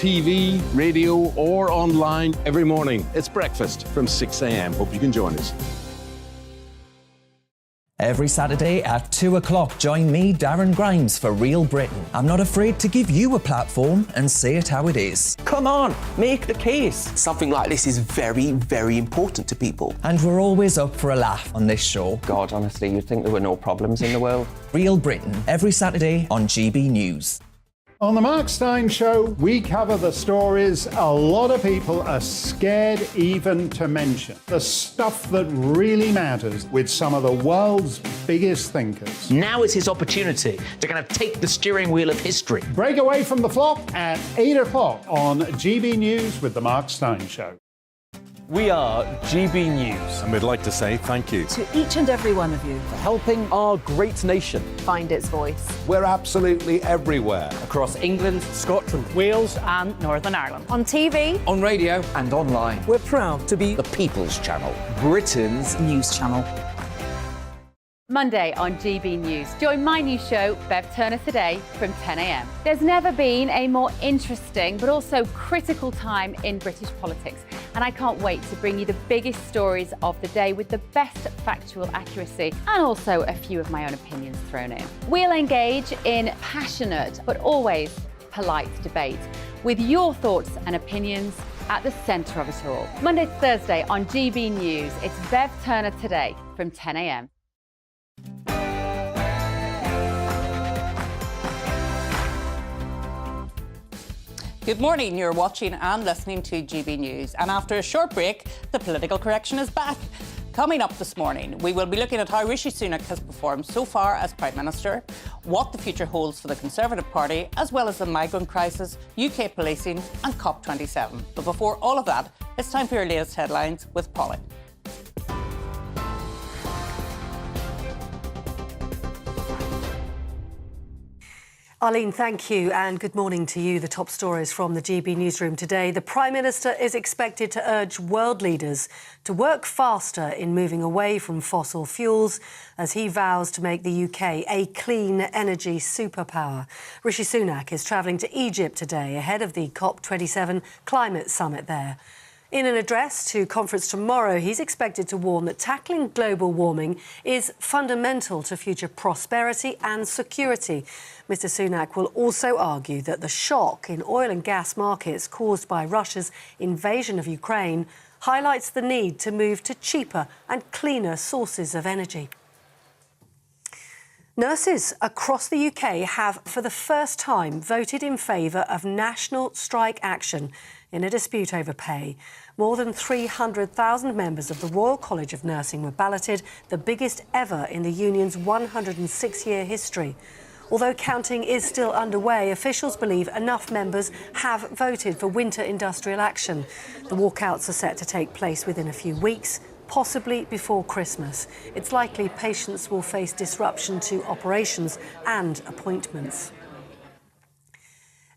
TV, radio, or online every morning. It's breakfast from 6 a.m. Hope you can join us. Every Saturday at 2 o'clock, join me, Darren Grimes, for Real Britain. I'm not afraid to give you a platform and say it how it is. Come on, make the case. Something like this is very, very important to people. And we're always up for a laugh on this show. God, honestly, you'd think there were no problems in the world. Real Britain, every Saturday on GB News. On the Mark Steyn Show, we cover the stories a lot of people are scared even to mention. The stuff that really matters with some of the world's biggest thinkers. Now is his opportunity to kind of take the steering wheel of history. Break away from the flop at 8 o'clock on GB News with the Mark Steyn Show. We are GB News. And we'd like to say thank you to each and every one of you for helping our great nation find its voice. We're absolutely everywhere. Across England, Scotland, Wales and Northern Ireland. On TV, on radio and online. We're proud to be the People's Channel, Britain's news channel. Monday on GB News. Join my new show, Bev Turner Today, from 10 a.m. There's never been a more interesting but also critical time in British politics, and I can't wait to bring you the biggest stories of the day with the best factual accuracy and also a few of my own opinions thrown in. We'll engage in passionate but always polite debate with your thoughts and opinions at the centre of it all. Monday to Thursday on GB News, it's Bev Turner Today from 10 a.m. Good morning, you're watching and listening to GB News. And after a short break, the political correction is back. Coming up this morning, we will be looking at how Rishi Sunak has performed so far as Prime Minister, what the future holds for the Conservative Party, as well as the migrant crisis, UK policing and COP27. But before all of that, it's time for your latest headlines with Polly. Arlene, thank you, and good morning to you. The top stories from the GB newsroom today. The Prime Minister is expected to urge world leaders to work faster in moving away from fossil fuels as he vows to make the UK a clean energy superpower. Rishi Sunak is travelling to Egypt today ahead of the COP27 climate summit there. In an address to conference tomorrow, he's expected to warn that tackling global warming is fundamental to future prosperity and security. Mr. Sunak will also argue that the shock in oil and gas markets caused by Russia's invasion of Ukraine highlights the need to move to cheaper and cleaner sources of energy. Nurses across the UK have, for the first time, voted in favour of national strike action in a dispute over pay. More than 300,000 members of the Royal College of Nursing were balloted, the biggest ever in the union's 106-year history. Although counting is still underway, officials believe enough members have voted for winter industrial action. The walkouts are set to take place within a few weeks, possibly before Christmas. It's likely patients will face disruption to operations and appointments.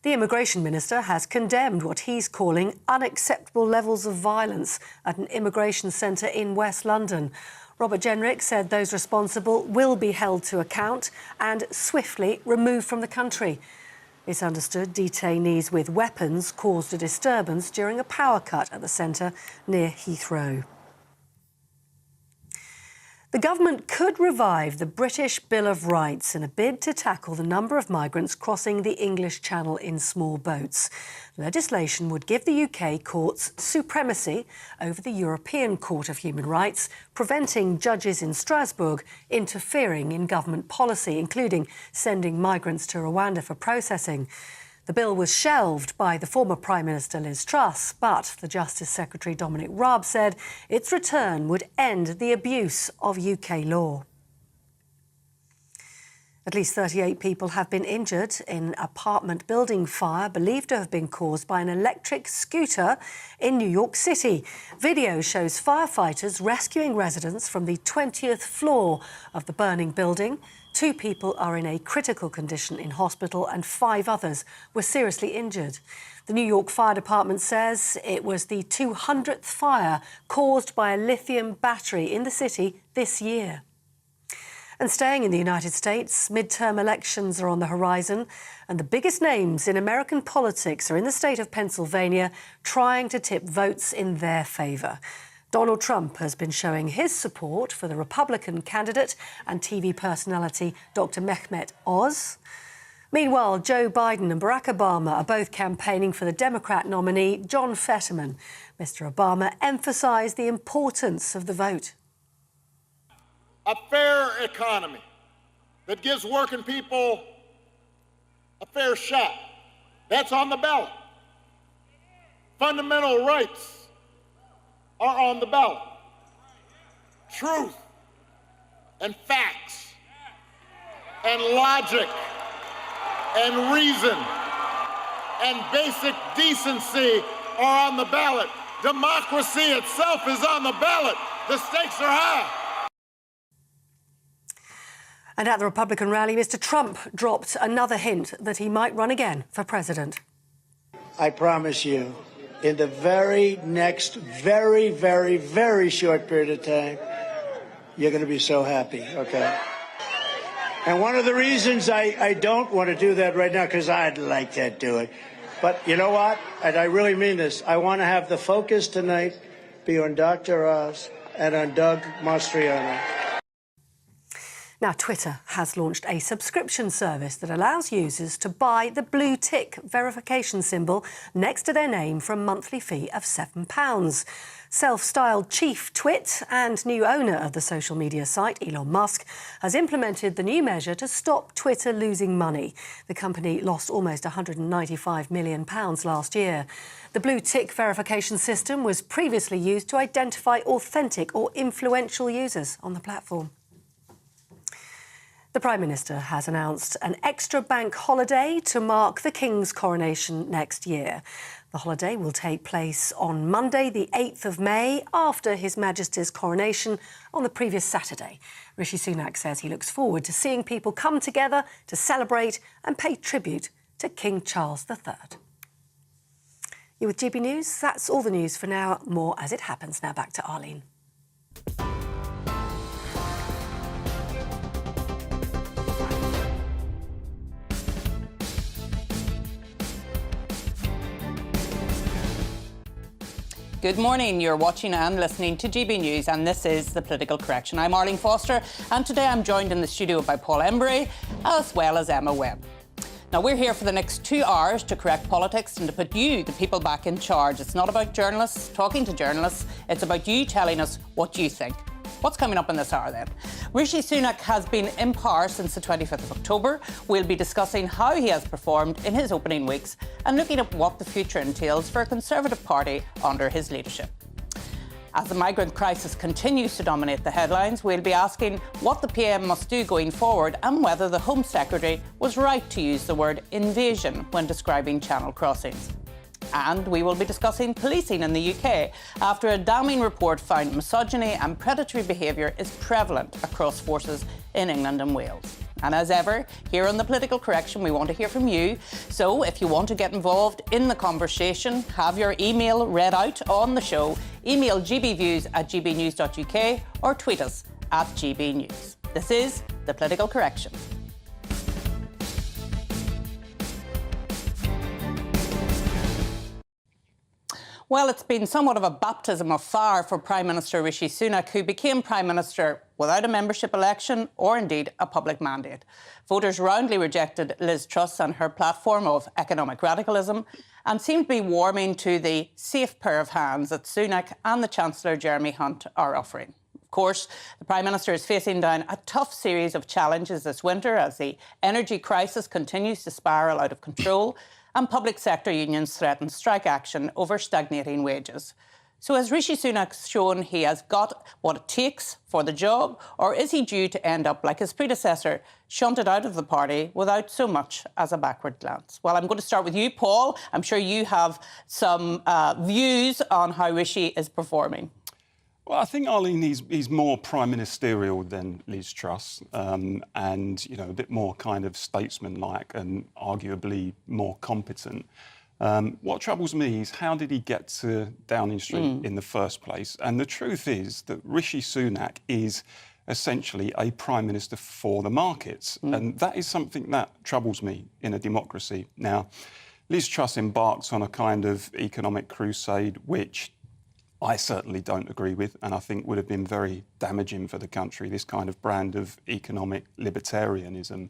The Immigration Minister has condemned what he's calling unacceptable levels of violence at an immigration centre in West London. Robert Jenrick said those responsible will be held to account and swiftly removed from the country. It's understood detainees with weapons caused a disturbance during a power cut at the centre near Heathrow. The government could revive the British Bill of Rights in a bid to tackle the number of migrants crossing the English Channel in small boats. Legislation would give the UK courts supremacy over the European Court of Human Rights, preventing judges in Strasbourg interfering in government policy, including sending migrants to Rwanda for processing. The bill was shelved by the former Prime Minister Liz Truss, but the Justice Secretary Dominic Raab said its return would end the abuse of UK law. At least 38 people have been injured in an apartment building fire believed to have been caused by an electric scooter in New York City. Video shows firefighters rescuing residents from the 20th floor of the burning building. 2 people are in a critical condition in hospital and 5 others were seriously injured. The New York Fire Department says it was the 200th fire caused by a lithium battery in the city this year. And staying in the United States, midterm elections are on the horizon, and the biggest names in American politics are in the state of Pennsylvania trying to tip votes in their favour. Donald Trump has been showing his support for the Republican candidate and TV personality Dr. Mehmet Oz. Meanwhile, Joe Biden and Barack Obama are both campaigning for the Democrat nominee, John Fetterman. Mr. Obama emphasised the importance of the vote. A fair economy that gives working people a fair shot. That's on the ballot. Fundamental rights are on the ballot. Truth and facts and logic and reason and basic decency are on the ballot. Democracy itself is on the ballot. The stakes are high. And at the Republican rally, Mr. Trump dropped another hint that he might run again for president. I promise you, in the very next very short period of time, you're going to be so happy, okay? And one of the reasons I don't want to do that right now, because I'd like to do it. But you know what? And I really mean this. I want to have the focus tonight be on Dr. Oz and on Doug Mastriano. Now, Twitter has launched a subscription service that allows users to buy the blue tick verification symbol next to their name for a monthly fee of £7. Self-styled chief twit and new owner of the social media site, Elon Musk, has implemented the new measure to stop Twitter losing money. The company lost almost £195 million last year. The blue tick verification system was previously used to identify authentic or influential users on the platform. The Prime Minister has announced an extra bank holiday to mark the King's coronation next year. The holiday will take place on Monday, the 8th of May, after His Majesty's coronation on the previous Saturday. Rishi Sunak says he looks forward to seeing people come together to celebrate and pay tribute to King Charles III. You with GB News? That's all the news for now. More as it happens. Now back to Arlene. Good morning. You're watching and listening to GB News, and this is The Political Correction. I'm Arlene Foster, and today I'm joined in the studio by Paul Embry, as well as Emma Webb. Now, we're here for the next 2 hours to correct politics and to put you, the people, back in charge. It's not about journalists talking to journalists. It's about you telling us what you think. What's coming up in this hour, then? Rishi Sunak has been in power since the 25th of October. We'll be discussing how he has performed in his opening weeks and looking at what the future entails for a Conservative Party under his leadership. As the migrant crisis continues to dominate the headlines, we'll be asking what the PM must do going forward and whether the Home Secretary was right to use the word invasion when describing Channel crossings. And we will be discussing policing in the UK after a damning report found misogyny and predatory behaviour is prevalent across forces in England and Wales. And as ever, here on The Political Correction, we want to hear from you. So if you want to get involved in the conversation, have your email read out on the show, email gbviews@gbnews.uk or tweet us @GBNews. This is The Political Correction. Well, it's been somewhat of a baptism of fire for Prime Minister Rishi Sunak, who became Prime Minister without a membership election or indeed a public mandate. Voters roundly rejected Liz Truss and her platform of economic radicalism and seem to be warming to the safe pair of hands that Sunak and the Chancellor Jeremy Hunt are offering. Of course, the Prime Minister is facing down a tough series of challenges this winter as the energy crisis continues to spiral out of control and public sector unions threaten strike action over stagnating wages. So has Rishi Sunak shown he has got what it takes for the job, or is he due to end up like his predecessor, shunted out of the party without so much as a backward glance? Well, I'm going to start with you, Paul. I'm sure you have some views on how Rishi is performing. Well, I think, Arlene, he's more prime ministerial than Liz Truss, and, you know, a bit more kind of statesman-like and arguably more competent. What troubles me is how did he get to Downing Street in the first place? And the truth is that Rishi Sunak is essentially a prime minister for the markets. And that is something that troubles me in a democracy. Now, Liz Truss embarks on a kind of economic crusade which I certainly don't agree with, and I think would have been very damaging for the country, this kind of brand of economic libertarianism.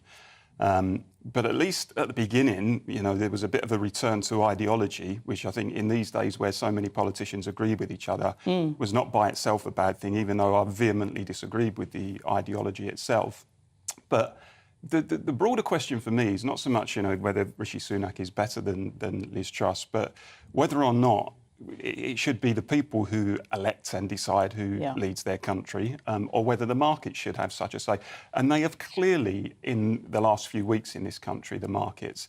But at least at the beginning, there was a bit of a return to ideology, which I think in these days where so many politicians agree with each other was not by itself a bad thing, even though I vehemently disagreed with the ideology itself. But the broader question for me is not so much, whether Rishi Sunak is better than Liz Truss, but whether or not it should be the people who elect and decide who leads their country, or whether the market should have such a say. And they have clearly, in the last few weeks in this country, the markets,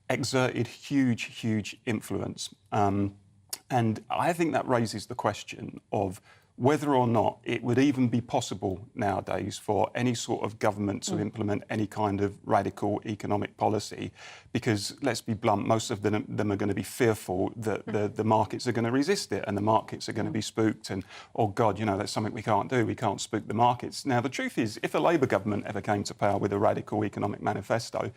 exerted huge influence. And I think that raises the question of whether or not it would even be possible nowadays for any sort of government to implement any kind of radical economic policy, because, let's be blunt, most of them are going to be fearful that the markets are going to resist it and the markets are going to be spooked and, oh God, that's something we can't do, we can't spook the markets. Now, the truth is, if a Labour government ever came to power with a radical economic manifesto,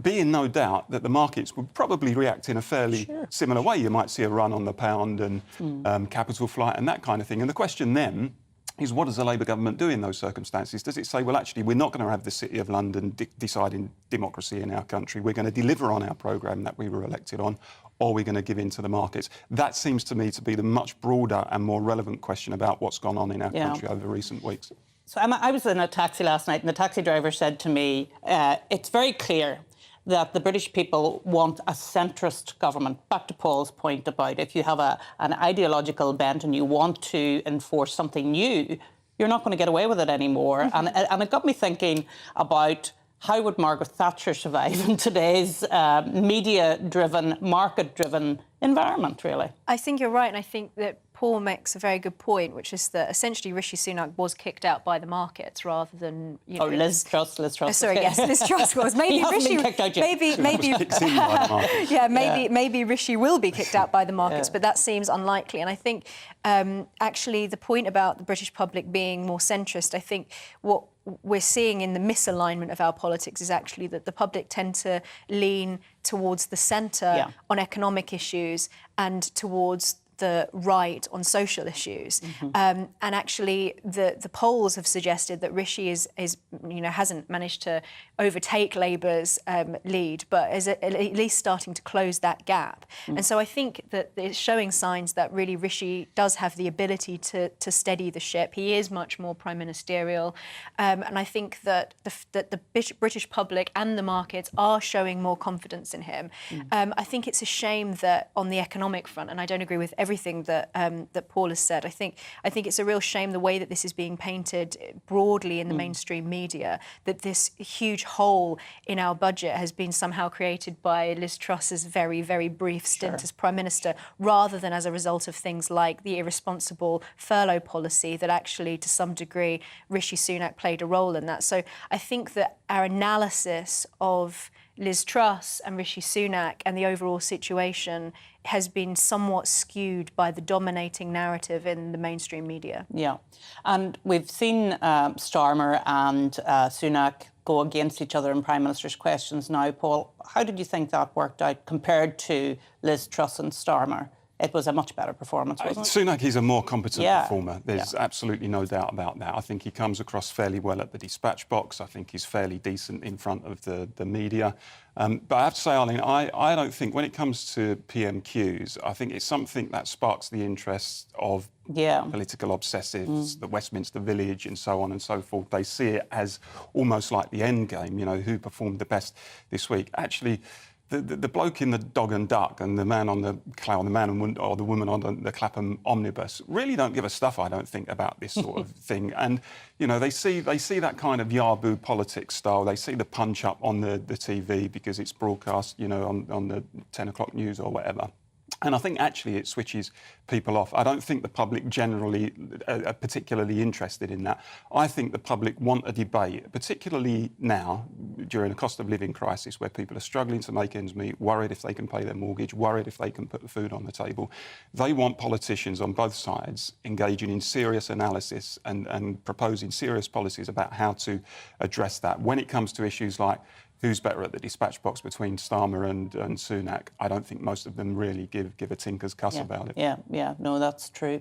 be in no doubt that the markets would probably react in a fairly similar way. You might see a run on the pound and capital flight and that kind of thing. And the question then is, what does the Labour government do in those circumstances? Does it say, well, actually, we're not going to have the City of London deciding democracy in our country. We're going to deliver on our programme that we were elected on, or we're going to give in to the markets? That seems to me to be the much broader and more relevant question about what's gone on in our country over recent weeks. So Emma, I was in a taxi last night and the taxi driver said to me, it's very clear that the British people want a centrist government. Back to Paul's point about if you have an ideological bent and you want to enforce something new, you're not going to get away with it anymore. And it got me thinking about how would Margaret Thatcher survive in today's media-driven, market-driven environment, really? I think you're right, and I think that Paul makes a very good point, which is that essentially Rishi Sunak was kicked out by the markets rather than... Liz Truss. Sorry, yes, Liz Truss was. Maybe Rishi... Maybe Rishi will be kicked out by the markets, but that seems unlikely. And I think, actually, the point about the British public being more centrist, I think what we're seeing in the misalignment of our politics is actually that the public tend to lean towards the centre on economic issues and towards the right on social issues. And actually, the polls have suggested that Rishi hasn't managed to overtake Labour's lead, but is at least starting to close that gap. And so I think that it's showing signs that really Rishi does have the ability to steady the ship. He is much more prime ministerial. And I think that the British public and the markets are showing more confidence in him. I think it's a shame that on the economic front, and I don't agree with everything that Paul has said. I think it's a real shame the way that this is being painted broadly in the mainstream media, that this huge hole in our budget has been somehow created by Liz Truss's very, very brief stint as Prime Minister, rather than as a result of things like the irresponsible furlough policy that actually, to some degree, Rishi Sunak played a role in that. So I think that our analysis of Liz Truss and Rishi Sunak and the overall situation has been somewhat skewed by the dominating narrative in the mainstream media. Yeah, and we've seen Starmer and Sunak go against each other in Prime Minister's questions now. Paul, how did you think that worked out compared to Liz Truss and Starmer? It was a much better performance, wasn't it? Sunak is a more competent performer. There's absolutely no doubt about that. I think he comes across fairly well at the dispatch box. I think he's fairly decent in front of the media. But I have to say, Arlene, I don't think, when it comes to PMQs, I think it's something that sparks the interest of political obsessives, the Westminster Village and so on and so forth. They see it as almost like the end game, who performed the best this week. Actually, the bloke in the Dog and Duck and the man on the or the woman on the Clapham omnibus really don't give a stuff, I don't think, about this sort of thing. And they see that kind of Yahoo politics style. They see the punch up on the TV because it's broadcast, on the 10 o'clock news or whatever. And I think actually it switches people off. I don't think the public generally are particularly interested in that. I think the public want a debate, particularly now during a cost of living crisis where people are struggling to make ends meet, worried if they can pay their mortgage, worried if they can put the food on the table. They want politicians on both sides engaging in serious analysis and proposing serious policies about how to address that. When it comes to issues like who's better at the dispatch box between Starmer and Sunak, I don't think most of them really give a tinker's cuss about it. Yeah, no, that's true.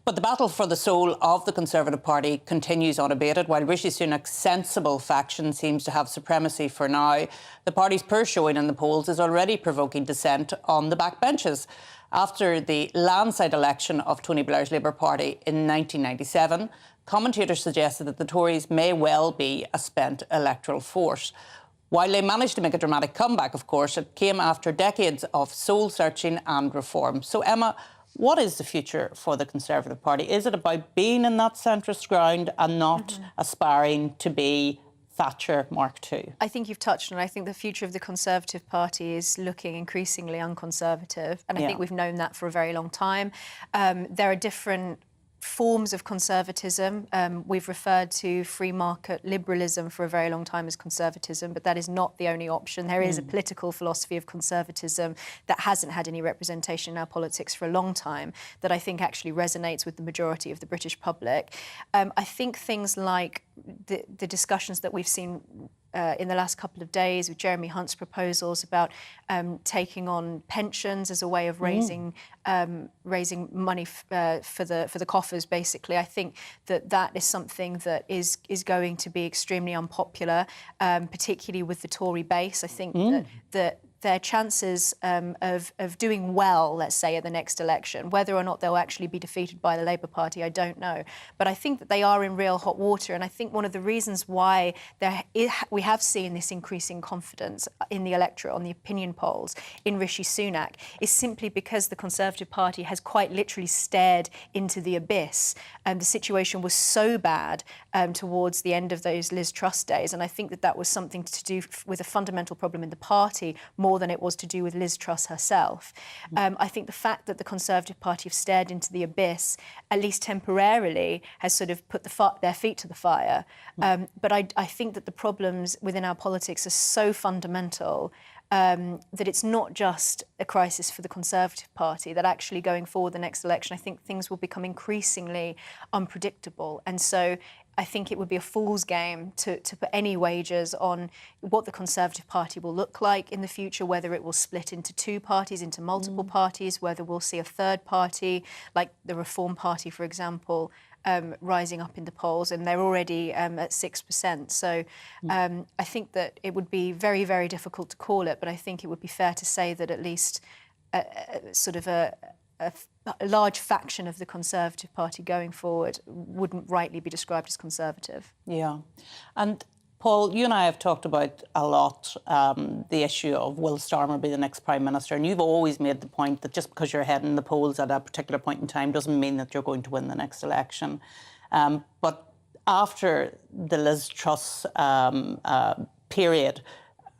But the battle for the soul of the Conservative Party continues unabated. While Rishi Sunak's sensible faction seems to have supremacy for now, the party's poor showing in the polls is already provoking dissent on the backbenches. After the landslide election of Tony Blair's Labour Party in 1997, commentators suggested that the Tories may well be a spent electoral force. While they managed to make a dramatic comeback, of course, it came after decades of soul-searching and reform. So, Emma, what is the future for the Conservative Party? Is it about being in that centrist ground and not aspiring to be Thatcher Mark II? I think you've touched on it. I think the future of the Conservative Party is looking increasingly unconservative, and I think we've known that for a very long time. There are different forms of conservatism. We've referred to free market liberalism for a very long time as conservatism, but that is not the only option. There is a political philosophy of conservatism that hasn't had any representation in our politics for a long time that I think actually resonates with the majority of the British public. I think things like the discussions that we've seen in the last couple of days with Jeremy Hunt's proposals about taking on pensions as a way of raising money for the coffers, basically. I think that is something that is going to be extremely unpopular, particularly with the Tory base. I think that their chances of doing well, let's say, at the next election, whether or not they'll actually be defeated by the Labour Party, I don't know. But I think that they are in real hot water. And I think one of the reasons why we have seen this increasing confidence in the electorate, on the opinion polls, in Rishi Sunak, is simply because the Conservative Party has quite literally stared into the abyss. The situation was so bad towards the end of those Liz Truss days. And I think that was something to do with a fundamental problem in the party, more than it was to do with Liz Truss herself. I think the fact that the Conservative Party have stared into the abyss, at least temporarily, has sort of put their feet to the fire. But I think that the problems within our politics are so fundamental that it's not just a crisis for the Conservative Party, that actually going forward the next election, I think things will become increasingly unpredictable. And so I think it would be a fool's game to put any wagers on what the Conservative Party will look like in the future, whether it will split into two parties, into multiple parties, whether we'll see a third party, like the Reform Party, for example, rising up in the polls, and they're already at 6%. So I think that it would be very, very difficult to call it, but I think it would be fair to say that at least a large faction of the Conservative Party going forward wouldn't rightly be described as conservative. Yeah. And Paul, you and I have talked about a lot the issue of will Starmer be the next Prime Minister, and you've always made the point that just because you're ahead in the polls at a particular point in time doesn't mean that you're going to win the next election. But after the Liz Truss period,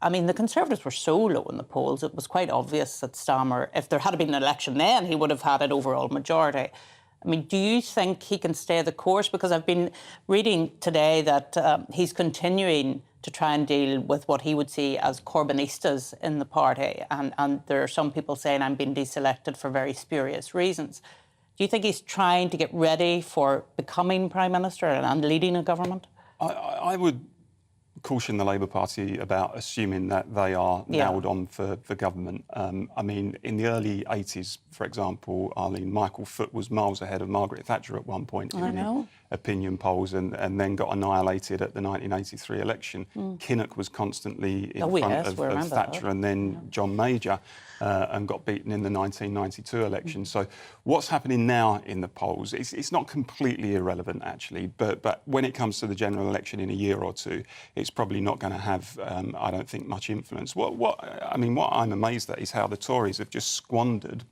I mean, the Conservatives were so low in the polls, it was quite obvious that Starmer, if there had been an election then, he would have had an overall majority. I mean, do you think he can stay the course? Because I've been reading today that he's continuing to try and deal with what he would see as Corbynistas in the party. And there are some people saying I'm being deselected for very spurious reasons. Do you think he's trying to get ready for becoming Prime Minister and leading a government? I would caution the Labour Party about assuming that they are nailed on for government. I mean, in the early 80s, for example, Arlene, Michael Foot was miles ahead of Margaret Thatcher at one point in the opinion polls and then got annihilated at the 1983 election. Kinnock was constantly in front of Thatcher and then John Major and got beaten in the 1992 election. So what's happening now in the polls, it's not completely irrelevant, actually, but when it comes to the general election in a year or two, it's probably not going to have, I don't think, much influence. What I'm amazed at is how the Tories have just squandered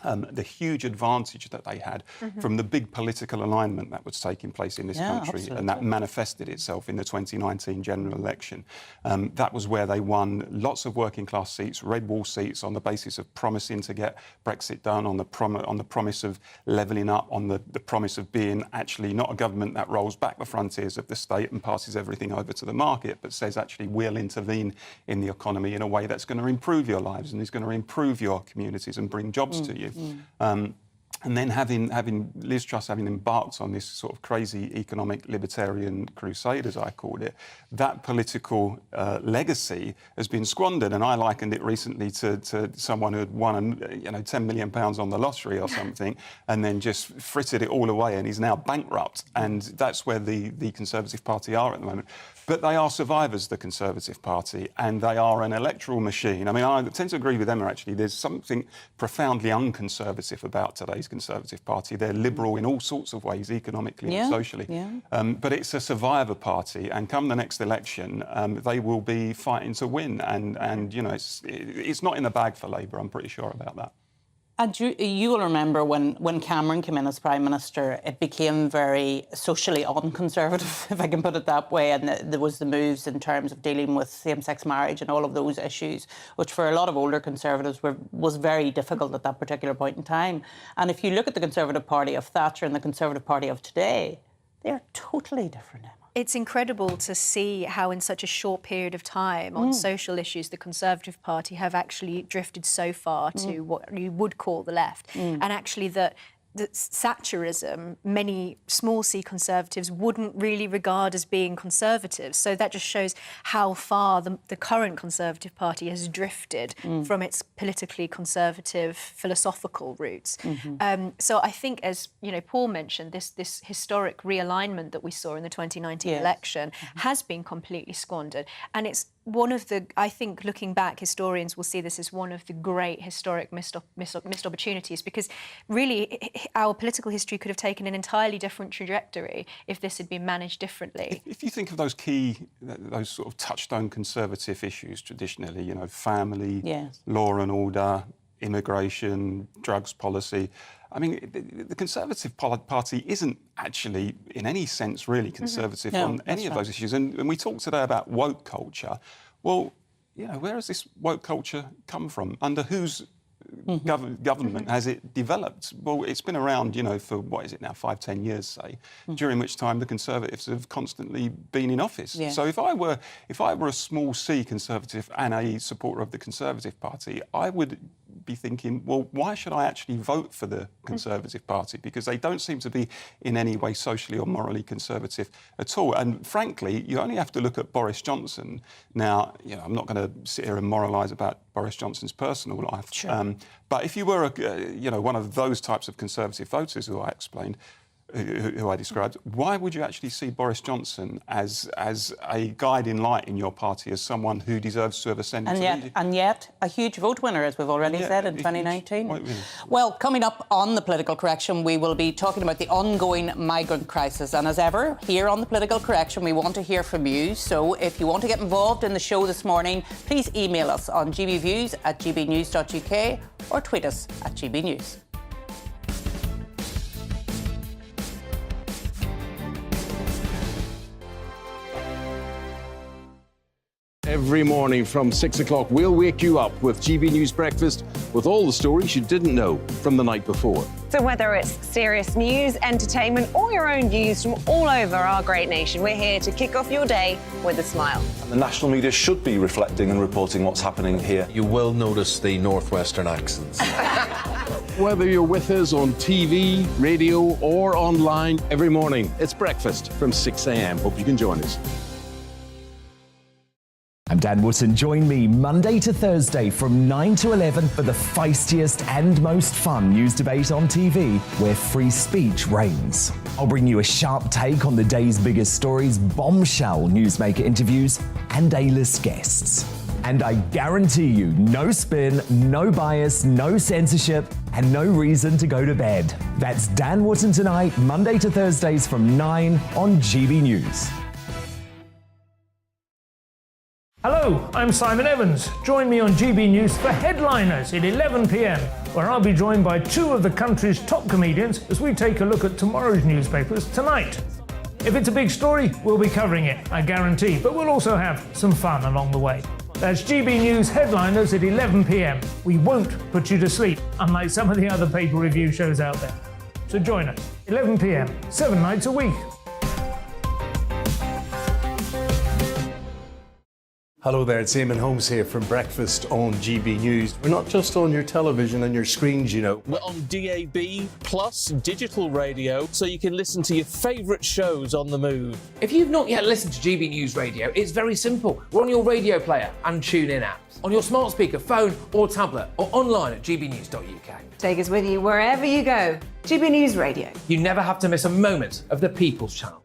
the huge advantage that they had from the big political alignment that was taking place in this country, absolutely. and that manifested itself in the 2019 general election. That was where they won lots of working class seats, red wall seats, on the basis of promising to get Brexit done, on the promise of levelling up, on the promise of being actually not a government that rolls back the frontiers of the state and passes everything over to the market, but says actually we'll intervene in the economy in a way that's going to improve your lives and is going to improve your communities and bring jobs to you. And then having Liz Truss having embarked on this sort of crazy economic libertarian crusade, as I called it, that political legacy has been squandered. And I likened it recently to someone who had won, £10 million on the lottery or something, and then just frittered it all away, and he's now bankrupt. And that's where the Conservative Party are at the moment. But they are survivors, the Conservative Party, and they are an electoral machine. I mean, I tend to agree with Emma, actually. There's something profoundly unconservative about today's Conservative Party. They're liberal in all sorts of ways, economically and socially. But it's a survivor party, and come the next election, they will be fighting to win. And you know, it's not in the bag for Labour, I'm pretty sure about that. And you will remember when Cameron came in as Prime Minister, it became very socially unconservative, if I can put it that way, and there was the moves in terms of dealing with same-sex marriage and all of those issues, which for a lot of older Conservatives was very difficult at that particular point in time. And if you look at the Conservative Party of Thatcher and the Conservative Party of today, they're totally different, Emma. It's incredible to see how in such a short period of time on social issues the Conservative Party have actually drifted so far to what you would call the left. And actually that Thatcherism, many small c Conservatives wouldn't really regard as being conservative. So that just shows how far the current Conservative Party has drifted from its politically conservative philosophical roots. So I think, as you know, Paul mentioned, this historic realignment that we saw in the 2019 election has been completely squandered. And it's one of the, I think, looking back, historians will see this as one of the great historic missed opportunities, because really our political history could have taken an entirely different trajectory if this had been managed differently. If you think of those those sort of touchstone Conservative issues traditionally, you know, family, law and order, immigration, drugs policy, I mean, the Conservative Party isn't actually, in any sense, really conservative on any of those issues. And we talked today about woke culture. Well, you know, where has this woke culture come from? Under whose government has it developed? Well, it's been around, you know, for, what is it now, 5-10 years, say, during which time the Conservatives have constantly been in office. So if I were a small c Conservative and a supporter of the Conservative Party, I would be thinking, well, why should I actually vote for the Conservative Party? Because they don't seem to be in any way socially or morally conservative at all. And frankly, you only have to look at Boris Johnson. Now, you know, I'm not going to sit here and moralise about Boris Johnson's personal life. But if you were, you know, one of those types of Conservative voters who I explained, who I described, why would you actually see Boris Johnson as a guiding light in your party, as someone who deserves to have ascended and yet a huge vote winner, as we've already said, in 2019. Well, coming up on The Political Correction, we will be talking about the ongoing migrant crisis. And as ever, here on The Political Correction, we want to hear from you. So if you want to get involved in the show this morning, please email us on gbviews@gbnews.uk or tweet us at gbnews. Every morning from 6 o'clock, we'll wake you up with GB News Breakfast with all the stories you didn't know from the night before. So whether it's serious news, entertainment, or your own views from all over our great nation, we're here to kick off your day with a smile. And the national media should be reflecting and reporting what's happening here. You will notice the northwestern accents. Whether you're with us on TV, radio, or online, every morning, it's breakfast from 6 a.m. Hope you can join us. I'm Dan Wootton. Join me Monday to Thursday from 9 to 11 for the feistiest and most fun news debate on TV, where free speech reigns. I'll bring you a sharp take on the day's biggest stories, bombshell newsmaker interviews, and A-list guests. And I guarantee you, no spin, no bias, no censorship, and no reason to go to bed. That's Dan Wootton Tonight, Monday to Thursdays from 9 on GB News. Hello, I'm Simon Evans. Join me on GB News for Headliners at 11 p.m. where I'll be joined by two of the country's top comedians as we take a look at tomorrow's newspapers tonight. If it's a big story, we'll be covering it, I guarantee, but we'll also have some fun along the way. That's GB News headliners at 11 p.m. We won't put you to sleep, unlike some of the other paper review shows out there. So join us, 11 p.m, 7 nights a week. Hello there, it's Eamon Holmes here from Breakfast on GB News. We're not just on your television and your screens, you know. We're on DAB plus digital radio, so you can listen to your favourite shows on the move. If you've not yet listened to GB News Radio, it's very simple. We're on your radio player and TuneIn apps, on your smart speaker, phone or tablet, or online at gbnews.uk. Take us with you wherever you go. GB News Radio. You never have to miss a moment of the People's Channel.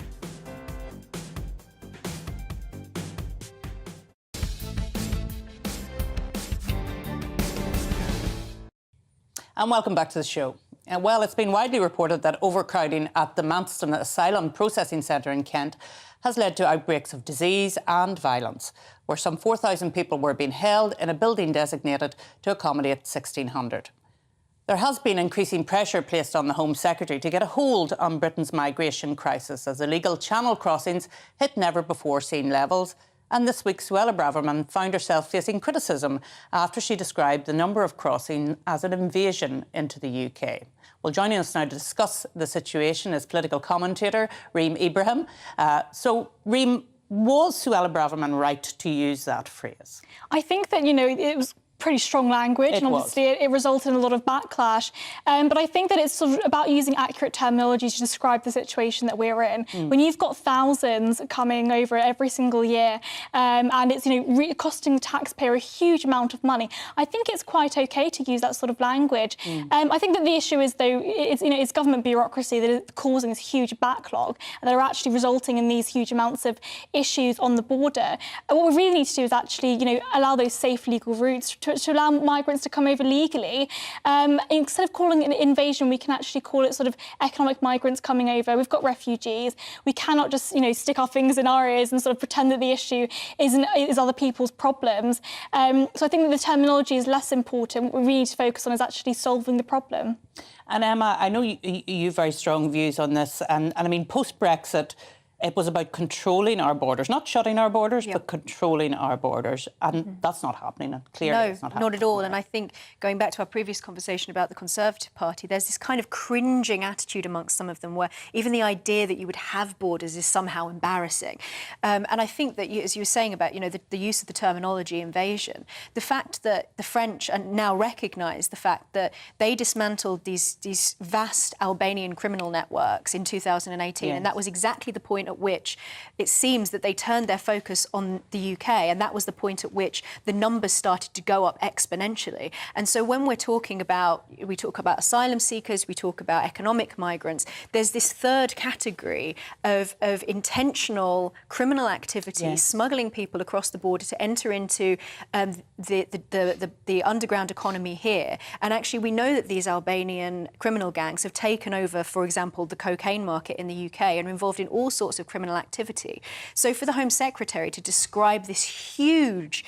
And welcome back to the show. Well, it's been widely reported that overcrowding at the Manston Asylum Processing Centre in Kent has led to outbreaks of disease and violence, where some 4,000 people were being held in a building designated to accommodate 1,600. There has been increasing pressure placed on the Home Secretary to get a hold on Britain's migration crisis as illegal channel crossings hit never-before-seen levels. And this week, Suella Braverman found herself facing criticism after she described the number of crossings as an invasion into the UK. Well, joining us now to discuss the situation is political commentator Reem Ibrahim. So, Reem, was Suella Braverman right to use that phrase? I think that, it was pretty strong language, and obviously it resulted in a lot of backlash. But I think that it's sort of about using accurate terminology to describe the situation that we're in. When you've got thousands coming over every single year, and it's costing the taxpayer a huge amount of money, I think it's quite okay to use that sort of language. I think that the issue is, though, it's government bureaucracy that is causing this huge backlog, and that are actually resulting in these huge amounts of issues on the border. And what we really need to do is actually, allow those safe legal routes to allow migrants to come over legally. Instead of calling it an invasion, we can actually call it sort of economic migrants coming over. We've got refugees. We cannot just, stick our fingers in our ears and sort of pretend that the issue is other people's problems. So I think that the terminology is less important. What we need to focus on is actually solving the problem. And Emma, I know you have very strong views on this. And I mean, post-Brexit, it was about controlling our borders, not shutting our borders, but controlling our borders. And that's not happening. And clearly it's not happening. No, not at all. And I think, going back to our previous conversation about the Conservative Party, there's this kind of cringing attitude amongst some of them where even the idea that you would have borders is somehow embarrassing. And I think that, as you were saying about, the use of the terminology invasion, the fact that the French now recognise the fact that they dismantled these vast Albanian criminal networks in 2018, and that was exactly the point at which it seems that they turned their focus on the UK, and that was the point at which the numbers started to go up exponentially. And so when we talk about asylum seekers, we talk about economic migrants, there's this third category of intentional criminal activity, smuggling people across the border to enter into the underground economy here. And actually we know that these Albanian criminal gangs have taken over, for example, the cocaine market in the UK and are involved in all sorts of criminal activity. So for the Home Secretary to describe the huge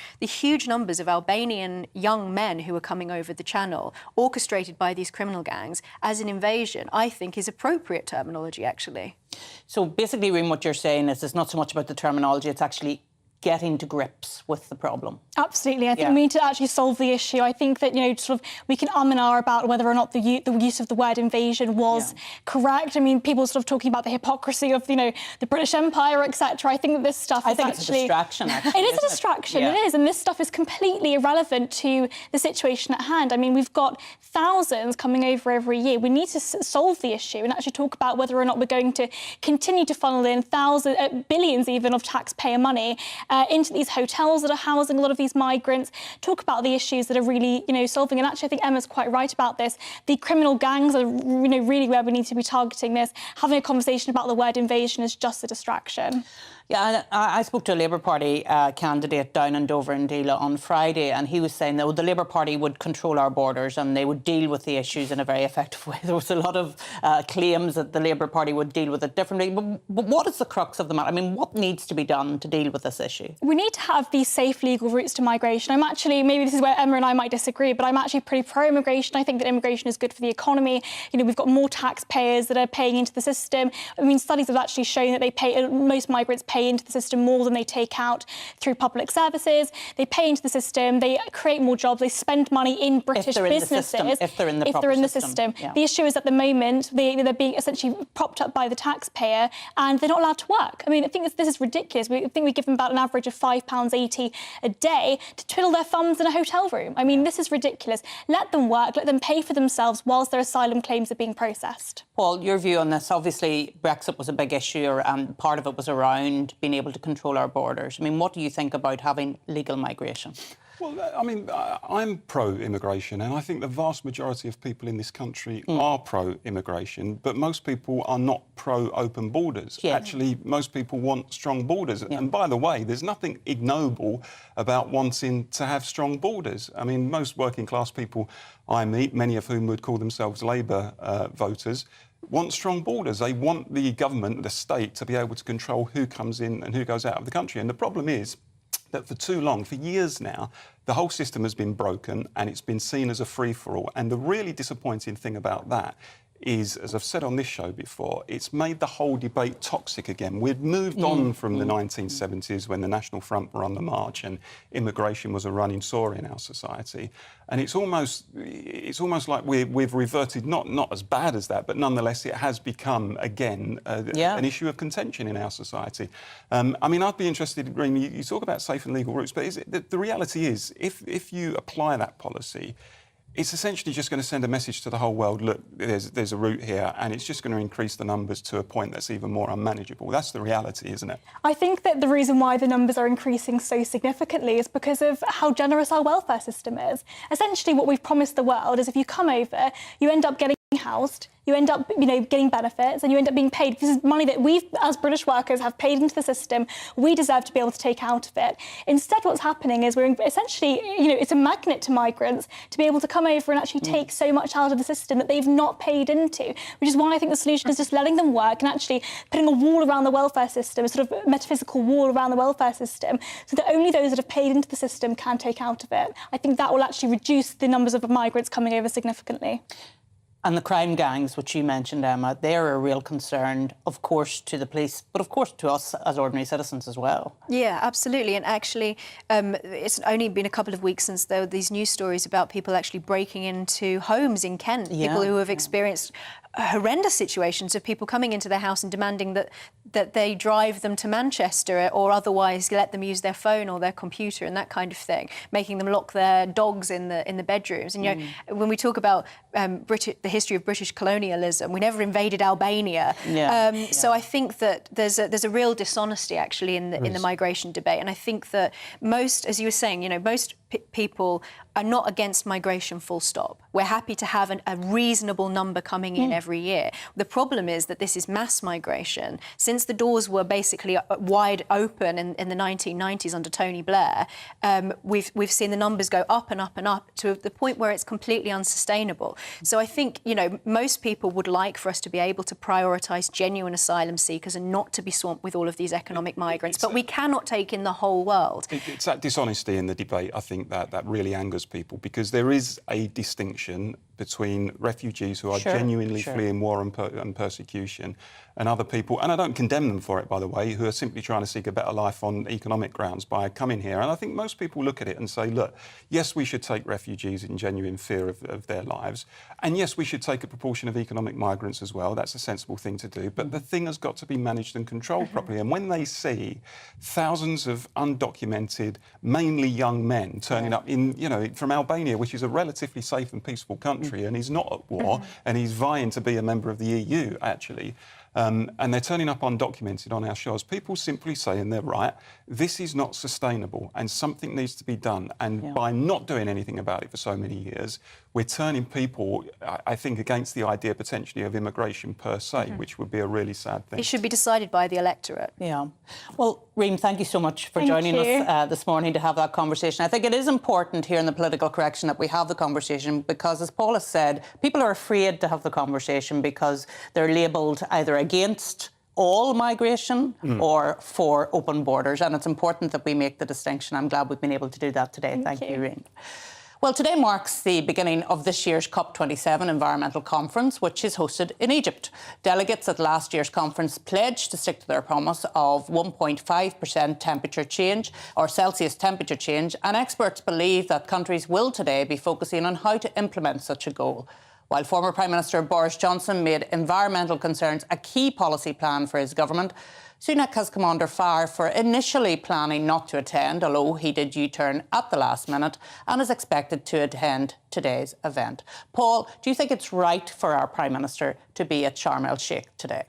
numbers of Albanian young men who are coming over the channel, orchestrated by these criminal gangs, as an invasion, I think is appropriate terminology, actually. So basically, Reem, what you're saying is it's not so much about the terminology, it's actually getting to grips with the problem. Absolutely. I think we need to actually solve the issue. I think that, sort of we can and ah about whether or not the use of the word invasion was correct. I mean, people sort of talking about the hypocrisy of, the British Empire, etc. I think that this stuff is it's a distraction, actually. It is a distraction, it is. And this stuff is completely irrelevant to the situation at hand. I mean, we've got thousands coming over every year. We need to solve the issue and actually talk about whether or not we're going to continue to funnel in billions even of taxpayer money into these hotels that are housing a lot of these migrants, talk about the issues that are really, solving. And actually, I think Emma's quite right about this. The criminal gangs are, really where we need to be targeting this. Having a conversation about the word invasion is just a distraction. Yeah, I spoke to a Labour Party candidate down in Dover and Deela on Friday, and he was saying that the Labour Party would control our borders and they would deal with the issues in a very effective way. There was a lot of claims that the Labour Party would deal with it differently. But what is the crux of the matter? I mean, what needs to be done to deal with this issue? We need to have these safe legal routes to migration. I'm actually, maybe this is where Emma and I might disagree, but I'm actually pretty pro-immigration. I think that immigration is good for the economy. You know, we've got more taxpayers that are paying into the system. I mean, studies have actually shown that most migrants pay into the system more than they take out through public services. They pay into the system, they create more jobs, they spend money in British businesses. If they're in the system. Yeah. The issue is at the moment they're being essentially propped up by the taxpayer and they're not allowed to work. I mean, I think this is ridiculous. I think we give them about an average of £5.80 a day to twiddle their thumbs in a hotel room. I mean, this is ridiculous. Let them work, let them pay for themselves whilst their asylum claims are being processed. Paul, your view on this? Obviously, Brexit was a big issue, and part of it was around being able to control our borders. I mean, what do you think about having legal migration? Well, I mean, I'm pro-immigration, and I think the vast majority of people in this country are pro-immigration, but most people are not pro-open borders. Yeah. Actually, most people want strong borders. Yeah. And by the way, there's nothing ignoble about wanting to have strong borders. I mean, most working-class people I meet, many of whom would call themselves Labour voters, want strong borders. They want the government, the state, to be able to control who comes in and who goes out of the country. And the problem is that for too long, for years now, the whole system has been broken and it's been seen as a free-for-all. And the really disappointing thing about that is, as I've said on this show before, it's made the whole debate toxic again. We've moved on from the 1970s when the National Front were on the march and immigration was a running sore in our society. And it's almost like we've reverted, not as bad as that, but nonetheless it has become, again, an issue of contention in our society. I mean, I'd be interested, Remy, you talk about safe and legal routes, but the reality is, if you apply that policy, it's essentially just going to send a message to the whole world, look, there's a route here, and it's just going to increase the numbers to a point that's even more unmanageable. That's the reality, isn't it? I think that the reason why the numbers are increasing so significantly is because of how generous our welfare system is. Essentially, what we've promised the world is if you come over, you end up getting housed, you end up, getting benefits, and you end up being paid. This is money that we, as British workers, have paid into the system. We deserve to be able to take out of it. Instead, what's happening is we're essentially, it's a magnet to migrants to be able to come over and actually take so much out of the system that they've not paid into, which is why I think the solution is just letting them work and actually putting a wall around the welfare system, a sort of metaphysical wall around the welfare system, so that only those that have paid into the system can take out of it. I think that will actually reduce the numbers of migrants coming over significantly. And the crime gangs, which you mentioned, Emma, they're a real concern, of course, to the police, but of course to us as ordinary citizens as well. Yeah, absolutely. And actually, it's only been a couple of weeks since there were these news stories about people actually breaking into homes in Kent, people who have experienced horrendous situations of people coming into their house and demanding that they drive them to Manchester or otherwise let them use their phone or their computer and that kind of thing, making them lock their dogs in the bedrooms. And when we talk about the history of British colonialism, we never invaded Albania. So I think that there's a real dishonesty actually in the migration debate. And I think that most, as you were saying, most people are not against migration full stop. We're happy to have a reasonable number coming in every year. The problem is that this is mass migration. Since the doors were basically wide open in the 1990s under Tony Blair, we've seen the numbers go up and up and up to the point where it's completely unsustainable. So I think, most people would like for us to be able to prioritise genuine asylum seekers and not to be swamped with all of these economic migrants. But we cannot take in the whole world. It's that dishonesty in the debate, I think, that really angers people, because there is a distinction between refugees who are genuinely fleeing war and persecution and other people, and I don't condemn them for it, by the way, who are simply trying to seek a better life on economic grounds by coming here. And I think most people look at it and say, look, yes, we should take refugees in genuine fear of their lives, and yes, we should take a proportion of economic migrants as well. That's a sensible thing to do, but the thing has got to be managed and controlled properly. And when they see thousands of undocumented, mainly young men turning up from Albania, which is a relatively safe and peaceful country, and he's not at war, and he's vying to be a member of the EU, actually, And they're turning up undocumented on our shores. People simply say, and they're right, this is not sustainable and something needs to be done. And by not doing anything about it for so many years, we're turning people, I think, against the idea potentially of immigration per se, which would be a really sad thing. It should be decided by the electorate. Yeah. Well, Reem, thank you so much for joining us this morning to have that conversation. I think it is important here in the political correction that we have the conversation because, as Paul has said, people are afraid to have the conversation because they're labelled either against all migration or for open borders. And it's important that we make the distinction. I'm glad we've been able to do that today. Thank you, Reem. Well, today marks the beginning of this year's COP27 Environmental Conference, which is hosted in Egypt. Delegates at last year's conference pledged to stick to their promise of 1.5% temperature change, or Celsius temperature change, and experts believe that countries will today be focusing on how to implement such a goal. While former Prime Minister Boris Johnson made environmental concerns a key policy plan for his government, Sunak has come under fire for initially planning not to attend, although he did U-turn at the last minute and is expected to attend today's event. Paul, do you think it's right for our Prime Minister to be at Sharm el-Sheikh today?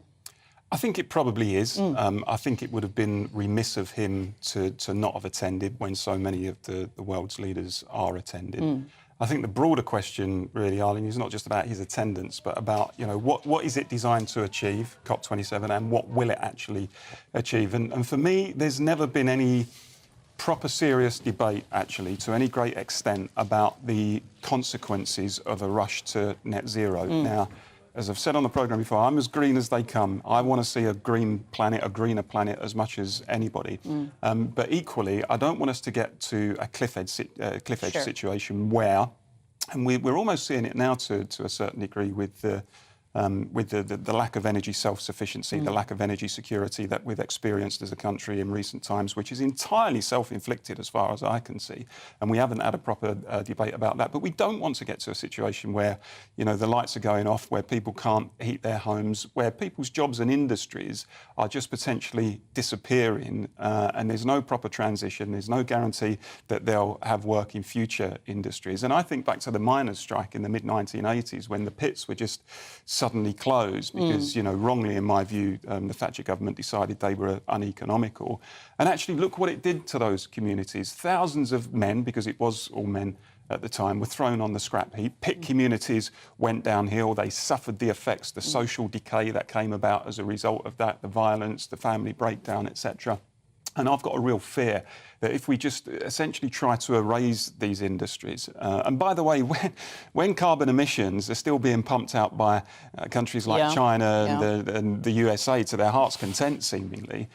I think it probably is. I think it would have been remiss of him to not have attended when so many of the world's leaders are attending. I think the broader question, really, Arlene, is not just about his attendance, but about, you know, what is it designed to achieve, COP27, and what will it actually achieve? And for me, there's never been any proper serious debate, actually, to any great extent about the consequences of a rush to net zero. Now, as I've said on the programme before, I'm as green as they come. I want to see a green planet, a greener planet, as much as anybody. But equally, I don't want us to get to a cliff edge situation where, and we're almost seeing it now to a certain degree with the lack of energy self-sufficiency, the lack of energy security that we've experienced as a country in recent times, which is entirely self-inflicted as far as I can see. And we haven't had a proper debate about that. But we don't want to get to a situation where, you know, the lights are going off, where people can't heat their homes, where people's jobs and industries are just potentially disappearing, and there's no proper transition, there's no guarantee that they'll have work in future industries. And I think back to the miners' strike in the mid-1980s, when the pits were just suddenly closed because, you know, wrongly in my view, the Thatcher government decided they were uneconomical. And actually look what it did to those communities. Thousands of men, because it was all men at the time, were thrown on the scrap heap. Pit communities went downhill. They suffered the effects, the social decay that came about as a result of that, the violence, the family breakdown, etc. And I've got a real fear that if we just essentially try to erase these industries, and by the way, when carbon emissions are still being pumped out by countries like China and the USA to their heart's content, seemingly,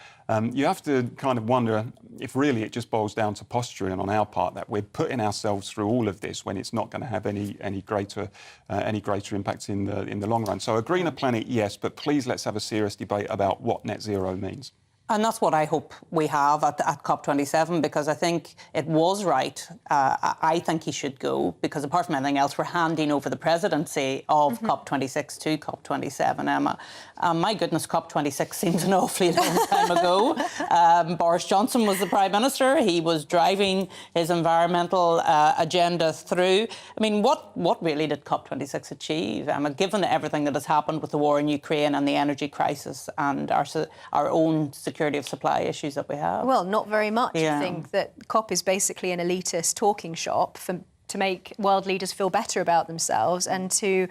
you have to kind of wonder if really it just boils down to posturing on our part, that we're putting ourselves through all of this when it's not going to have any greater impact in the long run. So a greener planet, yes, but please let's have a serious debate about what net zero means. And that's what I hope we have at COP27, because I think it was right. I think he should go, because apart from anything else, we're handing over the presidency of COP26 to COP27, Emma. My goodness, COP26 seems an awfully long time ago. Boris Johnson was the Prime Minister. He was driving his environmental agenda through. I mean, what really did COP26 achieve, Emma, given everything that has happened with the war in Ukraine and the energy crisis and our own security of supply issues that we have? Well, not very much. I think that COP is basically an elitist talking shop to make world leaders feel better about themselves and to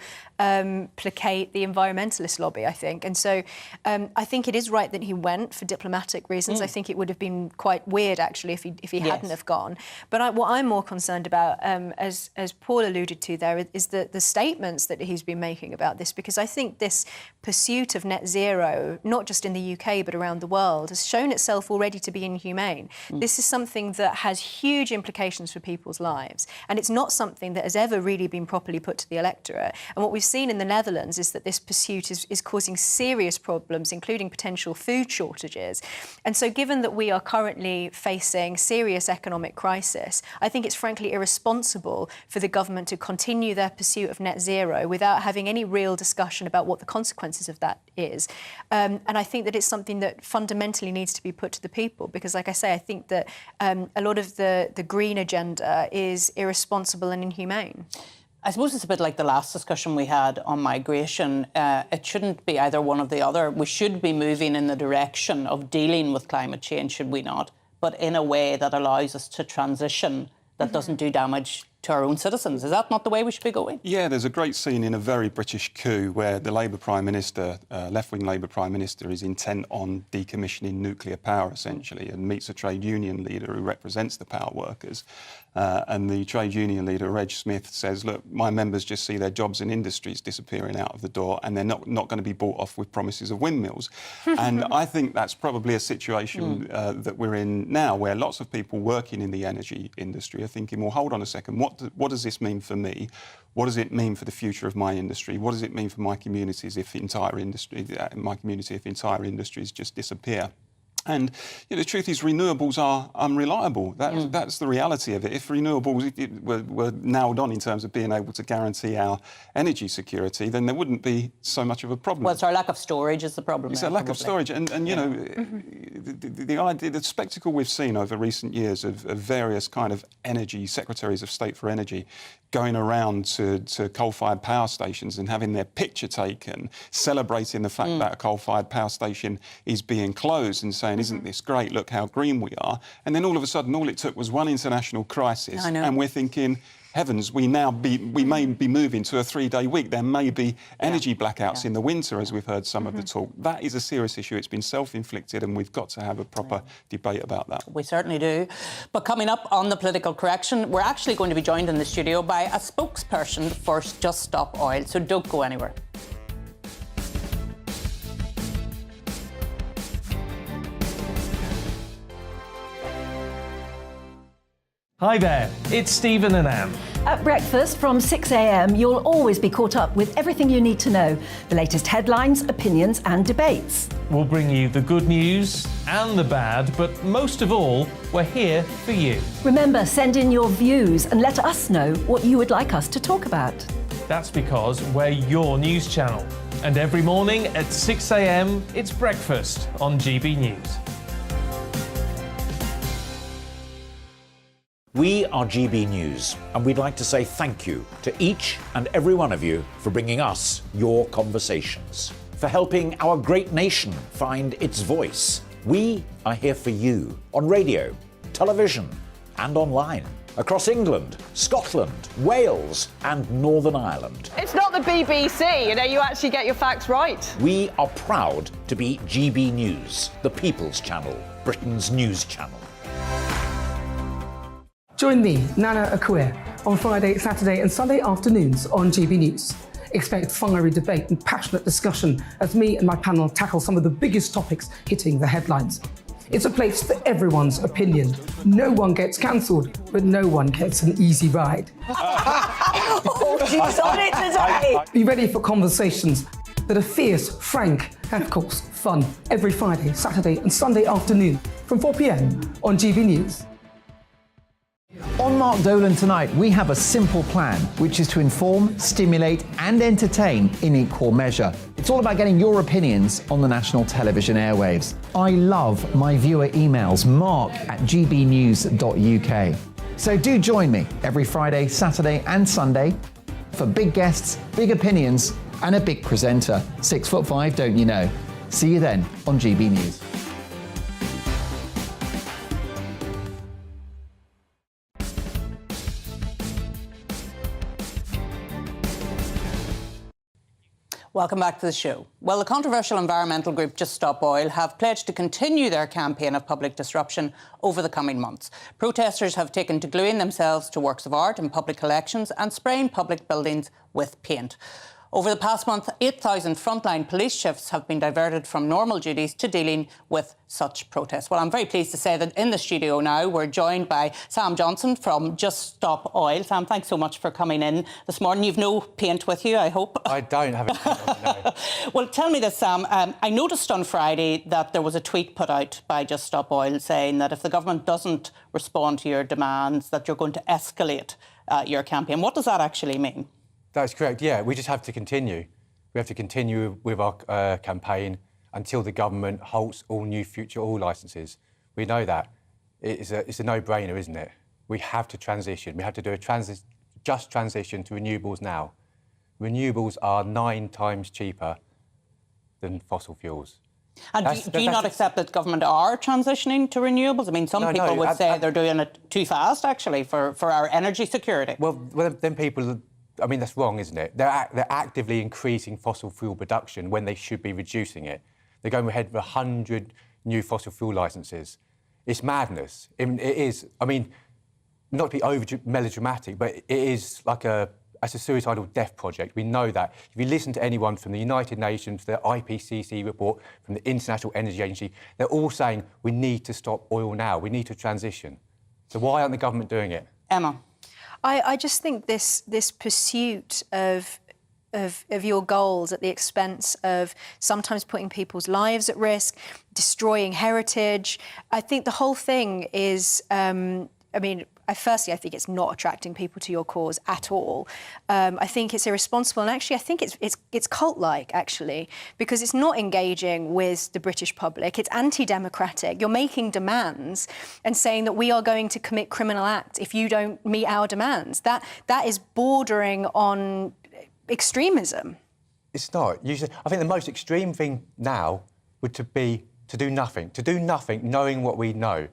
placate the environmentalist lobby, I think. And so I think it is right that he went for diplomatic reasons. I think it would have been quite weird, actually, if he hadn't have gone. But what I'm more concerned about, as Paul alluded to there, is the statements that he's been making about this, because I think this pursuit of net zero, not just in the UK but around the world, has shown itself already to be inhumane. This is something that has huge implications for people's lives, and it's not something that has ever really been properly put to the electorate. And what we've seen in the Netherlands is that this pursuit is causing serious problems, including potential food shortages. And so given that we are currently facing serious economic crisis, I think it's frankly irresponsible for the government to continue their pursuit of net zero without having any real discussion about what the consequences of that is. And I think that it's something that fundamentally needs to be put to the people, because, like I say, I think that a lot of the green agenda is irresponsible and inhumane. I suppose it's a bit like the last discussion we had on migration. It shouldn't be either one or the other. We should be moving in the direction of dealing with climate change, should we not? But in a way that allows us to transition, that doesn't do damage to our own citizens. Is that not the way we should be going? Yeah, there's a great scene in a very British coup where the Labour Prime Minister, left-wing Labour Prime Minister, is intent on decommissioning nuclear power, essentially, and meets a trade union leader who represents the power workers. And the trade union leader, Reg Smith, says, look, my members just see their jobs and industries disappearing out of the door, and they're not going to be bought off with promises of windmills. And I think that's probably a situation that we're in now, where lots of people working in the energy industry are thinking, well, hold on a second, what does this mean for me? What does it mean for the future of my industry? What does it mean for my communities if entire industries just disappear? And the truth is, renewables are unreliable. That's the reality of it. If renewables were nailed on in terms of being able to guarantee our energy security, then there wouldn't be so much of a problem. Well, it's our lack of storage is the problem. It's a lack of storage, and the idea, the spectacle we've seen over recent years of various kind of energy secretaries of state for energy going around to coal-fired power stations and having their picture taken, celebrating the fact that a coal-fired power station is being closed and saying, isn't this great, look how green we are. And then all of a sudden, all it took was one international crisis. And we're thinking, heavens, we may be moving to a 3-day week. There may be energy blackouts in the winter, as we've heard some of the talk. That is a serious issue. It's been self-inflicted, and we've got to have a proper debate about that. We certainly do. But coming up on the political correction, we're actually going to be joined in the studio by a spokesperson for Just Stop Oil. So don't go anywhere. Hi there, it's Stephen and Anne. At breakfast from 6 a.m, you'll always be caught up with everything you need to know, the latest headlines, opinions and debates. We'll bring you the good news and the bad, but most of all, we're here for you. Remember, send in your views and let us know what you would like us to talk about. That's because we're your news channel. And every morning at 6 a.m, it's breakfast on GB News. We are GB News, and we'd like to say thank you to each and every one of you for bringing us your conversations, for helping our great nation find its voice. We are here for you on radio, television, and online, across England, Scotland, Wales, and Northern Ireland. It's not the BBC, you actually get your facts right. We are proud to be GB News, the People's Channel, Britain's news channel. Join me, Nana Akua, on Friday, Saturday and Sunday afternoons on GB News. Expect fiery debate and passionate discussion as me and my panel tackle some of the biggest topics hitting the headlines. It's a place for everyone's opinion. No one gets cancelled, but no one gets an easy ride. Oh, she's on it today! Be ready for conversations that are fierce, frank, and of course, fun. Every Friday, Saturday and Sunday afternoon from 4 p.m. on GB News. On Mark Dolan tonight, we have a simple plan, which is to inform, stimulate and entertain in equal measure. It's all about getting your opinions on the national television airwaves. I love my viewer emails, mark@gbnews.uk. So do join me every Friday, Saturday and Sunday for big guests, big opinions and a big presenter. 6'5", don't you know? See you then on GB News. Welcome back to the show. Well, the controversial environmental group Just Stop Oil have pledged to continue their campaign of public disruption over the coming months. Protesters have taken to gluing themselves to works of art in public collections and spraying public buildings with paint. Over the past month, 8,000 frontline police shifts have been diverted from normal duties to dealing with such protests. Well, I'm very pleased to say that in the studio now, we're joined by Sam Johnson from Just Stop Oil. Sam, thanks so much for coming in this morning. You've no paint with you, I hope. I don't have it. No. Well, tell me this, Sam. I noticed on Friday that there was a tweet put out by Just Stop Oil saying that if the government doesn't respond to your demands, that you're going to escalate your campaign. What does that actually mean? That's correct, yeah. We just have to continue. We have to continue with our campaign until the government halts all new future oil licences. We know that. It's a no-brainer, isn't it? We have to transition. We have to do a just transition to renewables now. Renewables are 9 times cheaper than fossil fuels. And do you not accept that government are transitioning to renewables? I mean, some people would say they're doing it too fast, actually, for our energy security. Well, then people... I mean, that's wrong, isn't it? They're actively increasing fossil fuel production when they should be reducing it. They're going ahead with 100 new fossil fuel licences. It's madness. It is. I mean, not to be over melodramatic, but it is like a suicidal death project. We know that. If you listen to anyone from the United Nations, the IPCC report, from the International Energy Agency, they're all saying we need to stop oil now. We need to transition. So why aren't the government doing it? Emma. I just think this pursuit of your goals at the expense of sometimes putting people's lives at risk, destroying heritage. I think the whole thing is, firstly, I think it's not attracting people to your cause at all. I think it's irresponsible, and actually, I think it's cult-like, actually, because it's not engaging with the British public. It's anti-democratic. You're making demands and saying that we are going to commit criminal acts if you don't meet our demands. That is bordering on extremism. It's not. I think the most extreme thing now would be to do nothing. To do nothing, knowing what we know.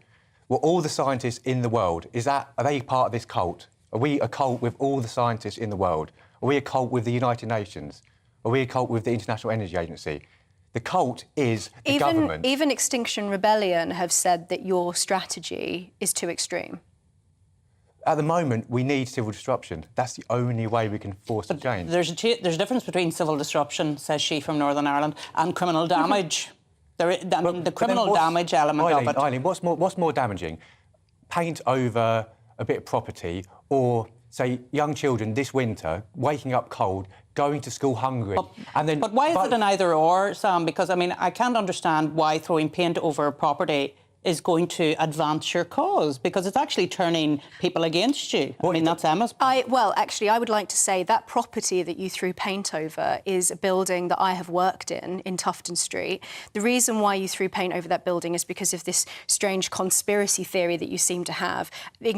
Well, all the scientists in the world, are they part of this cult? Are we a cult with all the scientists in the world? Are we a cult with the United Nations? Are we a cult with the International Energy Agency? The cult is the government. Even Extinction Rebellion have said that your strategy is too extreme. At the moment, we need civil disruption. That's the only way we can force a change. There's a difference between civil disruption, says she from Northern Ireland, and criminal damage. The criminal damage element of it. Eileen, what's more damaging? Paint over a bit of property, or, say, young children this winter waking up cold, going to school hungry, But why is it an either-or, Sam? Because, I mean, I can't understand why throwing paint over property is going to advance your cause, because it's actually turning people against you. I mean, that's Emma's point. Actually, I would like to say that property that you threw paint over is a building that I have worked in Tufton Street. The reason why you threw paint over that building is because of this strange conspiracy theory that you seem to have,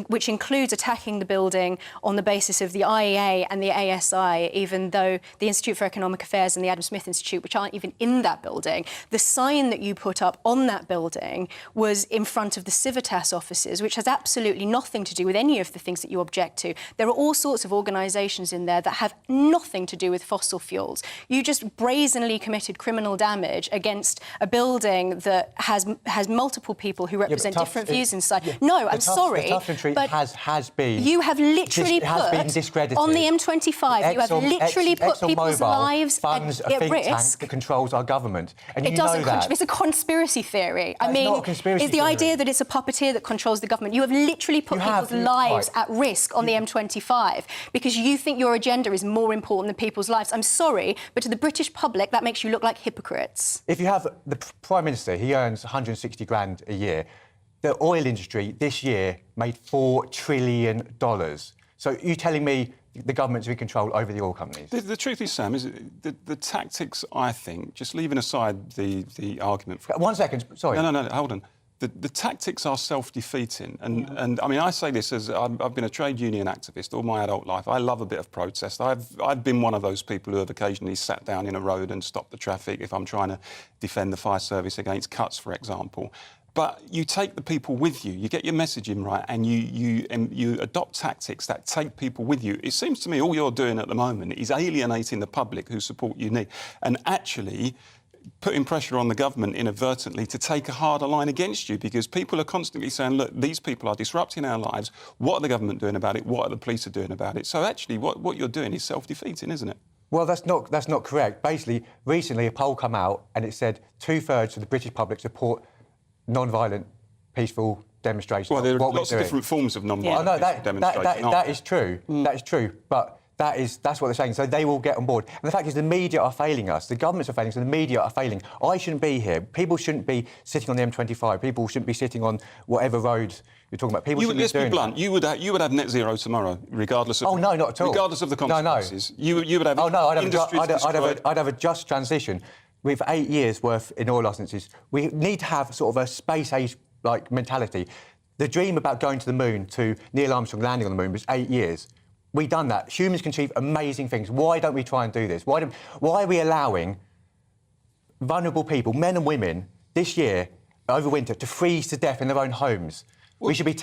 which includes attacking the building on the basis of the IEA and the ASI, even though the Institute for Economic Affairs and the Adam Smith Institute, which aren't even in that building, the sign that you put up on that building was in front of the Civitas offices, which has absolutely nothing to do with any of the things that you object to. There are all sorts of organisations in there that have nothing to do with fossil fuels. You just brazenly committed criminal damage against a building that has multiple people who represent different views inside. No, I'm sorry, but has been. You have literally been discredited on the M25. You have literally put people's lives at risk. Tank that controls our government, and it doesn't. It's a conspiracy theory. I mean, not a conspiracy. Is the idea that it's a puppeteer that controls the government. You have literally put people's lives at risk on the M25 because you think your agenda is more important than people's lives. I'm sorry, but to the British public, that makes you look like hypocrites. If you have the Prime Minister, he earns 160 grand a year. The oil industry this year made $4 trillion. So you telling me the government's in control over the oil companies? The truth is, Sam, is the tactics, I think, just leaving aside the argument... 1 second, sorry. No, hold on. The tactics are self-defeating. And I mean, I say this as I've been a trade union activist all my adult life. I love a bit of protest. I've been one of those people who have occasionally sat down in a road and stopped the traffic if I'm trying to defend the fire service against cuts, for example. But you take the people with you, you get your messaging right, and you adopt tactics that take people with you. It seems to me all you're doing at the moment is alienating the public who support you, and actually putting pressure on the government inadvertently to take a harder line against you, because people are constantly saying, look, these people are disrupting our lives. What are the government doing about it? What are the police doing about it? So actually what you're doing is self-defeating, isn't it? Well, that's not correct. Basically, recently a poll came out and it said 2/3 of the British public support non-violent, peaceful demonstrations. Well, there are lots of different forms of non-violent demonstrations. That is true. That is true. But that's what they're saying. So they will get on board. And the fact is the media are failing us. The governments are failing us and the media are failing. I shouldn't be here. People shouldn't be sitting on the M25. People shouldn't be sitting on whatever road you're talking about. Let's be blunt. You would have net zero tomorrow, regardless of... Oh, no, not at all. Regardless of the consequences. No. You would have... Oh, no, I'd have a just transition. With 8 years' worth in oil licences, we need to have sort of a space-age mentality. The dream about going to the moon, to Neil Armstrong landing on the moon, was 8 years. we done that. Humans can achieve amazing things. Why don't we try and do this? Why are we allowing vulnerable people, men and women, this year, over winter, to freeze to death in their own homes? We should be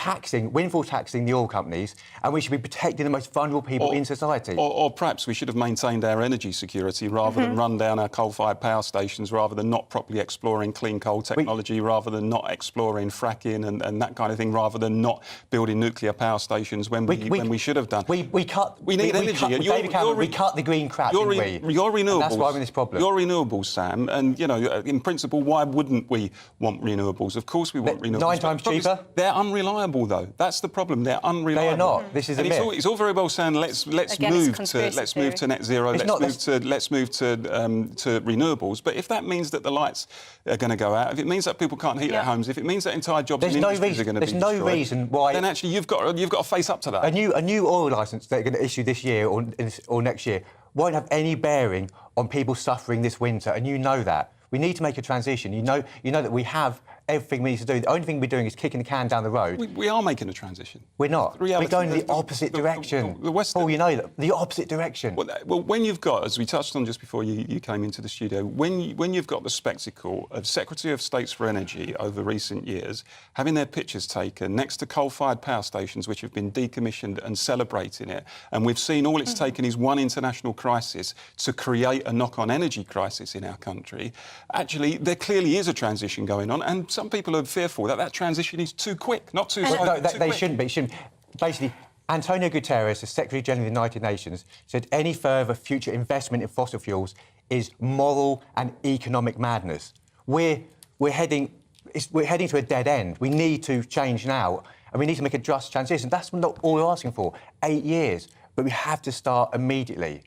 windfall taxing the oil companies, and we should be protecting the most vulnerable people in society. Or perhaps we should have maintained our energy security rather than run down our coal-fired power stations, rather than not properly exploring clean coal technology, rather than not exploring fracking and that kind of thing, rather than not building nuclear power stations when we should have done. We need energy. We cut the green crap, your didn't we? Your renewables. And that's why we're in this problem. Your renewables, Sam, and, you know, in principle, why wouldn't we want renewables? Of course we want renewables. 9 times cheaper? They're unreliable, though. That's the problem. They're unreliable. They are not. This is a myth. It's all very well saying let's move to net zero. Let's move to renewables. But if that means that the lights are going to go out, if it means that people can't heat their homes, if it means that entire jobs in industries are going to be destroyed, there's no reason why. Then actually you've got to face up to that. A new oil licence that are going to issue this year or next year won't have any bearing on people suffering this winter, and you know that. We need to make a transition. You know that we have everything we need to do. The only thing we're doing is kicking the can down the road. We are making a transition. We're not. We're going in the opposite direction. Paul, you know that. The opposite direction. Well, when you've got, as we touched on just before you came into the studio, when you've got the spectacle of Secretary of States for Energy over recent years having their pictures taken next to coal-fired power stations which have been decommissioned and celebrating it, and we've seen all it's taken is one international crisis to create a knock-on energy crisis in our country, actually, there clearly is a transition going on, and some people are fearful that transition is too quick, not too slow. No, they shouldn't be. Basically, Antonio Guterres, the Secretary-General of the United Nations, said any further future investment in fossil fuels is moral and economic madness. We're heading to a dead end. We need to change now, and we need to make a just transition. That's not all we're asking for. 8 years, but we have to start immediately.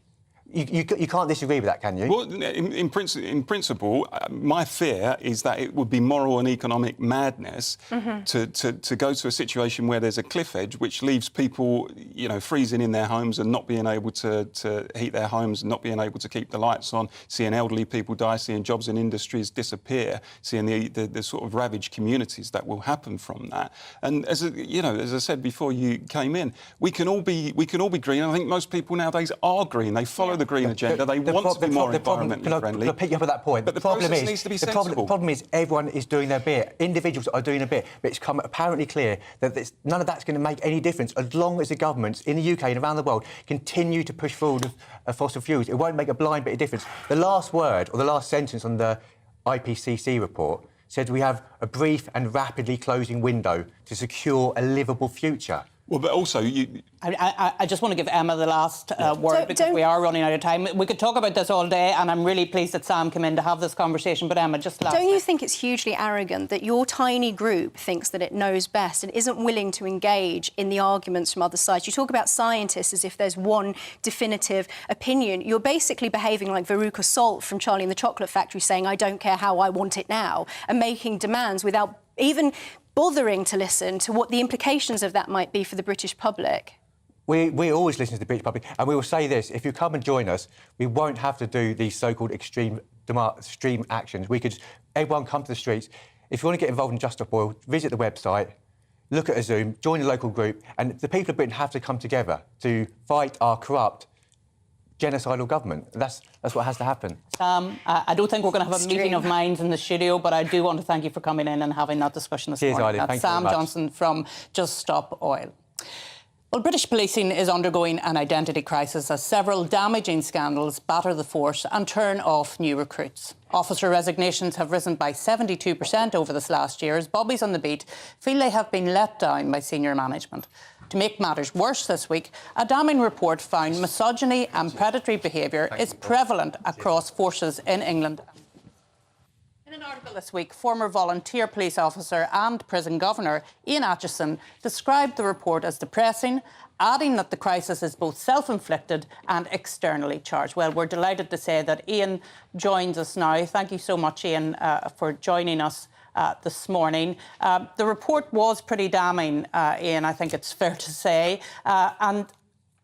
You can't disagree with that, can you? Well, in principle, my fear is that it would be moral and economic madness to go to a situation where there's a cliff edge which leaves people, you know, freezing in their homes and not being able to heat their homes, and not being able to keep the lights on, seeing elderly people die, seeing jobs in industries disappear, seeing the sort of ravaged communities that will happen from that. And as I said before you came in, we can all be green. I think most people nowadays are green. They follow the green agenda. They want to be more environmentally friendly. Can I pick you up at that point? But the process needs to be sensible. The problem is everyone is doing their bit. Individuals are doing a bit. But it's come apparently clear that none of that's going to make any difference as long as the governments in the UK and around the world continue to push forward fossil fuels. It won't make a blind bit of difference. The last word or the last sentence on the IPCC report said we have a brief and rapidly closing window to secure a livable future. Well, but also I just want to give Emma the last word because we are running out of time. We could talk about this all day, and I'm really pleased that Sam came in to have this conversation. But Emma, just last. Don't you think it's hugely arrogant that your tiny group thinks that it knows best and isn't willing to engage in the arguments from other sides? You talk about scientists as if there's one definitive opinion. You're basically behaving like Veruca Salt from Charlie and the Chocolate Factory, saying, I don't care how I want it now, and making demands without even bothering to listen to what the implications of that might be for the British public. We always listen to the British public, and we will say this: if you come and join us, we won't have to do these so-called extreme actions. Everyone come to the streets. If you want to get involved in Just Stop Oil, visit the website, look at a Zoom, join a local group, and the people of Britain have to come together to fight our corrupt, genocidal government. That's what has to happen. Sam, I don't think we're going to have a meeting of minds in the studio, but I do want to thank you for coming in and having that discussion this morning. Eileen. That's Sam Johnson from Just Stop Oil. Well, British policing is undergoing an identity crisis as several damaging scandals batter the force and turn off new recruits. Officer resignations have risen by 72% over this last year as bobbies on the beat feel they have been let down by senior management. To make matters worse this week, a damning report found misogyny and predatory behaviour is prevalent across forces in England. In an article this week, former volunteer police officer and prison governor Ian Atchison described the report as depressing, adding that the crisis is both self-inflicted and externally charged. Well, we're delighted to say that Ian joins us now. Thank you so much, Ian, for joining us this morning. The report was pretty damning, Ian, I think it's fair to say. And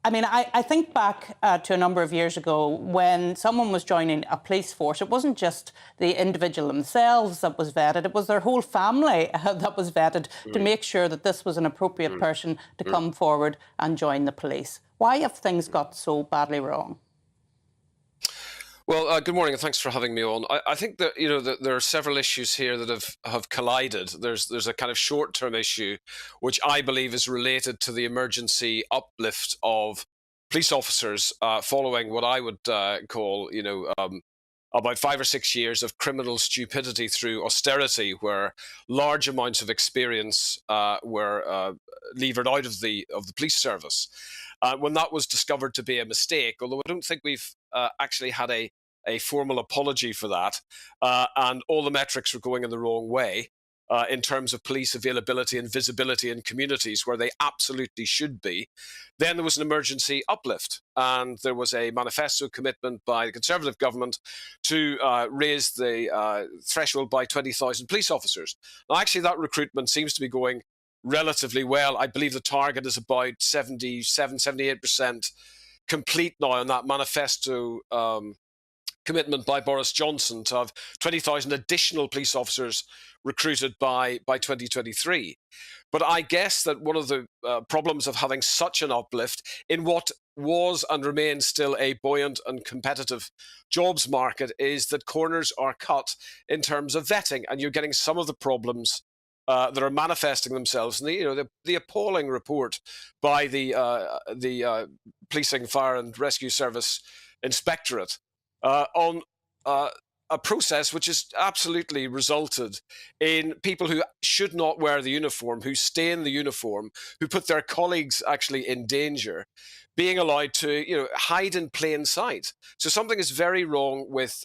I mean, I think back to a number of years ago when someone was joining a police force. It wasn't just the individual themselves that was vetted, it was their whole family that was vetted to make sure that this was an appropriate person to come forward and join the police. Why have things got so badly wrong? Well, good morning, and thanks for having me on. I think that that there are several issues here that have collided. There's a kind of short-term issue, which I believe is related to the emergency uplift of police officers following what I would call, about 5 or 6 years of criminal stupidity through austerity, where large amounts of experience were levered out of the police service. When that was discovered to be a mistake, although I don't think we've actually had a formal apology for that, and all the metrics were going in the wrong way in terms of police availability and visibility in communities where they absolutely should be, then there was an emergency uplift, and there was a manifesto commitment by the Conservative government to raise the threshold by 20,000 police officers. Now, actually, that recruitment seems to be going relatively well. I believe the target is about 77-78% complete now on that manifesto commitment by Boris Johnson to have 20,000 additional police officers recruited by 2023. But I guess that one of the problems of having such an uplift in what was and remains still a buoyant and competitive jobs market is that corners are cut in terms of vetting, and you're getting some of the problems that are manifesting themselves. And the appalling report by the Policing, Fire and Rescue Service Inspectorate on a process which has absolutely resulted in people who should not wear the uniform, who stay in the uniform, who put their colleagues actually in danger, being allowed to hide in plain sight. So something is very wrong with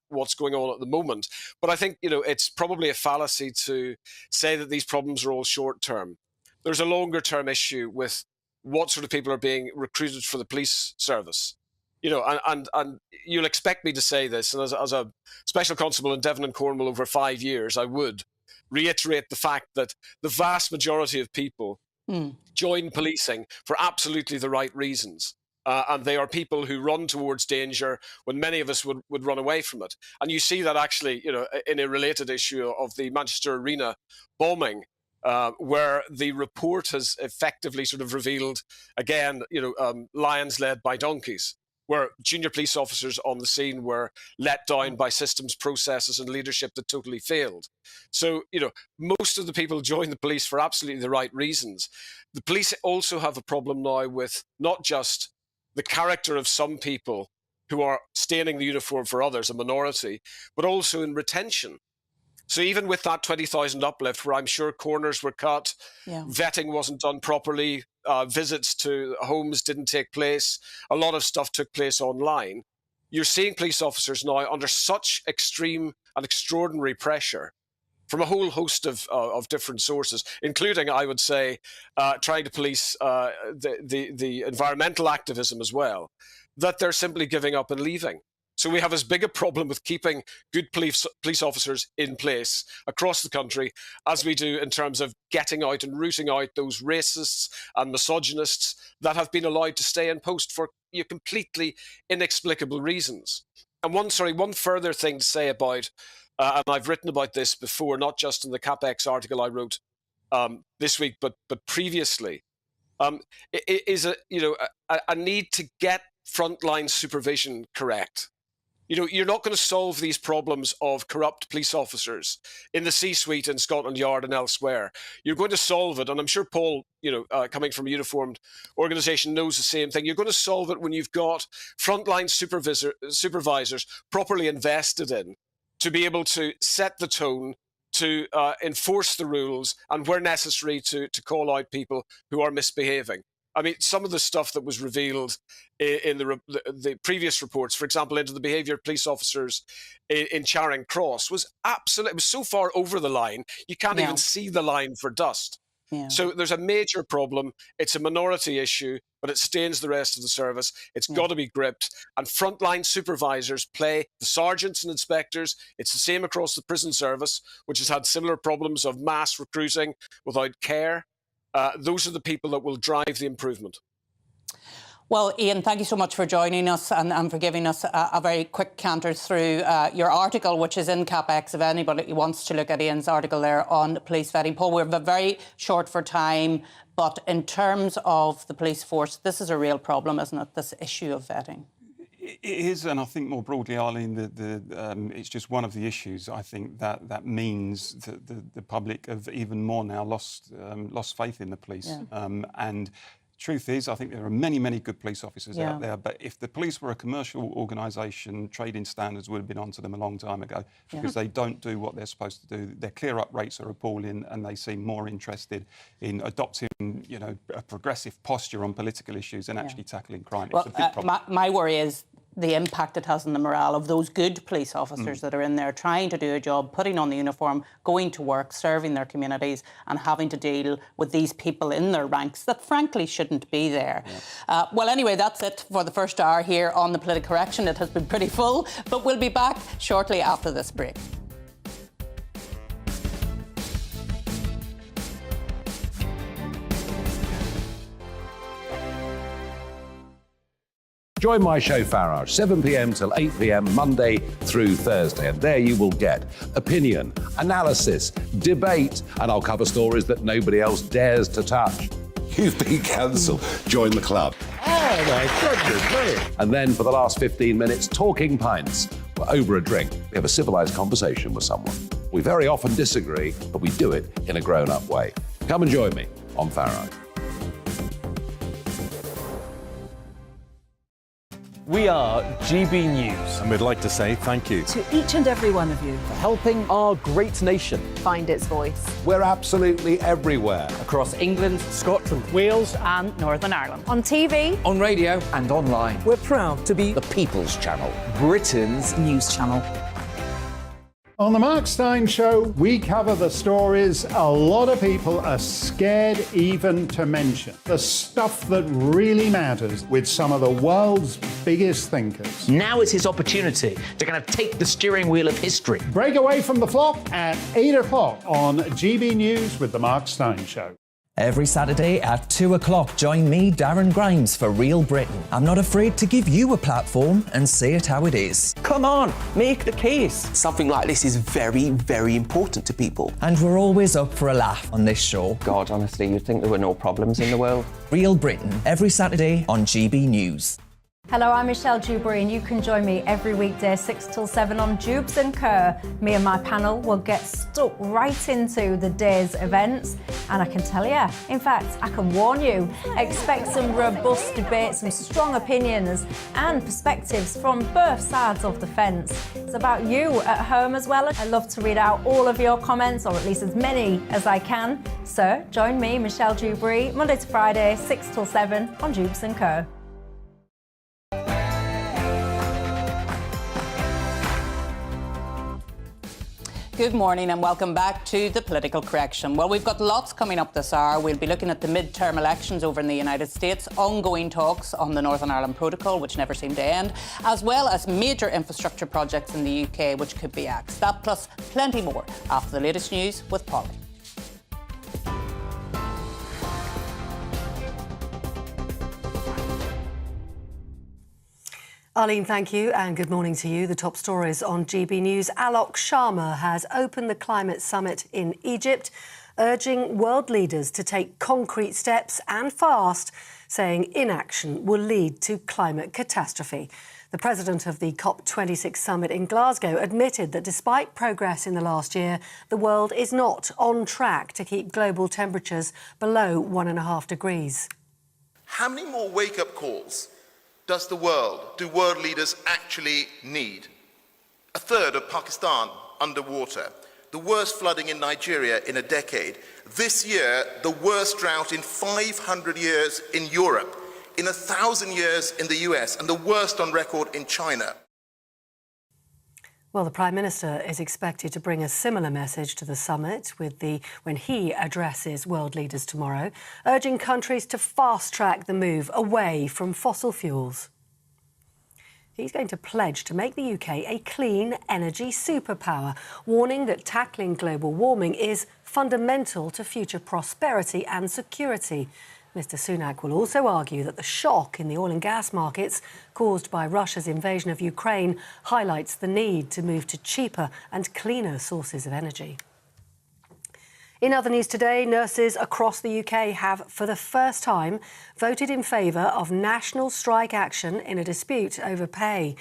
what's going on at the moment. But I think it's probably a fallacy to say that these problems are all short term. There's a longer term issue with what sort of people are being recruited for the police service. And you'll expect me to say this, and as a special constable in Devon and Cornwall over 5 years, I would reiterate the fact that the vast majority of people join policing for absolutely the right reasons. And they are people who run towards danger when many of us would run away from it. And you see that actually, in a related issue of the Manchester Arena bombing, where the report has effectively sort of revealed, again, lions led by donkeys, where junior police officers on the scene were let down by systems, processes and leadership that totally failed. So, most of the people join the police for absolutely the right reasons. The police also have a problem now with not just the character of some people who are staining the uniform for others, a minority, but also in retention. So even with that 20,000 uplift, where I'm sure corners were cut, vetting wasn't done properly, visits to homes didn't take place, a lot of stuff took place online, you're seeing police officers now under such extreme and extraordinary pressure from a whole host of different sources, including, I would say, trying to police the environmental activism as well, that they're simply giving up and leaving. So we have as big a problem with keeping good police officers in place across the country as we do in terms of getting out and rooting out those racists and misogynists that have been allowed to stay in post for completely inexplicable reasons. And one further thing to say about, and I've written about this before, not just in the CapEx article I wrote this week, but previously, is a need to get frontline supervision correct. You're not going to solve these problems of corrupt police officers in the C-suite in Scotland Yard and elsewhere. You're going to solve it, and I'm sure Paul, coming from a uniformed organisation, knows the same thing. You're going to solve it when you've got frontline supervisors properly invested in to be able to set the tone, to enforce the rules, and where necessary to call out people who are misbehaving. I mean, some of the stuff that was revealed in the previous reports, for example, into the behaviour of police officers in Charing Cross, was absolutely, it was so far over the line, you can't even see the line for dust. So there's a major problem. It's a minority issue, but it stains the rest of the service. It's got to be gripped. And frontline supervisors play the sergeants and inspectors. It's the same across the prison service, which has had similar problems of mass recruiting without care. Those are the people that will drive the improvement. Well, Ian, thank you so much for joining us and for giving us a very quick canter through your article, which is in CapX, if anybody wants to look at Ian's article there on police vetting. Paul, we're very short for time, but in terms of the police force, this is a real problem, isn't it, this issue of vetting? It is, and I think more broadly, Arlene, it's just one of the issues. I think that means that the public have even more now lost faith in the police. Yeah. And truth is, I think there are many, many good police officers Yeah. out there, but if the police were a commercial organisation, trading standards would have been onto them a long time ago, because they don't do what they're supposed to do. Their clear-up rates are appalling, and they seem more interested in adopting, you know, a progressive posture on political issues than actually tackling crime. Well, it's a big problem. my worry is the impact it has on the morale of those good police officers that are in there trying to do a job, putting on the uniform, going to work, serving their communities, and having to deal with these people in their ranks that frankly shouldn't be there. Well, anyway, that's it for the first hour here on The Political Correction. It has been pretty full, but we'll be back shortly after this break. Join my show Farage, 7 p.m. till 8 p.m. Monday through Thursday. And there you will get opinion, analysis, debate, and I'll cover stories that nobody else dares to touch. You've been cancelled. Join the club. Oh, my goodness me. And then for the last 15 minutes, talking pints. We're over a drink. We have a civilised conversation with someone. We very often disagree, but we do it in a grown-up way. Come and join me on Farage. We are GB News. And we'd like to say thank you To each and every one of you. For helping our great nation. Find its voice. We're absolutely everywhere. Across England, Scotland, Wales and Northern Ireland. On TV. On radio and online. We're proud to be The People's Channel. Britain's News channel. On the Mark Steyn Show, we cover the stories a lot of people are scared even to mention. The stuff that really matters with some of the world's biggest thinkers. Now is his opportunity to kind of take the steering wheel of history. Break away from the flock at 8 o'clock on GB News with the Mark Steyn Show. Every Saturday at 2 o'clock, join me, Darren Grimes, for Real Britain. I'm not afraid to give you a platform and say it how it is. Come on, make the case. Something like this is very, very important to people. And we're always up for a laugh on this show. God, honestly, you'd think there were no problems in the world. Real Britain, every Saturday on GB News. Hello, I'm Michelle Dewberry, and you can join me every weekday 6 till 7 on Jubes and Kerr. Me and my panel will get stuck right into the day's events, and I can tell you, in fact, I can warn you, expect some robust debates, some strong opinions and perspectives from both sides of the fence. It's about you at home as well. I love to read out all of your comments, or at least as many as I can. So join me, Michelle Dewberry, Monday to Friday, 6 till 7 on Jubes and Kerr. Good morning and welcome back to The Political Correction. Well, we've got lots coming up this hour. We'll be looking at the mid-term elections over in the United States, ongoing talks on the Northern Ireland Protocol, which never seem to end, as well as major infrastructure projects in the UK, which could be axed. That plus plenty more after the latest news with Polly. Arlene, thank you, and good morning to you. The top stories on GB News. Alok Sharma has opened the climate summit in Egypt, urging world leaders to take concrete steps and fast, saying inaction will lead to climate catastrophe. The president of the COP26 summit in Glasgow admitted that despite progress in the last year, the world is not on track to keep global temperatures below 1.5 degrees. How many more wake-up calls do world leaders actually need? A third of Pakistan underwater, the worst flooding in Nigeria in a decade. This year, the worst drought in 500 years in Europe, in 1,000 years in the US, and the worst on record in China. Well, the Prime Minister is expected to bring a similar message to the summit when he addresses world leaders tomorrow, urging countries to fast-track the move away from fossil fuels. He's going to pledge to make the UK a clean energy superpower, warning that tackling global warming is fundamental to future prosperity and security. Mr Sunak will also argue that the shock in the oil and gas markets caused by Russia's invasion of Ukraine highlights the need to move to cheaper and cleaner sources of energy. In other news today, nurses across the UK have, for the first time, voted in favour of national strike action in a dispute over pay.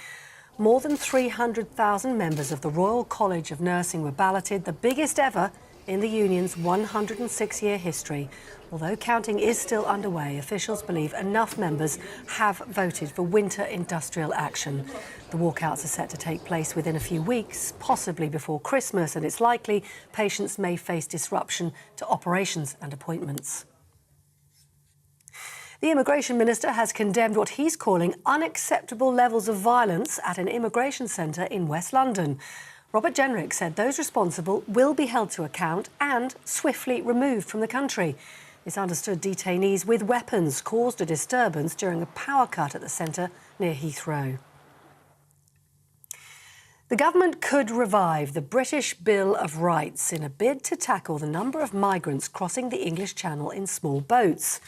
More than 300,000 members of the Royal College of Nursing were balloted, the biggest ever in the union's 106-year history. Although counting is still underway, officials believe enough members have voted for winter industrial action. The walkouts are set to take place within a few weeks, possibly before Christmas, and it's likely patients may face disruption to operations and appointments. The Immigration Minister has condemned what he's calling unacceptable levels of violence at an immigration centre in West London. Robert Jenrick said those responsible will be held to account and swiftly removed from the country. It's understood detainees with weapons caused a disturbance during a power cut at the centre near Heathrow. The government could revive the British Bill of Rights in a bid to tackle the number of migrants crossing the English Channel in small boats.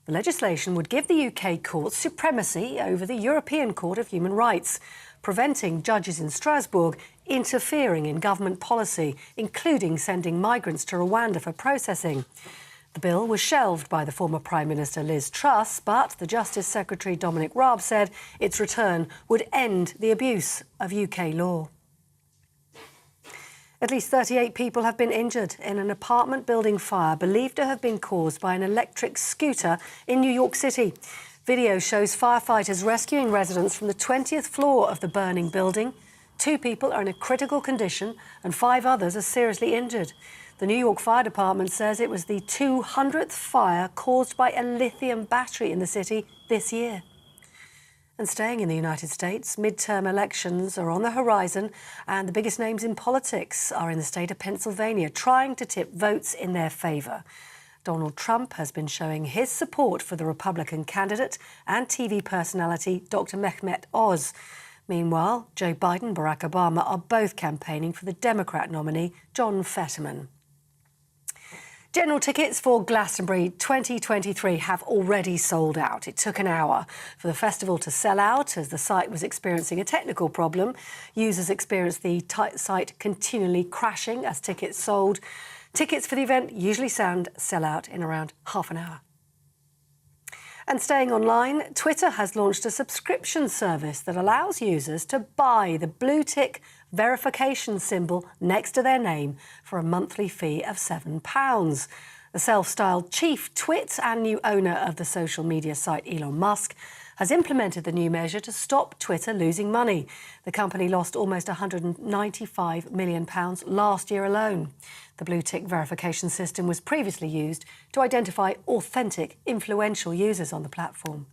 The legislation would give the UK courts supremacy over the European Court of Human Rights, preventing judges in Strasbourg interfering in government policy, including sending migrants to Rwanda for processing. The bill was shelved by the former Prime Minister Liz Truss, but the Justice Secretary Dominic Raab said its return would end the abuse of UK law. At least 38 people have been injured in an apartment building fire believed to have been caused by an electric scooter in New York City. Video shows firefighters rescuing residents from the 20th floor of the burning building. 2 people are in a critical condition and 5 others are seriously injured. The New York Fire Department says it was the 200th fire caused by a lithium battery in the city this year. And staying in the United States, midterm elections are on the horizon and the biggest names in politics are in the state of Pennsylvania, trying to tip votes in their favour. Donald Trump has been showing his support for the Republican candidate and TV personality Dr. Mehmet Oz. Meanwhile, Joe Biden and Barack Obama are both campaigning for the Democrat nominee, John Fetterman. General tickets for Glastonbury 2023 have already sold out. It took an hour for the festival to sell out as the site was experiencing a technical problem. Users experienced the site continually crashing as tickets sold. Tickets for the event usually sell out in around half an hour. And staying online, Twitter has launched a subscription service that allows users to buy the blue tick verification symbol next to their name for a monthly fee of £7. The self-styled chief twit and new owner of the social media site Elon Musk has implemented the new measure to stop Twitter losing money. The company lost almost £195 million last year alone. The blue tick verification system was previously used to identify authentic, influential users on the platform.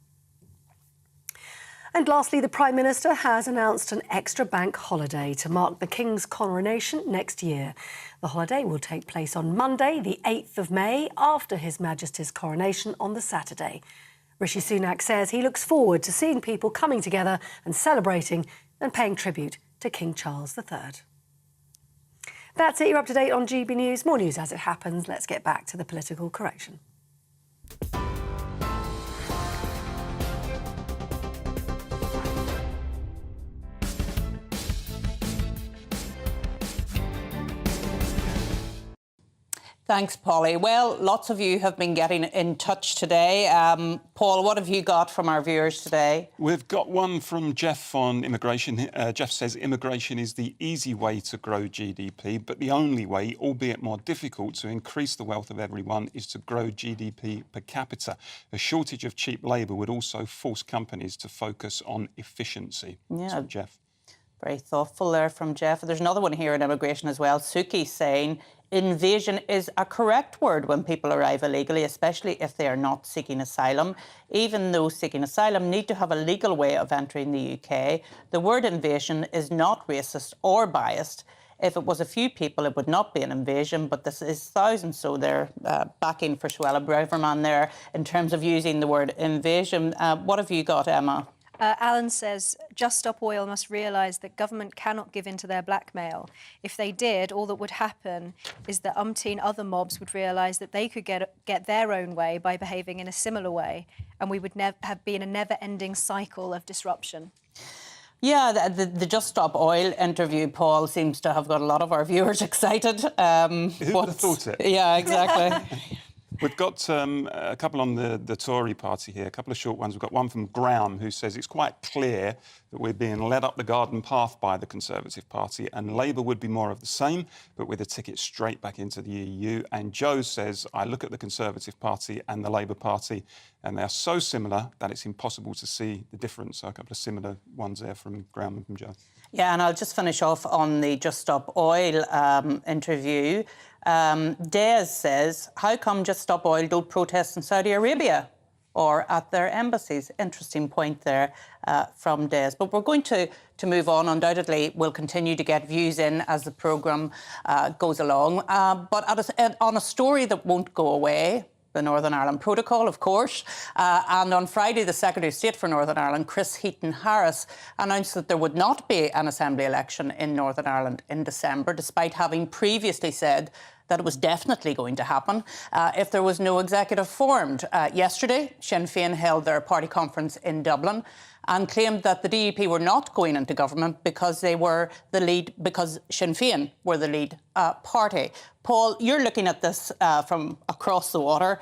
And lastly, the Prime Minister has announced an extra bank holiday to mark the King's coronation next year. The holiday will take place on Monday, the 8th of May, after His Majesty's coronation on the Saturday. Rishi Sunak says he looks forward to seeing people coming together and celebrating and paying tribute to King Charles III. That's it. You're up to date on GB News. More news as it happens. Let's get back to the political correction. Thanks, Polly. Well, lots of you have been getting in touch today. Paul, what have you got from our viewers today? We've got one from Jeff on immigration. Jeff says immigration is the easy way to grow GDP, but the only way, albeit more difficult, to increase the wealth of everyone is to grow GDP per capita. A shortage of cheap labour would also force companies to focus on efficiency. Yeah. So, Jeff. Very thoughtful there from Jeff. There's another one here in immigration as well. Suki saying invasion is a correct word when people arrive illegally, especially if they are not seeking asylum. Even those seeking asylum need to have a legal way of entering the UK. The word invasion is not racist or biased. If it was a few people, it would not be an invasion, but this is thousands, so they're backing for Suella Braverman there in terms of using the word invasion. What have you got, Emma? Alan says, Just Stop Oil must realise that government cannot give in to their blackmail. If they did, all that would happen is that umpteen other mobs would realise that they could get their own way by behaving in a similar way, and we would have been a never-ending cycle of disruption. Yeah, the Just Stop Oil interview, Paul, seems to have got a lot of our viewers excited. Who would have thought it? Yeah, exactly. We've got a couple on the Tory party here, a couple of short ones. We've got one from Graham, who says it's quite clear that we're being led up the garden path by the Conservative Party, and Labour would be more of the same, but with a ticket straight back into the EU. And Joe says, I look at the Conservative Party and the Labour Party, and they are so similar that it's impossible to see the difference. So a couple of similar ones there from Graham and from Joe. Yeah, and I'll just finish off on the Just Stop Oil interview. Des says, how come Just Stop Oil don't protest in Saudi Arabia or at their embassies? Interesting point there from Des. But we're going to move on. Undoubtedly, we'll continue to get views in as the programme goes along. But on a story that won't go away, the Northern Ireland Protocol, of course. And on Friday, the Secretary of State for Northern Ireland, Chris Heaton-Harris, announced that there would not be an Assembly election in Northern Ireland in December, despite having previously said that it was definitely going to happen if there was no executive formed. Yesterday, Sinn Féin held their party conference in Dublin and claimed that the DUP were not going into government because they were the lead, because Sinn Féin were the lead party. Paul, you're looking at this from across the water.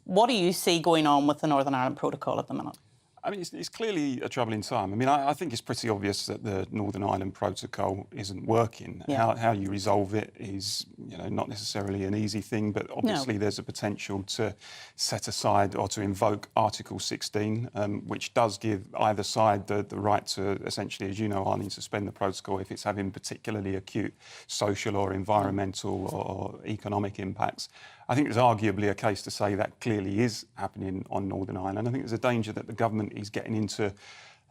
What do you see going on with the Northern Ireland Protocol at the minute? I mean, it's clearly a troubling time. I mean, I think it's pretty obvious that the Northern Ireland Protocol isn't working. Yeah. How you resolve it is, not necessarily an easy thing, but obviously there's a potential to set aside or to invoke Article 16, which does give either side the right to essentially, as you know, Arlene, suspend the protocol if it's having particularly acute social or environmental or economic impacts. I think there's arguably a case to say that clearly is happening on Northern Ireland. I think there's a danger that the government is getting into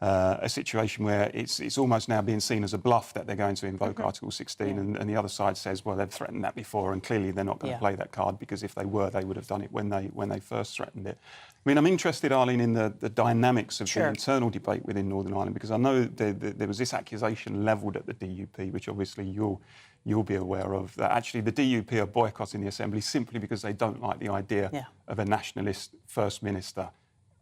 a situation where it's almost now being seen as a bluff that they're going to invoke Article 16, and the other side says, well, they've threatened that before, and clearly they're not going to play that card, because if they were, they would have done it when they first threatened it. I mean, I'm interested, Arlene, in the dynamics of the internal debate within Northern Ireland, because I know there was this accusation levelled at the DUP, which obviously you'll be aware of, that actually the DUP are boycotting the Assembly simply because they don't like the idea of a nationalist First Minister.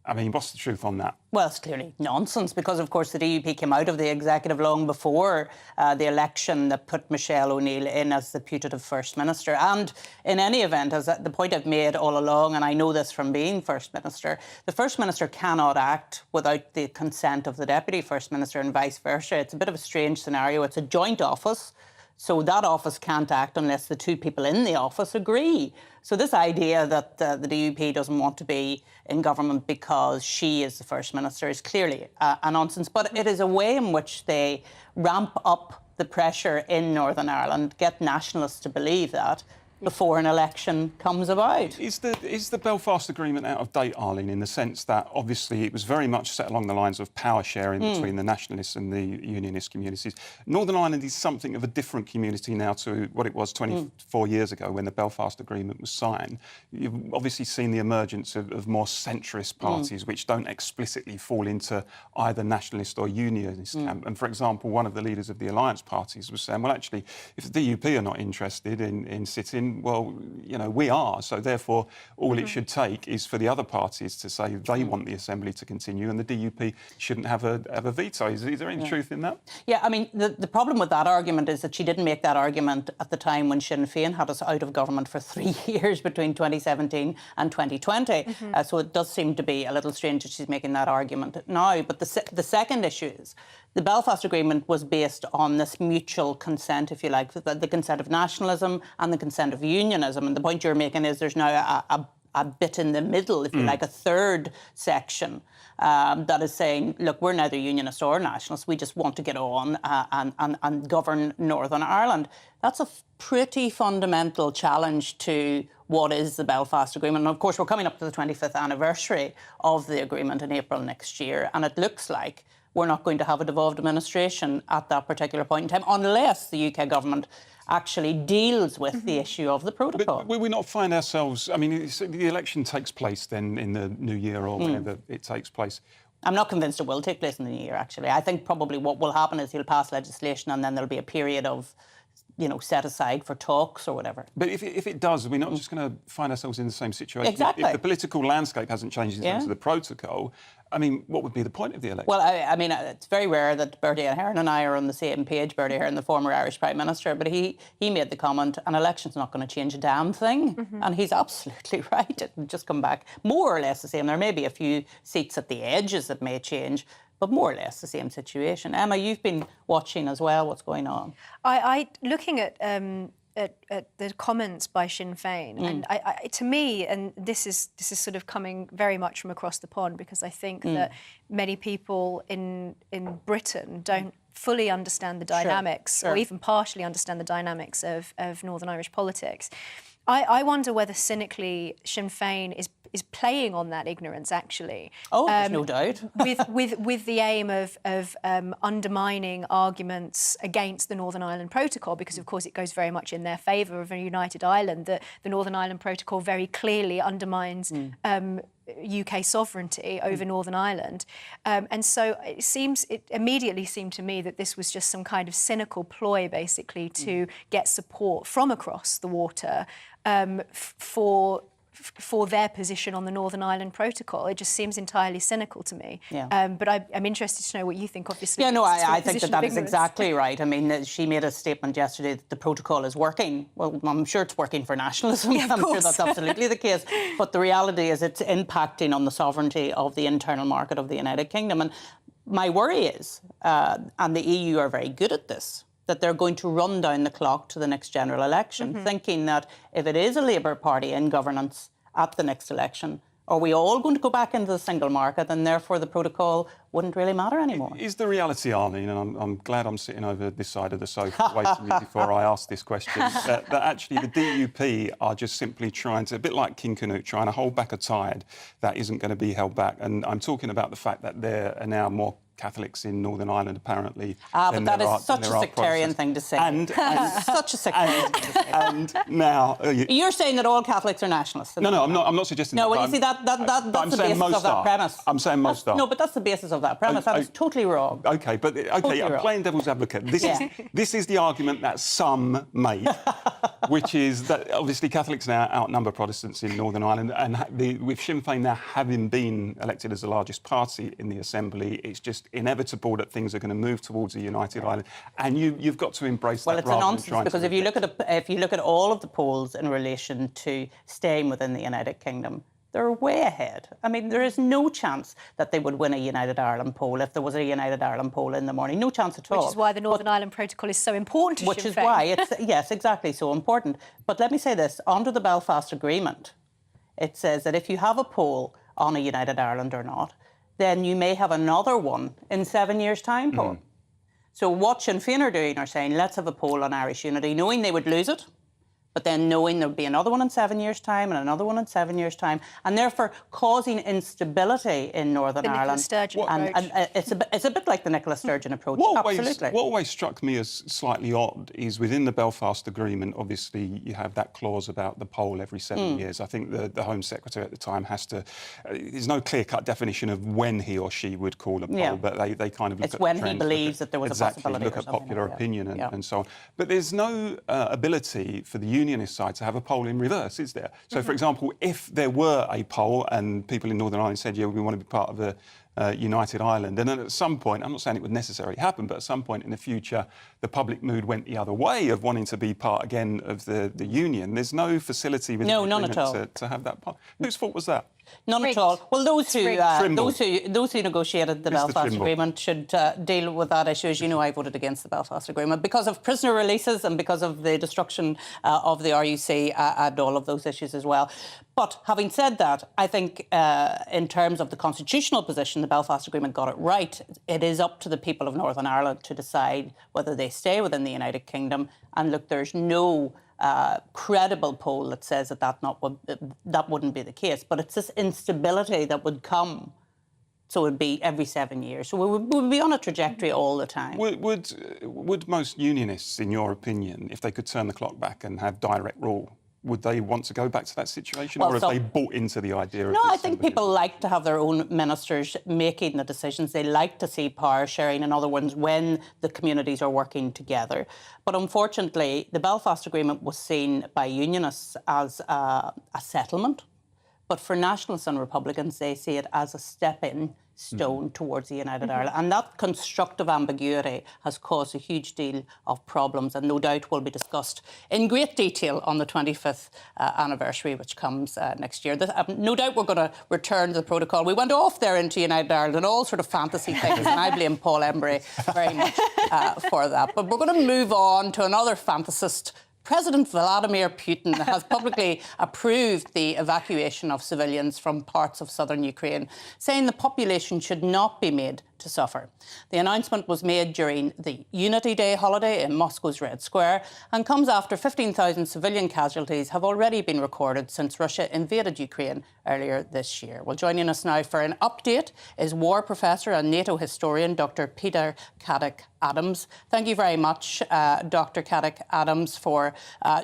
I mean, what's the truth on that? Well, it's clearly nonsense, because, of course, the DUP came out of the executive long before the election that put Michelle O'Neill in as the putative First Minister. And in any event, as the point I've made all along, and I know this from being First Minister, the First Minister cannot act without the consent of the Deputy First Minister and vice versa. It's a bit of a strange scenario. It's a joint office. So that office can't act unless the two people in the office agree. So this idea that the DUP doesn't want to be in government because she is the First Minister is clearly a nonsense. But it is a way in which they ramp up the pressure in Northern Ireland, get nationalists to believe that, before an election comes about. Is the Belfast Agreement out of date, Arlene, in the sense that obviously it was very much set along the lines of power sharing between the nationalists and the unionist communities? Northern Ireland is something of a different community now to what it was 24 years ago when the Belfast Agreement was signed. You've obviously seen the emergence of more centrist parties which don't explicitly fall into either nationalist or unionist camp. And, for example, one of the leaders of the alliance parties was saying, well, actually, if the DUP are not interested in sitting, well, we are. So therefore, all it should take is for the other parties to say they want the Assembly to continue, and the DUP shouldn't have a veto. Is there any truth in that? Yeah, I mean, the problem with that argument is that she didn't make that argument at the time when Sinn Féin had us out of government for 3 years between 2017 and 2020. So it does seem to be a little strange that she's making that argument now. But the second issue is the Belfast Agreement was based on this mutual consent, if you like, the consent of nationalism and the consent of unionism. And the point you're making is there's now a bit in the middle, if you like, a third section that is saying, look, we're neither unionists or nationalists. We just want to get on and govern Northern Ireland. That's a pretty fundamental challenge to what is the Belfast Agreement. And, of course, we're coming up to the 25th anniversary of the agreement in April next year, and it looks like we're not going to have a devolved administration at that particular point in time, unless the UK government actually deals with the issue of the protocol. But will we not find ourselves... I mean, the election takes place then in the new year or whenever it takes place. I'm not convinced it will take place in the new year, actually. I think probably what will happen is he'll pass legislation and then there'll be a period of, set aside for talks or whatever. But if it does, we're not just going to find ourselves in the same situation. Exactly. If the political landscape hasn't changed in terms of the protocol, I mean, what would be the point of the election? Well, I mean, it's very rare that Bertie Ahern and I are on the same page. Bertie Ahern, the former Irish Prime Minister, but he made the comment, an election's not going to change a damn thing. And he's absolutely right. It will just come back more or less the same. There may be a few seats at the edges that may change, but more or less the same situation. Emma, you've been watching as well what's going on. I looking at the comments by Sinn Féin, and to me, and this is sort of coming very much from across the pond, because I think that many people in Britain don't fully understand the dynamics, or even partially understand the dynamics of Northern Irish politics. I wonder whether cynically Sinn Féin is playing on that ignorance, actually. Oh, there's no doubt. with the aim of undermining arguments against the Northern Ireland Protocol, because of course it goes very much in their favour of a united Ireland. The Northern Ireland Protocol very clearly undermines UK sovereignty over Northern Ireland. And so it immediately seemed to me that this was just some kind of cynical ploy, basically, to get support from across the water for their position on the Northern Ireland Protocol. It just seems entirely cynical to me. Yeah. But I'm interested to know what you think, obviously. Yeah, no, I think that is exactly right. I mean, she made a statement yesterday that the protocol is working. Well, I'm sure it's working for nationalism. Yeah, I'm sure that's absolutely the case. But the reality is it's impacting on the sovereignty of the internal market of the United Kingdom. And my worry is, and the EU are very good at this, that they're going to run down the clock to the next general election, thinking that if it is a Labour Party in governance at the next election, are we all going to go back into the single market, and therefore the protocol wouldn't really matter anymore? Is the reality, Arlene, and I'm glad I'm sitting over this side of the sofa waiting before I ask this question, that actually the DUP are just simply trying to, a bit like King Canute, trying to hold back a tide that isn't going to be held back. And I'm talking about the fact that there are now more Catholics in Northern Ireland, apparently. But that is such a sectarian thing to say. And such a sectarian thing to say. And now... You're saying that all Catholics are nationalists? No, I'm not suggesting that. No, well, you see, that's the basis of that premise. I'm saying most are. No, but that's the basis of that premise. That is totally wrong. OK, but I'm playing devil's advocate. This is the argument that some make, which is that obviously Catholics now outnumber Protestants in Northern Ireland, and with Sinn Féin now having been elected as the largest party in the Assembly, it's just inevitable that things are going to move towards a united Ireland, and you've got to embrace that. Well, it's a nonsense, because if you look at all of the polls in relation to staying within the United Kingdom, they're way ahead. I mean, there is no chance that they would win a United Ireland poll if there was a United Ireland poll in the morning. No chance at all. Which is why the Northern Ireland Protocol is so important to Sinn Féin. Which is why it's, yes, exactly, so important. But let me say this, under the Belfast Agreement, it says that if you have a poll on a United Ireland or not, then you may have another one in 7 years' time, Paul. So what Sinn Féin are doing are saying, let's have a poll on Irish unity, knowing they would lose it, but then knowing there'll be another one in 7 years' time and another one in 7 years' time, and therefore causing instability in Northern Ireland. And it's a bit like the Nicola Sturgeon approach, absolutely. What always struck me as slightly odd is within the Belfast Agreement, obviously, you have that clause about the poll every 7 years. I think the Home Secretary at the time has to... there's no clear-cut definition of when he or she would call a poll, but they kind of look at the trend. It's when he believes that there was a possibility. Look at popular opinion and so on. But there's no ability for the Unionist side to have a poll in reverse, is there? So, for example, if there were a poll and people in Northern Ireland said, yeah, we want to be part of a united Ireland, and then at some point, I'm not saying it would necessarily happen, but at some point in the future, the public mood went the other way of wanting to be part again of the Union. There's no facility within the none at all. To have that poll. Whose fault was that? None at all. Well, those who negotiated the Belfast Agreement should deal with that issue. As you know, I voted against the Belfast Agreement because of prisoner releases and because of the destruction of the RUC and all of those issues as well. But having said that, I think in terms of the constitutional position, the Belfast Agreement got it right. It is up to the people of Northern Ireland to decide whether they stay within the United Kingdom. And look, there's no credible poll that says that wouldn't be the case. But it's this instability that would come. So it would be every 7 years. So we would be on a trajectory all the time. Would most Unionists, in your opinion, if they could turn the clock back and have direct rule, would they want to go back to that situation, Well, or have so- they bought into the idea of No, this I think people like to have their own ministers making the decisions. They like to see power sharing, in other words, when the communities are working together. But unfortunately, the Belfast Agreement was seen by unionists as a settlement. But for Nationalists and Republicans, they see it as a stepping stone towards the United Ireland. And that constructive ambiguity has caused a huge deal of problems, and no doubt will be discussed in great detail on the 25th anniversary, which comes next year. No doubt we're going to return to the protocol. We went off there into United Ireland and all sort of fantasy things, and I blame Paul Embry very much for that. But we're going to move on to another fantasist. President Vladimir Putin has publicly approved the evacuation of civilians from parts of southern Ukraine, saying the population should not be made to suffer. The announcement was made during the Unity Day holiday in Moscow's Red Square and comes after 15,000 civilian casualties have already been recorded since Russia invaded Ukraine earlier this year. Well, joining us now for an update is war professor and NATO historian Dr. Peter Caddick-Adams. Thank you very much, Dr. Caddick-Adams, for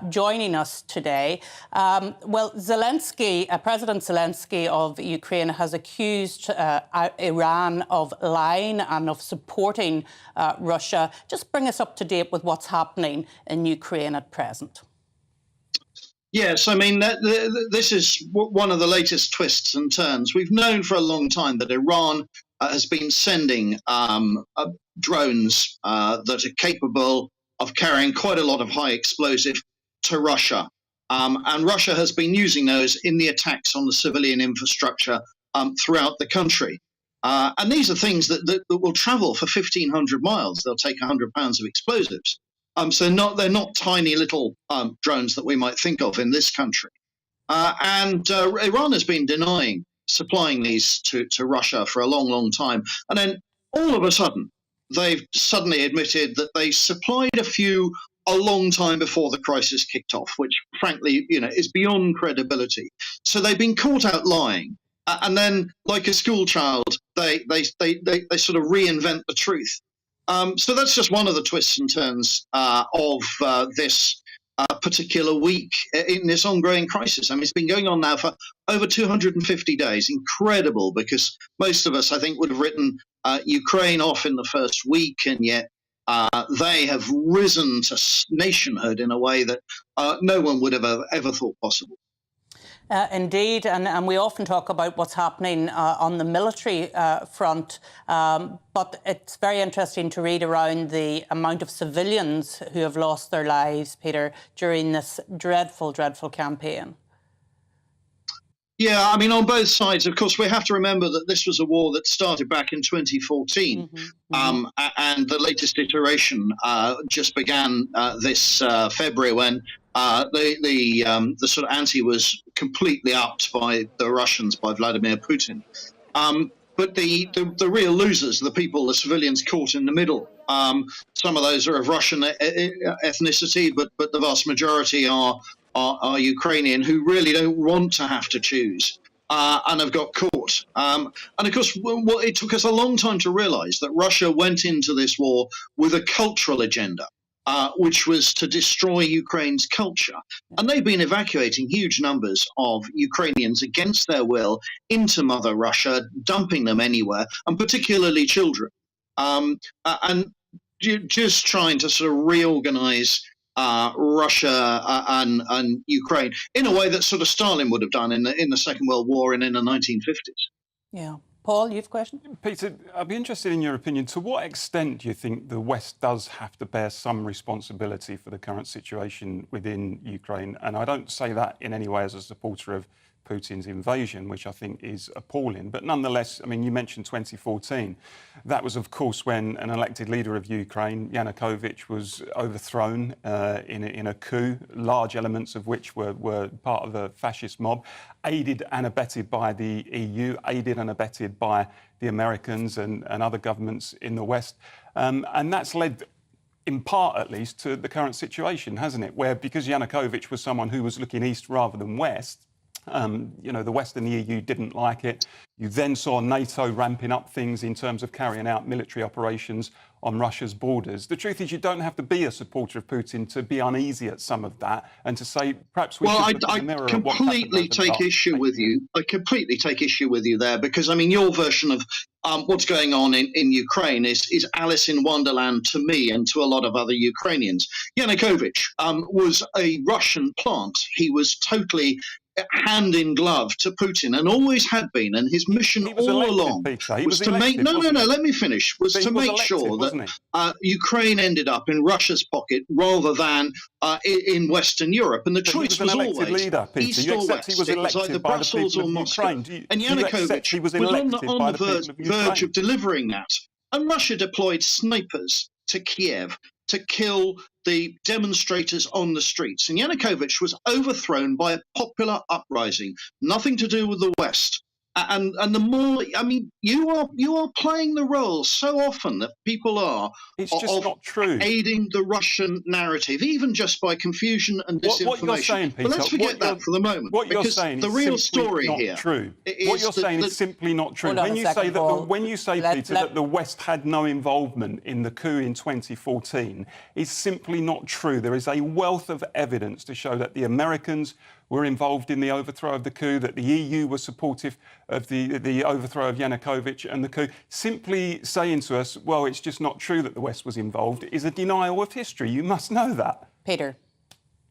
joining us today. Well, President Zelensky of Ukraine has accused Iran of lying and of supporting Russia. Just bring us up to date with what's happening in Ukraine at present. Yes, I mean, this is one of the latest twists and turns. We've known for a long time that Iran has been sending drones that are capable of carrying quite a lot of high explosive to Russia. And Russia has been using those in the attacks on the civilian infrastructure throughout the country. And these are things that will travel for 1,500 miles. They'll take 100 pounds of explosives. So they're not tiny little drones that we might think of in this country. And Iran has been denying supplying these to Russia for a long, long time. And then all of a sudden, they've suddenly admitted that they supplied a few a long time before the crisis kicked off, which frankly, is beyond credibility. So they've been caught out lying. And then, like a school child, they sort of reinvent the truth. So that's just one of the twists and turns of this particular week in this ongoing crisis. I mean, it's been going on now for over 250 days. Incredible, because most of us, I think, would have written Ukraine off in the first week, and yet they have risen to nationhood in a way that no one would have ever thought possible. Indeed, and we often talk about what's happening on the military front, but it's very interesting to read around the amount of civilians who have lost their lives, Peter, during this dreadful, dreadful campaign. Yeah, I mean, on both sides, of course, we have to remember that this was a war that started back in 2014, and the latest iteration just began this February when the sort of ante was completely upped by the Russians, by Vladimir Putin. But the real losers, the people, the civilians caught in the middle. Some of those are of Russian ethnicity, but the vast majority are Ukrainian, who really don't want to have to choose and have got caught. And of course, it took us a long time to realize that Russia went into this war with a cultural agenda, which was to destroy Ukraine's culture. And they've been evacuating huge numbers of Ukrainians against their will into Mother Russia, dumping them anywhere, and particularly children. And just trying to sort of reorganize Russia and Ukraine in a way that sort of Stalin would have done in the Second World War and in the 1950s. Yeah. Paul, you've a question? Peter, I'd be interested in your opinion. To what extent do you think the West does have to bear some responsibility for the current situation within Ukraine? And I don't say that in any way as a supporter of Putin's invasion, which I think is appalling. But nonetheless, I mean, you mentioned 2014. That was, of course, when an elected leader of Ukraine, Yanukovych, was overthrown in a coup, large elements of which were part of a fascist mob, aided and abetted by the EU, aided and abetted by the Americans and other governments in the West. And that's led, in part at least, to the current situation, hasn't it? Where, because Yanukovych was someone who was looking east rather than west, the West and the EU didn't like it. You then saw NATO ramping up things in terms of carrying out military operations on Russia's borders. The truth is, you don't have to be a supporter of Putin to be uneasy at some of that and to say perhaps we should look in the mirror at what happened completely over the take last- issue with you. I completely take issue with you there, because I mean your version of what's going on in Ukraine is Alice in Wonderland to me and to a lot of other Ukrainians. Yanukovych was a Russian plant. He was totally hand in glove to Putin and always had been, and his mission all elected, along Peter. He was was to make elected, let me finish, was But he to was make elected, sure wasn't that Ukraine ended up in Russia's pocket rather than in Western Europe, and the But choice he was an elected always leader, Peter. east You or accept west. he was It was elected either by the Brussels people or of Moscow, Ukraine. and Do you accept Yanukovych he was was on elected by the the verge, people of Ukraine? of delivering that, and Russia deployed snipers to Kiev to kill the demonstrators on the streets. And Yanukovych was overthrown by a popular uprising, nothing to do with the West. And the more, I mean, you are playing the role so often that people are just not true. aiding the Russian narrative, even just by confusion and disinformation. What you're saying, Peter, but let's forget that for the moment. What you're because saying the is real simply story not here true. is What you're that- saying that- is simply not true. Hold on When a you second, say that, Paul. when you say, Peter, that the West had no involvement in the coup in 2014, is simply not true. There is a wealth of evidence to show that the Americans were involved in the overthrow of the coup, that the EU was supportive of the overthrow of Yanukovych and the coup. Simply saying to us, well, it's just not true that the West was involved, is a denial of history. You must know that. Peter.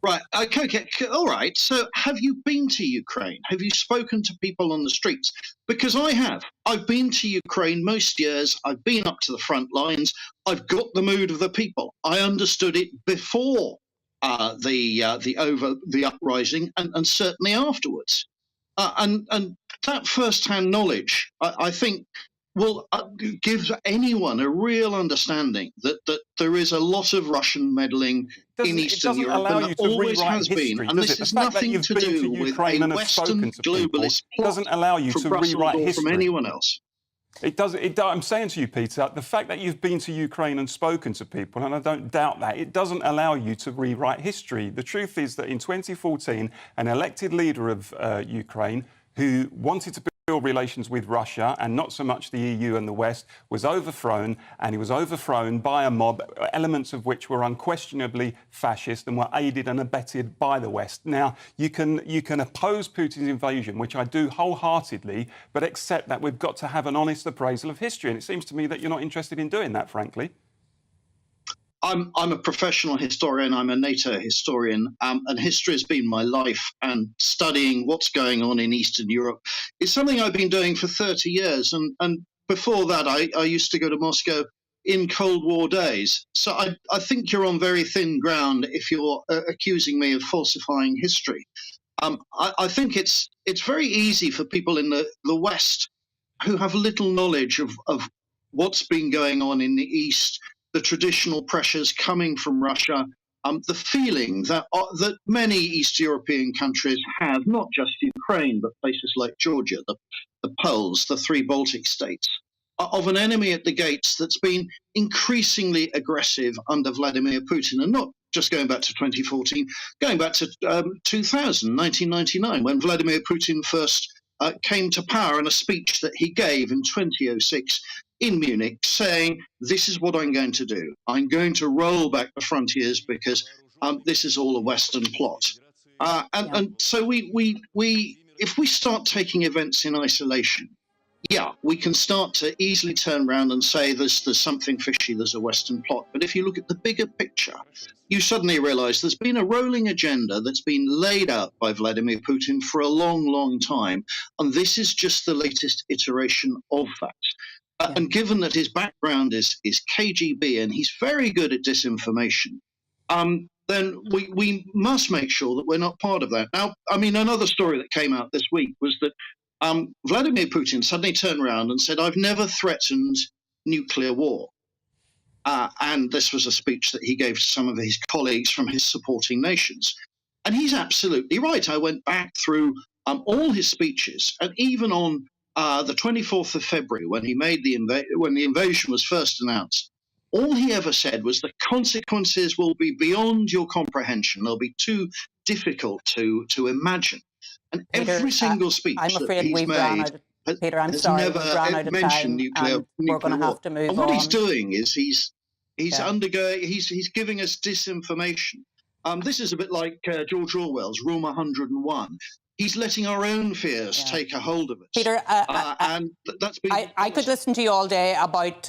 Right, okay, all right. So have you been to Ukraine? Have you spoken to people on the streets? Because I have. I've been to Ukraine most years. I've been up to the front lines. I've got the mood of the people. I understood it before the uprising and certainly afterwards. And that first-hand knowledge, I think, will give anyone a real understanding that there is a lot of Russian meddling in Eastern Europe, allow and you there to always rewrite has history, been. And does this it? is The fact that nothing you've to been to do with Ukraine a and have Western spoken to people globalist plot doesn't allow you from to Brussels rewrite or history. from anyone else. It does. I'm saying to you, Peter, the fact that you've been to Ukraine and spoken to people, and I don't doubt that, it doesn't allow you to rewrite history. The truth is that in 2014, an elected leader of Ukraine who wanted to build relations with Russia and not so much the EU and the West was overthrown, and he was overthrown by a mob, elements of which were unquestionably fascist and were aided and abetted by the West. Now, you can oppose Putin's invasion, which I do wholeheartedly, but accept that we've got to have an honest appraisal of history, and it seems to me that you're not interested in doing that, frankly. I'm a professional historian. I'm a NATO historian, and history has been my life. And studying what's going on in Eastern Europe is something I've been doing for 30 years. And before that, I used to go to Moscow in Cold War days. So I think you're on very thin ground if you're accusing me of falsifying history. I think it's very easy for people in the West who have little knowledge of what's been going on in the East, the traditional pressures coming from Russia, the feeling that many East European countries have, not just Ukraine, but places like Georgia, the Poles, the three Baltic states, of an enemy at the gates that's been increasingly aggressive under Vladimir Putin, and not just going back to 2014, going back to 1999, when Vladimir Putin first came to power, in a speech that he gave in 2006 in Munich, saying, this is what I'm going to do. I'm going to roll back the frontiers because this is all a Western plot. And so if we start taking events in isolation, yeah, we can start to easily turn around and say there's something fishy, there's a Western plot. But if you look at the bigger picture, you suddenly realize there's been a rolling agenda that's been laid out by Vladimir Putin for a long, long time. And this is just the latest iteration of that. And given that his background is KGB and he's very good at disinformation, then we must make sure that we're not part of that. Now, I mean, another story that came out this week was that Vladimir Putin suddenly turned around and said, I've never threatened nuclear war. And this was a speech that he gave to some of his colleagues from his supporting nations. And he's absolutely right. I went back through all his speeches, and even on the 24th of February, when he made when the invasion was first announced, all he ever said was the consequences will be beyond your comprehension. They'll be too difficult to imagine. And Peter, every single speech I'm afraid that he's we've made run out of, Peter, I'm has sorry, never we've run out of mentioned time, nuclear and we're going to war. have to move and what on. he's doing is he's He's undergoing. He's giving us disinformation. This is a bit like George Orwell's Room 101. He's letting our own fears take a hold of us. Peter, and that's been. I could listen to you all day about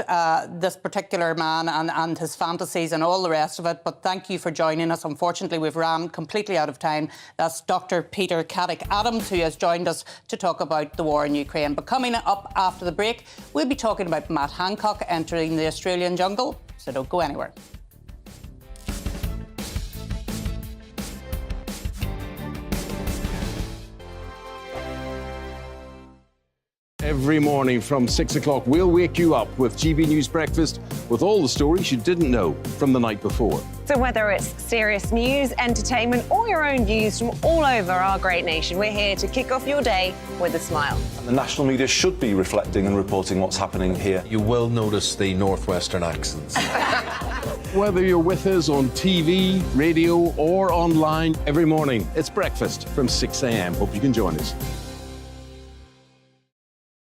this particular man and his fantasies and all the rest of it, but thank you for joining us. Unfortunately, we've ran completely out of time. That's Dr. Peter Caddick-Adams, who has joined us to talk about the war in Ukraine. But coming up after the break, we'll be talking about Matt Hancock entering the Australian jungle, so don't go anywhere. Every morning from 6 o'clock, we'll wake you up with GB News Breakfast with all the stories you didn't know from the night before. So whether it's serious news, entertainment, or your own views from all over our great nation, we're here to kick off your day with a smile. And the national media should be reflecting and reporting what's happening here. You will notice the northwestern accents. Whether you're with us on TV, radio, or online, every morning, it's breakfast from 6 a.m. Hope you can join us.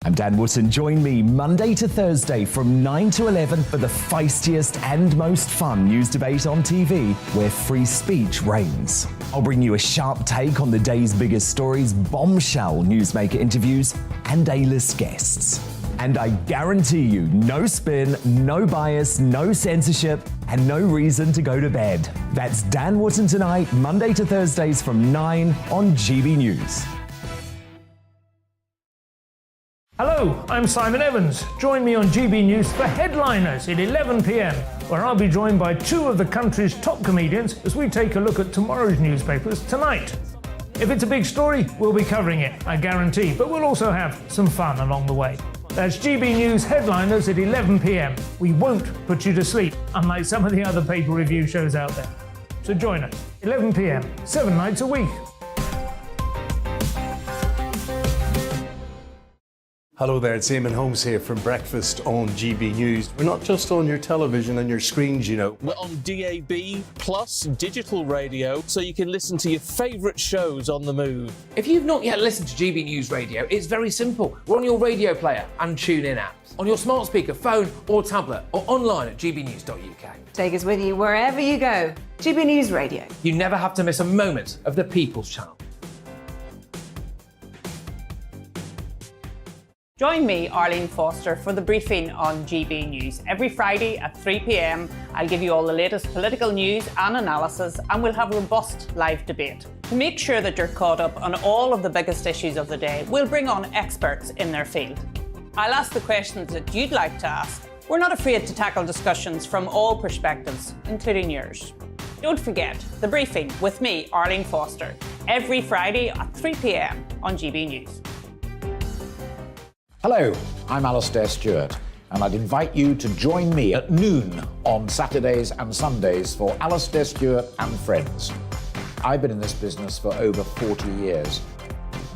I'm Dan Wootton. Join me Monday to Thursday from 9 to 11 for the feistiest and most fun news debate on TV, where free speech reigns. I'll bring you a sharp take on the day's biggest stories, bombshell newsmaker interviews, and A-list guests. And I guarantee you, no spin, no bias, no censorship, and no reason to go to bed. That's Dan Wootton Tonight, Monday to Thursdays from 9 on GB News. Hello, I'm Simon Evans. Join me on GB News for Headliners at 11 p.m, where I'll be joined by two of the country's top comedians as we take a look at tomorrow's newspapers tonight. If it's a big story, we'll be covering it, I guarantee, but we'll also have some fun along the way. That's GB News Headliners at 11 p.m. We won't put you to sleep, unlike some of the other paper review shows out there. So join us, 11 p.m, 7 nights a week. Hello there, it's Eamon Holmes here from Breakfast on GB News. We're not just on your television and your screens, you know. We're on DAB plus digital radio, so you can listen to your favourite shows on the move. If you've not yet listened to GB News Radio, it's very simple. We're on your radio player and TuneIn apps, on your smart speaker, phone or tablet, or online at gbnews.uk. Take us with you wherever you go. GB News Radio. You never have to miss a moment of the People's Channel. Join me, Arlene Foster, for the briefing on GB News. Every Friday at 3 p.m, I'll give you all the latest political news and analysis, and we'll have robust live debate. To make sure that you're caught up on all of the biggest issues of the day, we'll bring on experts in their field. I'll ask the questions that you'd like to ask. We're not afraid to tackle discussions from all perspectives, including yours. Don't forget, the briefing with me, Arlene Foster, every Friday at 3 p.m. on GB News. Hello, I'm Alastair Stewart, and I'd invite you to join me at noon on Saturdays and Sundays for Alastair Stewart and Friends. I've been in this business for over 40 years.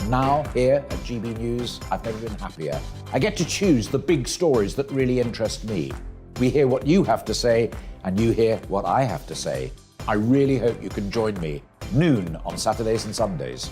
Now, here at GB News, I've never been happier. I get to choose the big stories that really interest me. We hear what you have to say, and you hear what I have to say. I really hope you can join me, noon on Saturdays and Sundays.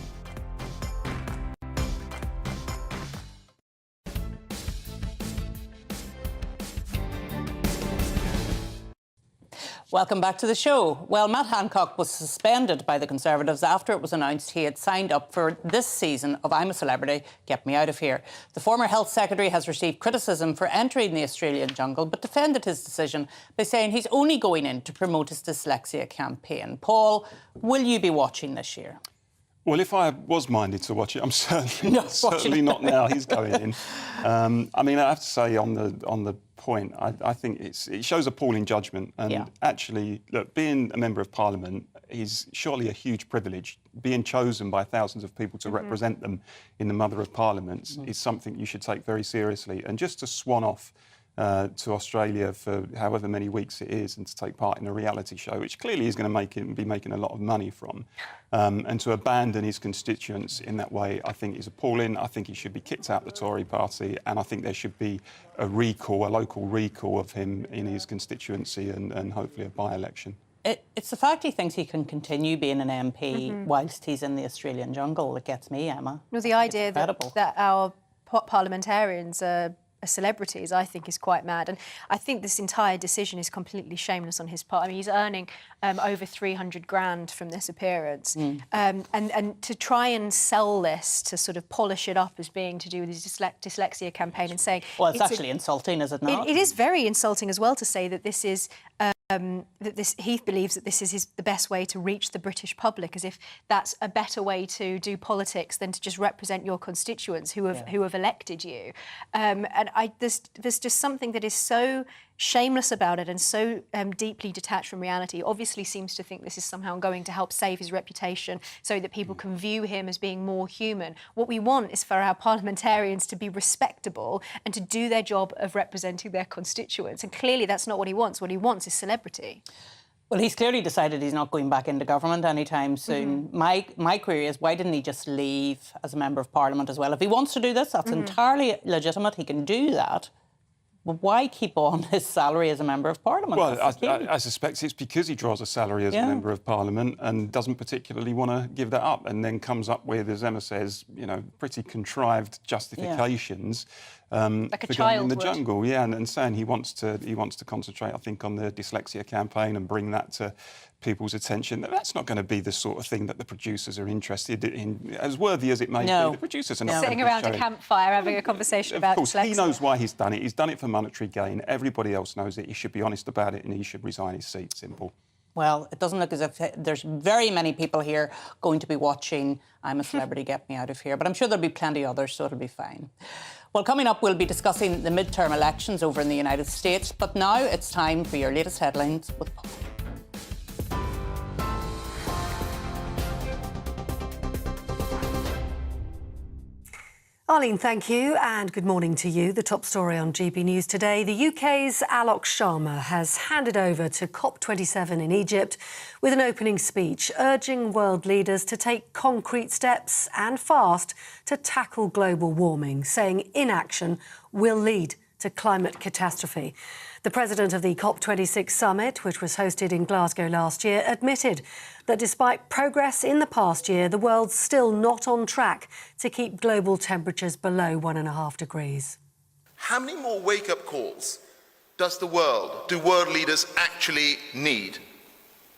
Welcome back to the show. Well, Matt Hancock was suspended by the Conservatives after it was announced he had signed up for this season of I'm a Celebrity, Get Me Out of Here. The former Health Secretary has received criticism for entering the Australian jungle, but defended his decision by saying he's only going in to promote his dyslexia campaign. Paul, will you be watching this year? Well, if I was minded to watch it, I'm certainly not now. He's going in. I mean, I have to say on the point, I think it shows appalling judgment. And actually, look, being a member of Parliament is surely a huge privilege. Being chosen by thousands of people to represent them in the Mother of Parliaments is something you should take very seriously. And just to swan off to Australia for however many weeks it is and to take part in a reality show, which clearly is going to be making a lot of money from, and to abandon his constituents in that way, I think is appalling. I think he should be kicked out of the Tory party, and I think there should be a local recall of him in his constituency and hopefully a by-election. It's the fact he thinks he can continue being an MP whilst he's in the Australian jungle that gets me, Emma. No, the idea that our parliamentarians are celebrities, I think is quite mad. And I think this entire decision is completely shameless on his part. I mean, he's earning over 300 grand from this appearance. And to try and sell this, to sort of polish it up as being to do with his dyslexia campaign and saying... Well, it's actually insulting, is it not? It is very insulting as well to say that this is... he believes that this is the best way to reach the British public, as if that's a better way to do politics than to just represent your constituents who have elected you. And there's just something that is so shameless about it and so deeply detached from reality. Obviously seems to think this is somehow going to help save his reputation so that people can view him as being more human. What we want is for our parliamentarians to be respectable and to do their job of representing their constituents. And clearly that's not what he wants. What he wants is celebrity. Well, he's clearly decided he's not going back into government anytime soon. My query is, why didn't he just leave as a Member of Parliament as well? If he wants to do this, that's entirely legitimate. He can do that. But why keep on his salary as a Member of Parliament? Well, I suspect it's because he draws a salary as a Member of Parliament and doesn't particularly want to give that up, and then comes up with, as Emma says, pretty contrived justifications like a for child going in the would. jungle, and saying he wants to concentrate, I think, on the dyslexia campaign and bring that to people's attention. That's not going to be the sort of thing that the producers are interested in, as worthy as it may be. The producers are not sitting around a campfire having a conversation about dyslexia. Of course, he knows why he's done it. He's done it for monetary gain. Everybody else knows it. He should be honest about it and he should resign his seat. Simple. Well, it doesn't look as if there's very many people here going to be watching I'm a Celebrity, Get Me Out of Here, but I'm sure there'll be plenty others, so it'll be fine. Well, coming up, we'll be discussing the midterm elections over in the United States, but now it's time for your latest headlines with Paul. Arlene, thank you, and good morning to you. The top story on GB News today. The UK's Alok Sharma has handed over to COP27 in Egypt with an opening speech urging world leaders to take concrete steps and fast to tackle global warming, saying inaction will lead to climate catastrophe. The president of the COP26 summit, which was hosted in Glasgow last year, admitted that despite progress in the past year, the world's still not on track to keep global temperatures below 1.5 degrees. How many more wake-up calls do world leaders actually need?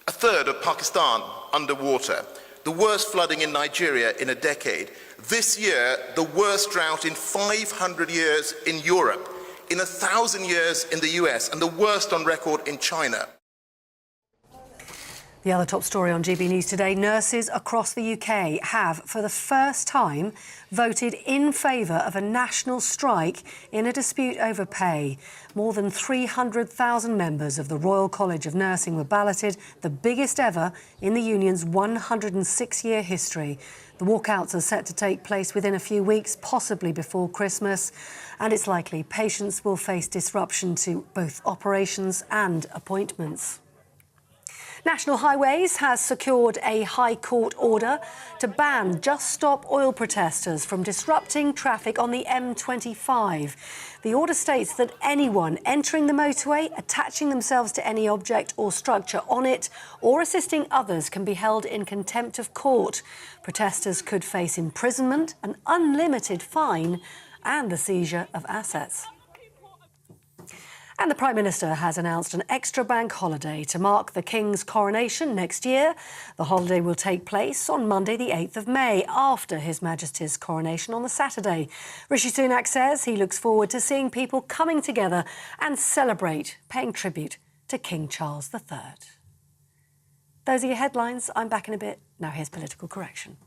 A third of Pakistan underwater, the worst flooding in Nigeria in a decade. This year, the worst drought in 500 years in Europe, in 1,000 years in the US, and the worst on record in China. The other top story on GB News today, nurses across the UK have, for the first time, voted in favour of a national strike in a dispute over pay. More than 300,000 members of the Royal College of Nursing were balloted, the biggest ever in the union's 106-year history. The walkouts are set to take place within a few weeks, possibly before Christmas, and it's likely patients will face disruption to both operations and appointments. National Highways has secured a High Court order to ban Just Stop oil protesters from disrupting traffic on the M25. The order states that anyone entering the motorway, attaching themselves to any object or structure on it, or assisting others can be held in contempt of court. Protesters could face imprisonment, an unlimited fine, and the seizure of assets. And the Prime Minister has announced an extra bank holiday to mark the King's coronation next year. The holiday will take place on Monday the 8th of May, after His Majesty's coronation on the Saturday. Rishi Sunak says he looks forward to seeing people coming together and celebrate, paying tribute to King Charles III. Those are your headlines. I'm back in a bit. Now here's political correction.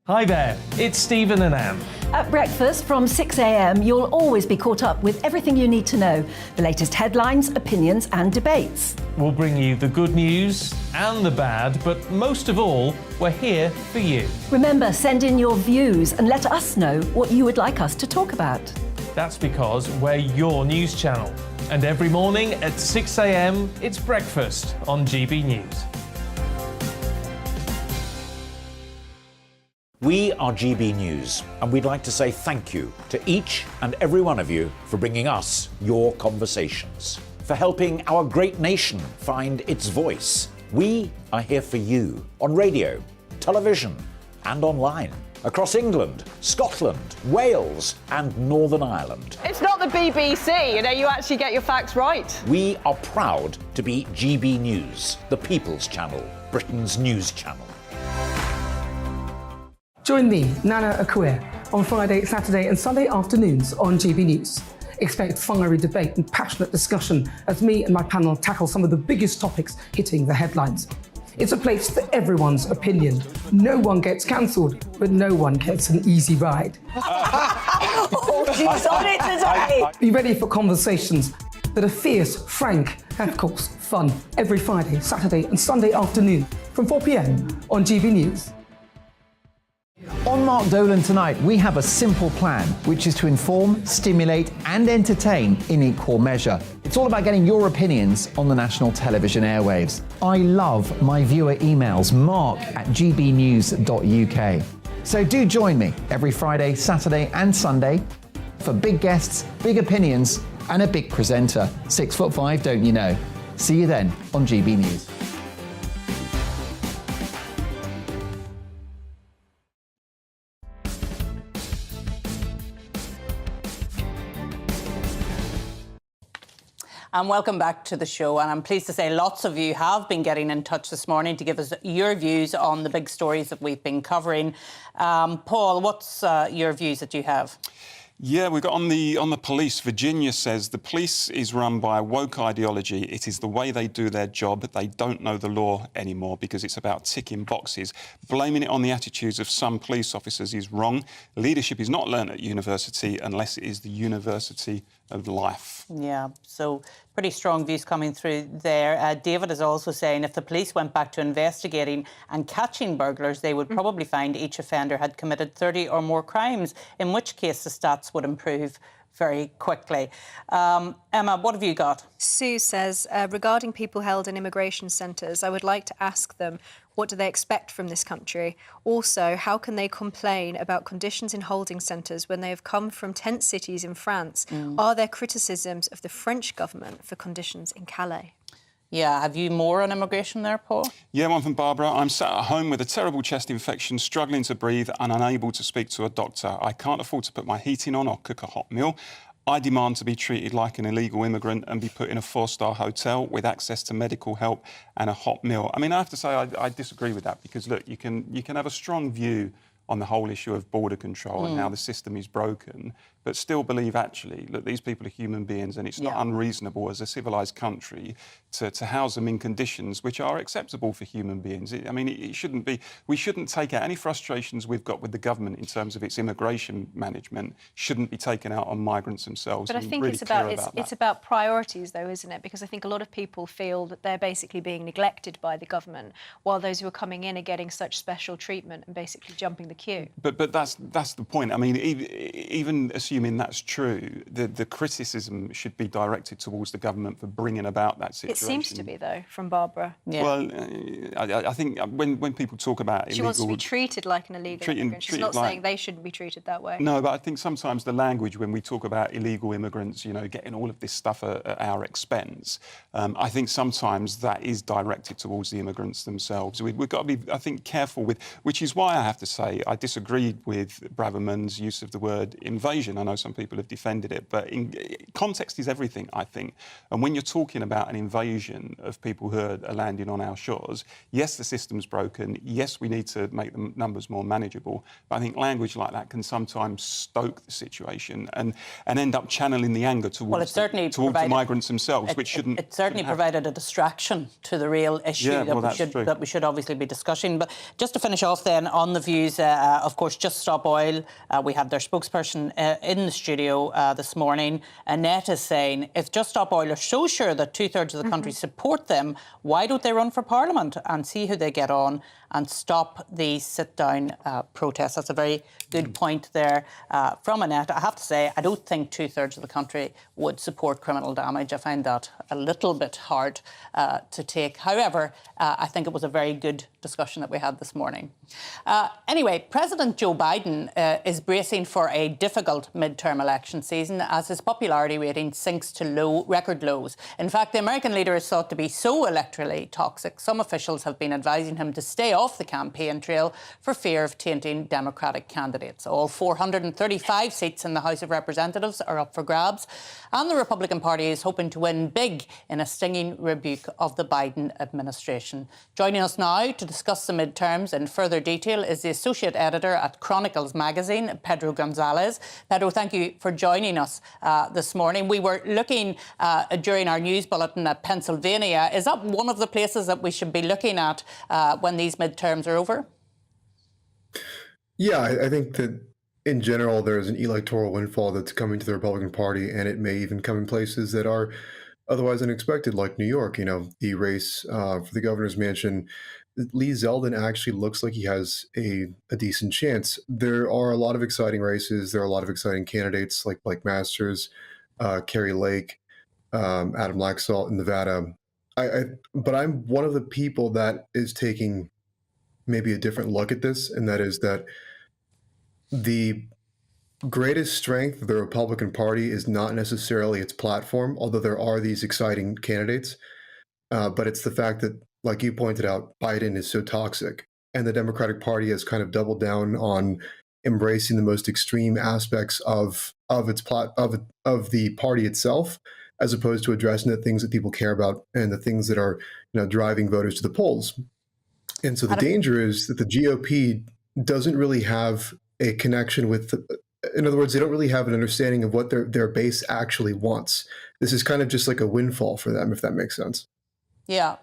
Hi there, it's Stephen and Anne. At breakfast from 6 a.m, you'll always be caught up with everything you need to know, the latest headlines, opinions and debates. We'll bring you the good news and the bad, but most of all, we're here for you. Remember, send in your views and let us know what you would like us to talk about. That's because we're your news channel. And every morning at 6 a.m, it's breakfast on GB News. We are GB News, and we'd like to say thank you to each and every one of you for bringing us your conversations, for helping our great nation find its voice. We are here for you on radio, television, and online. Across England, Scotland, Wales, and Northern Ireland. It's not the BBC, you actually get your facts right. We are proud to be GB News, the People's Channel, Britain's news channel. Join me, Nana Akua, on Friday, Saturday and Sunday afternoons on GB News. Expect fiery debate and passionate discussion as me and my panel tackle some of the biggest topics hitting the headlines. It's a place for everyone's opinion. No one gets cancelled, but no one gets an easy ride. Oh, she's on it today. Be ready for conversations that are fierce, frank, and of course, fun. Every Friday, Saturday and Sunday afternoon from 4 p.m. on GB News. On Mark Dolan tonight, we have a simple plan, which is to inform, stimulate and entertain in equal measure. It's all about getting your opinions on the national television airwaves. I love my viewer emails, mark@gbnews.uk. So do join me every Friday, Saturday and Sunday for big guests, big opinions and a big presenter. 6'5", don't you know? See you then on GB News. And welcome back to the show. And I'm pleased to say lots of you have been getting in touch this morning to give us your views on the big stories that we've been covering. Paul, what's your views that you have? Yeah, we've got on the police. Virginia says the police is run by a woke ideology. It is the way they do their job. They don't know the law anymore because it's about ticking boxes. Blaming it on the attitudes of some police officers is wrong. Leadership is not learnt at university unless it is the university of life. Yeah, so pretty strong views coming through there. David is also saying if the police went back to investigating and catching burglars, they would probably find each offender had committed 30 or more crimes, in which case the stats would improve very quickly. Emma, what have you got? Sue says, regarding people held in immigration centres, I would like to ask them, what do they expect from this country? Also, how can they complain about conditions in holding centres when they have come from tent cities in France? Are there criticisms of the French government for conditions in Calais? Yeah, have you more on immigration there, Paul? Yeah, one from Barbara. I'm sat at home with a terrible chest infection, struggling to breathe and unable to speak to a doctor. I can't afford to put my heating on or cook a hot meal. I demand to be treated like an illegal immigrant and be put in a 4-star hotel with access to medical help and a hot meal. I mean, I have to say I disagree with that because, look, you can have a strong view on the whole issue of border control and how the system is broken, but still believe, actually, look, these people are human beings and it's not unreasonable as a civilised country to house them in conditions which are acceptable for human beings. I mean, it shouldn't be... We shouldn't take out any frustrations we've got with the government in terms of its immigration management shouldn't be taken out on migrants themselves. But I think it's about priorities, though, isn't it? Because I think a lot of people feel that they're basically being neglected by the government, while those who are coming in are getting such special treatment and basically jumping the queue. But that's the point. I mean, even assuming that's true, the criticism should be directed towards the government for bringing about that situation. It seems to be, though, from Barbara. Yeah. Well, I think when people talk about illegal... She wants to be treated like an illegal immigrant. She's not saying they shouldn't be treated that way. No, but I think sometimes the language when we talk about illegal immigrants, you know, getting all of this stuff at our expense, I think sometimes that is directed towards the immigrants themselves. We've got to be, I think, careful with... Which is why I have to say I disagreed with Braverman's use of the word invasion. I know some people have defended it, but context is everything, I think. And when you're talking about an invasion of people who are landing on our shores, yes, the system's broken. Yes, we need to make the numbers more manageable. But I think language like that can sometimes stoke the situation and end up channeling the anger towards the migrants themselves, which shouldn't... It certainly provided a distraction to the real issue that we should obviously be discussing. But just to finish off then on the views, of course, Just Stop Oil, we have their spokesperson in the studio this morning. Annette is saying, if Just Stop Oil are so sure that 2/3 of the country support them, why don't they run for Parliament and see who they get on and stop the sit-down protests? That's a very good point there from Annette. I have to say, I don't think 2/3 of the country would support criminal damage. I find that a little bit hard to take. However, I think it was a very good discussion that we had this morning. Anyway, President Joe Biden is bracing for a difficult midterm election season as his popularity rating sinks to record lows. In fact, the American leader is thought to be so electorally toxic, some officials have been advising him to stay off the campaign trail for fear of tainting Democratic candidates. All 435 seats in the House of Representatives are up for grabs, and the Republican Party is hoping to win big in a stinging rebuke of the Biden administration. Joining us now to discuss the midterms in further detail is the Associate Editor at Chronicles magazine, Pedro Gonzalez. Pedro, thank you for joining us this morning. We were looking during our news bulletin at Pennsylvania. Is that one of the places that we should be looking at when these midterms are over? Yeah, I think that in general, there's an electoral windfall that's coming to the Republican Party, and it may even come in places that are otherwise unexpected, like New York. You know, the race for the governor's mansion, Lee Zeldin actually looks like he has a decent chance. There are a lot of exciting races. There are a lot of exciting candidates like Blake Masters, Kerry Lake, Adam Laxalt in Nevada. But I'm one of the people that is taking maybe a different look at this, and that is that the greatest strength of the Republican Party is not necessarily its platform, although there are these exciting candidates, but it's the fact that, like you pointed out, Biden is so toxic, and the Democratic Party has kind of doubled down on embracing the most extreme aspects of the party itself, as opposed to addressing the things that people care about and the things that are, driving voters to the polls. And so the danger is that the GOP doesn't really have a connection with, in other words, they don't really have an understanding of what their base actually wants. This is kind of just like a windfall for them, if that makes sense. Yeah.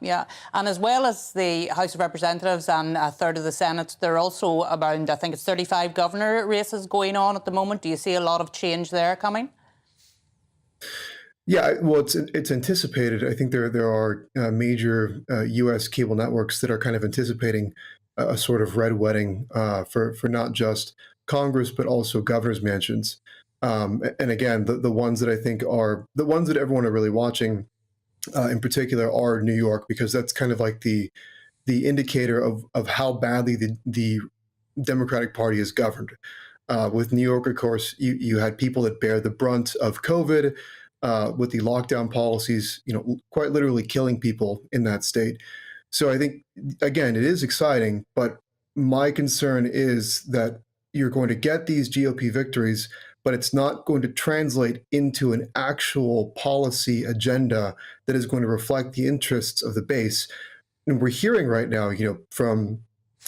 And as well as the House of Representatives and a third of the Senate, there are also around, I think it's 35 governor races going on at the moment. Do you see a lot of change there coming? Yeah, well, it's anticipated. I think there are major U.S. cable networks that are kind of anticipating a sort of red wedding for not just Congress, but also governor's mansions. And again, the ones that I think are the ones that everyone are really watching in particular are New York, because that's kind of like the indicator of how badly the Democratic Party is governed. With New York, of course, you had people that bear the brunt of COVID with the lockdown policies, quite literally killing people in that state. So I think, again, it is exciting, but my concern is that you're going to get these GOP victories, but it's not going to translate into an actual policy agenda that is going to reflect the interests of the base. And we're hearing right now, from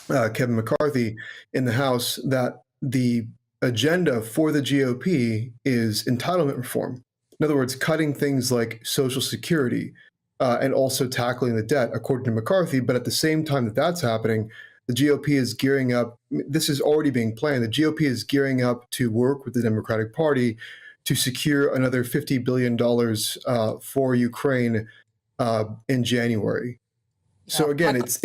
Kevin McCarthy in the House that the agenda for the GOP is entitlement reform. In other words, cutting things like Social Security and also tackling the debt, according to McCarthy. But at the same time that that's happening, the GOP is gearing up. This is already being planned. The GOP is gearing up to work with the Democratic Party to secure another $50 billion for Ukraine in January. Yeah. So again, it's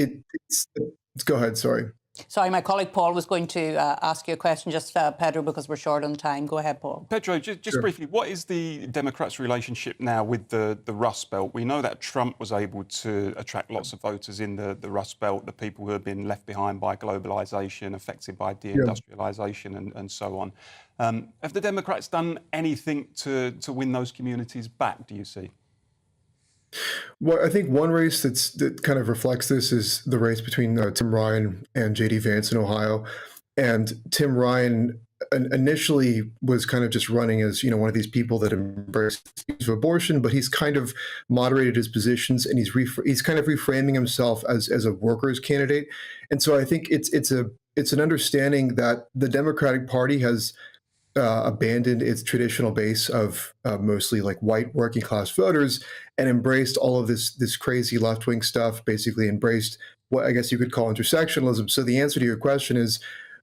go ahead. Sorry. Sorry, my colleague Paul was going to ask you a question, just Pedro, because we're short on time. Go ahead, Paul. Pedro, just briefly, what is the Democrats' relationship now with the Rust Belt? We know that Trump was able to attract lots of voters in the Rust Belt, the people who have been left behind by globalization, affected by deindustrialization and so on. Have the Democrats done anything to win those communities back, do you see? Well, I think one race that kind of reflects this is the race between Tim Ryan and J.D. Vance in Ohio. And Tim Ryan initially was kind of just running as, one of these people that embraced abortion, but he's kind of moderated his positions, and he's kind of reframing himself as a workers candidate. And so I think it's an understanding that the Democratic Party has abandoned its traditional base of mostly like white working class voters and embraced all of this crazy left wing stuff, basically embraced what I guess you could call intersectionalism. So the answer to your question is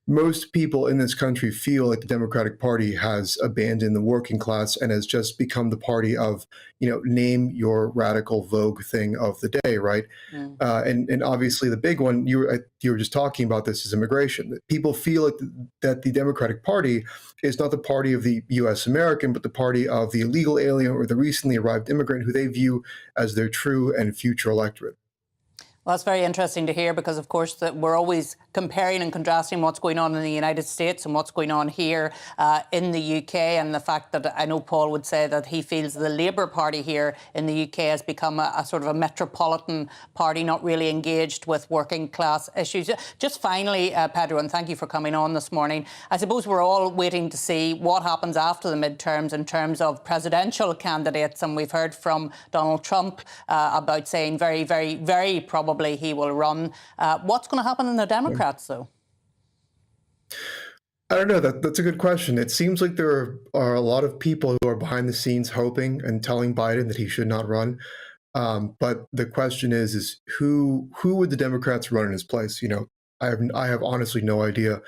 most people in this country feel like the Democratic Party has abandoned the working class and has just become the party of, name your radical vogue thing of the day, right? And obviously the big one, you were just talking about this, is immigration. People feel like that the Democratic Party is not the party of the U.S. American, but the party of the illegal alien or the recently arrived immigrant who they view as their true and future electorate. Well, it's very interesting to hear because, of course, that we're always comparing and contrasting what's going on in the United States and what's going on here in the UK, and the fact that I know Paul would say that he feels the Labour Party here in the UK has become a sort of a metropolitan party, not really engaged with working class issues. Just finally, Pedro, and thank you for coming on this morning. I suppose we're all waiting to see what happens after the midterms in terms of presidential candidates, and we've heard from Donald Trump about saying very, very, very probably he will run. What's going to happen in the Democrats, though? I don't know. That's a good question. It seems like there are a lot of people who are behind the scenes hoping and telling Biden that he should not run. But the question is who would the Democrats run in his place? You know, I have honestly no idea.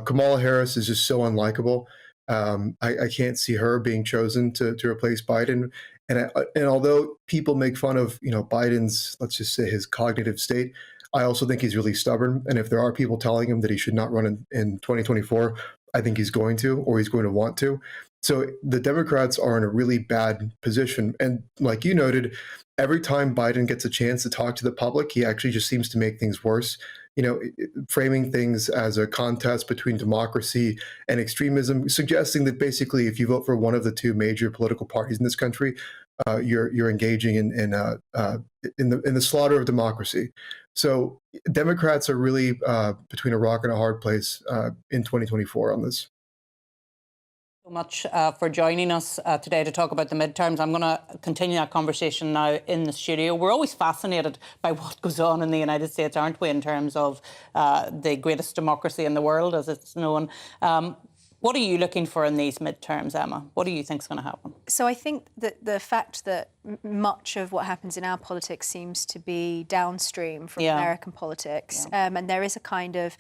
Kamala Harris is just so unlikable. I can't see her being chosen to replace Biden. And although people make fun of, you know, Biden's, let's just say, his cognitive state, I also think he's really stubborn. And if there are people telling him that he should not run in 2024, I think he's going to, or he's going to want to. So the Democrats are in a really bad position. And like you noted, every time Biden gets a chance to talk to the public, he actually just seems to make things worse. You know, framing things as a contest between democracy and extremism, suggesting that basically if you vote for one of the two major political parties in this country, you're engaging in the slaughter of democracy. So Democrats are really between a rock and a hard place in 2024 on this. So much for joining us today to talk about the midterms. I'm going to continue that conversation now in the studio. We're always fascinated by what goes on in the United States, aren't we, in terms of the greatest democracy in the world, as it's known. What are you looking for in these midterms, Emma? What do you think is going to happen? So I think that the fact that much of what happens in our politics seems to be downstream from American politics, and there is a kind of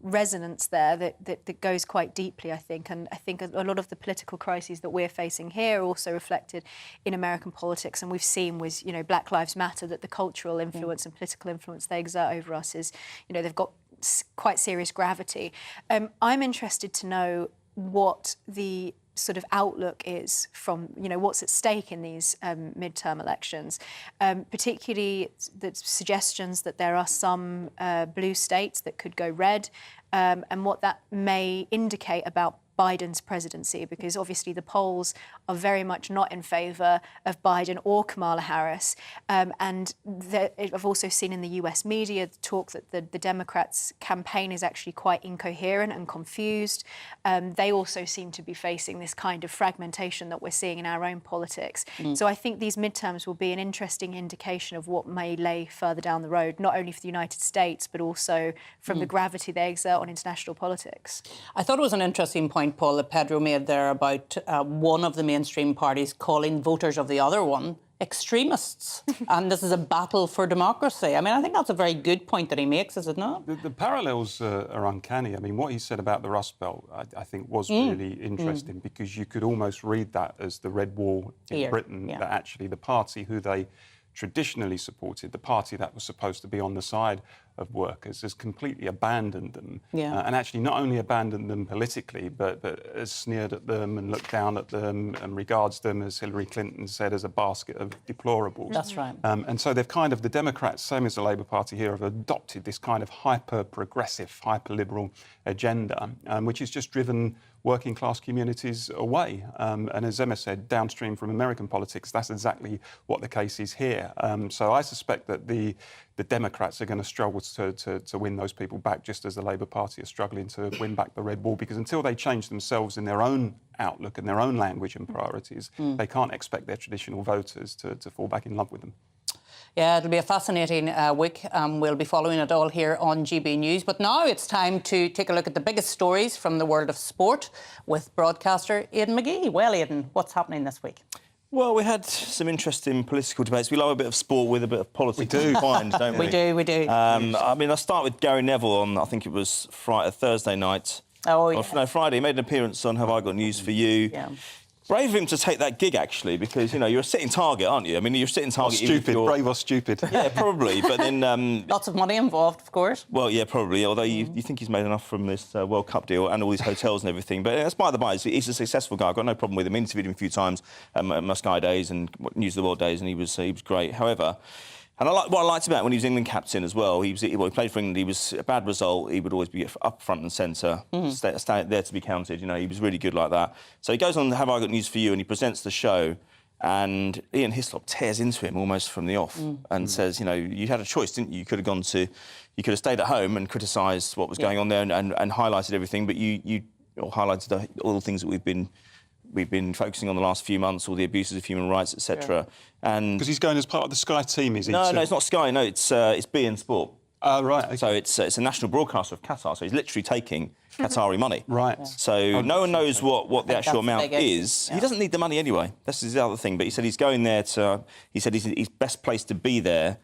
resonance there that goes quite deeply, I think. And I think a lot of the political crises that we're facing here are also reflected in American politics. And we've seen with, you know, Black Lives Matter that the cultural influence and political influence they exert over us is, you know, they've got quite serious gravity. I'm interested to know what the sort of outlook is from, you know, what's at stake in these midterm elections, particularly the suggestions that there are some blue states that could go red, and what that may indicate about Biden's presidency, because obviously the polls are very much not in favour of Biden or Kamala Harris. And I've also seen in the US media the talk that the Democrats' campaign is actually quite incoherent and confused. They also seem to be facing this kind of fragmentation that we're seeing in our own politics. So I think these midterms will be an interesting indication of what may lay further down the road, not only for the United States, but also from the gravity they exert on international politics. I thought it was an interesting point, Paul, that Pedro made there about one of the mainstream parties calling voters of the other one extremists. And this is a battle for democracy. I mean, I think that's a very good point that he makes, is it not? The parallels are uncanny. I mean, what he said about the Rust Belt, I think, was really interesting because you could almost read that as the Red Wall in Britain, that actually the party who they traditionally supported, the party that was supposed to be on the side of workers, has completely abandoned them. And actually not only abandoned them politically, but has sneered at them and looked down at them and regards them, as Hillary Clinton said, as a basket of deplorables. That's right. And so they've kind of, the Democrats, same as the Labour Party here, have adopted this kind of hyper-progressive, hyper-liberal agenda, which has just driven working class communities away. And as Emma said, downstream from American politics, that's exactly what the case is here. So I suspect that the Democrats are going to struggle to win those people back, just as the Labour Party is struggling to win back the Red Wall, because until they change themselves in their own outlook and their own language and priorities, they can't expect their traditional voters to fall back in love with them. Yeah, it'll be a fascinating week. We'll be following it all here on GB News. But now it's time to take a look at the biggest stories from the world of sport with broadcaster Aidan McGee. Well, Aidan, what's happening this week? Well, we had some interesting political debates. We love a bit of sport with a bit of politics combined, don't we? We do. I mean, I'll start with Gary Neville on, I think it was Thursday night. Oh, yeah. No, Friday. He made an appearance on Have I Got News For You. Yeah. Brave of him to take that gig, actually, because, you know, you're a sitting target, aren't you? I mean, you're a sitting target. Stupid, brave or stupid. Yeah, probably, but then... Lots of money involved, of course. Well, yeah, probably, although you think he's made enough from this World Cup deal and all these hotels and everything. But that's by the by, he's a successful guy. I've got no problem with him. I interviewed him a few times at my Sky Days and News of the World Days, and he was great. However... And what I liked about it when he was England captain as well, he played for England, he was a bad result, he would always be up front and centre, stay there to be counted, you know, he was really good like that. So he goes on, Have I Got News For You, and he presents the show, and Ian Hislop tears into him almost from the off and says, you know, you had a choice, didn't you? You could have stayed at home and criticised what was going on there and highlighted everything, but you highlighted all the things that we've been focusing on the last few months, all the abuses of human rights, etc. And because he's going as part of the Sky team, is he? No, it's not Sky. No, it's beIN Sport. Right. Okay. So it's a national broadcaster of Qatar. So he's literally taking Qatari money. Right. Yeah. So no one knows what the actual amount is. Yeah. He doesn't need the money anyway. This is the other thing. But he said he's going there to. He said he's best placed to be there.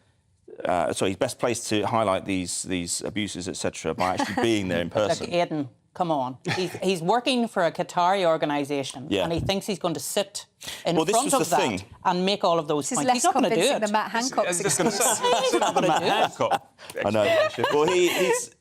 He's best placed to highlight these abuses, etc. by actually being there in person. Look, Aidan, come on. He's working for a Qatari organisation, yeah. and he thinks he's going to sit in front of that thing. and make all of those points. He's not going to do it. Than Matt Hancock's He's not going to do it. I know. Well,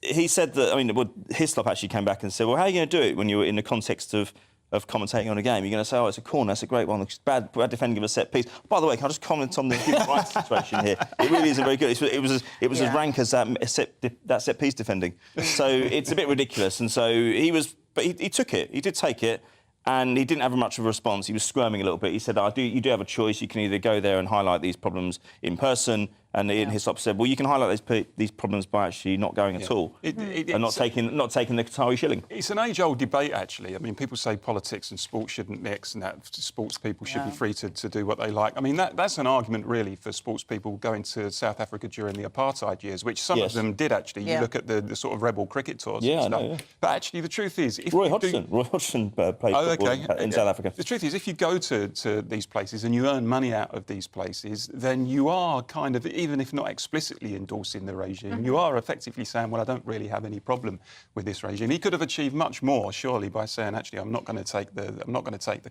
he said that. I mean, Hislop actually came back and said, "Well, how are you going to do it when you're in the context of commentating on a game? You're going to say, oh, it's a corner, that's a great one. It's bad defending of a set piece. By the way, can I just comment on the human rights situation here? It really isn't very good. It was as rank as that set piece defending. So it's a bit ridiculous. And so he took it. He did take it. And he didn't have much of a response. He was squirming a little bit. He said, you do have a choice. You can either go there and highlight these problems in person. And Ian Hislop said, well, you can highlight these problems by actually not going at all and not taking the Qatari shilling. It's an age-old debate, actually. I mean, people say politics and sports shouldn't mix and that sports people should be free to do what they like. I mean, that's an argument, really, for sports people going to South Africa during the apartheid years, which some of them did, actually. You look at the sort of rebel cricket tours and stuff. I know. But actually, the truth is... Roy Hodgson played football in South Africa. The truth is, if you go to these places and you earn money out of these places, then you are kind of, even if not explicitly endorsing the regime, you are effectively saying, well, I don't really have any problem with this regime. He could have achieved much more, surely, by saying, actually, I'm not going to take the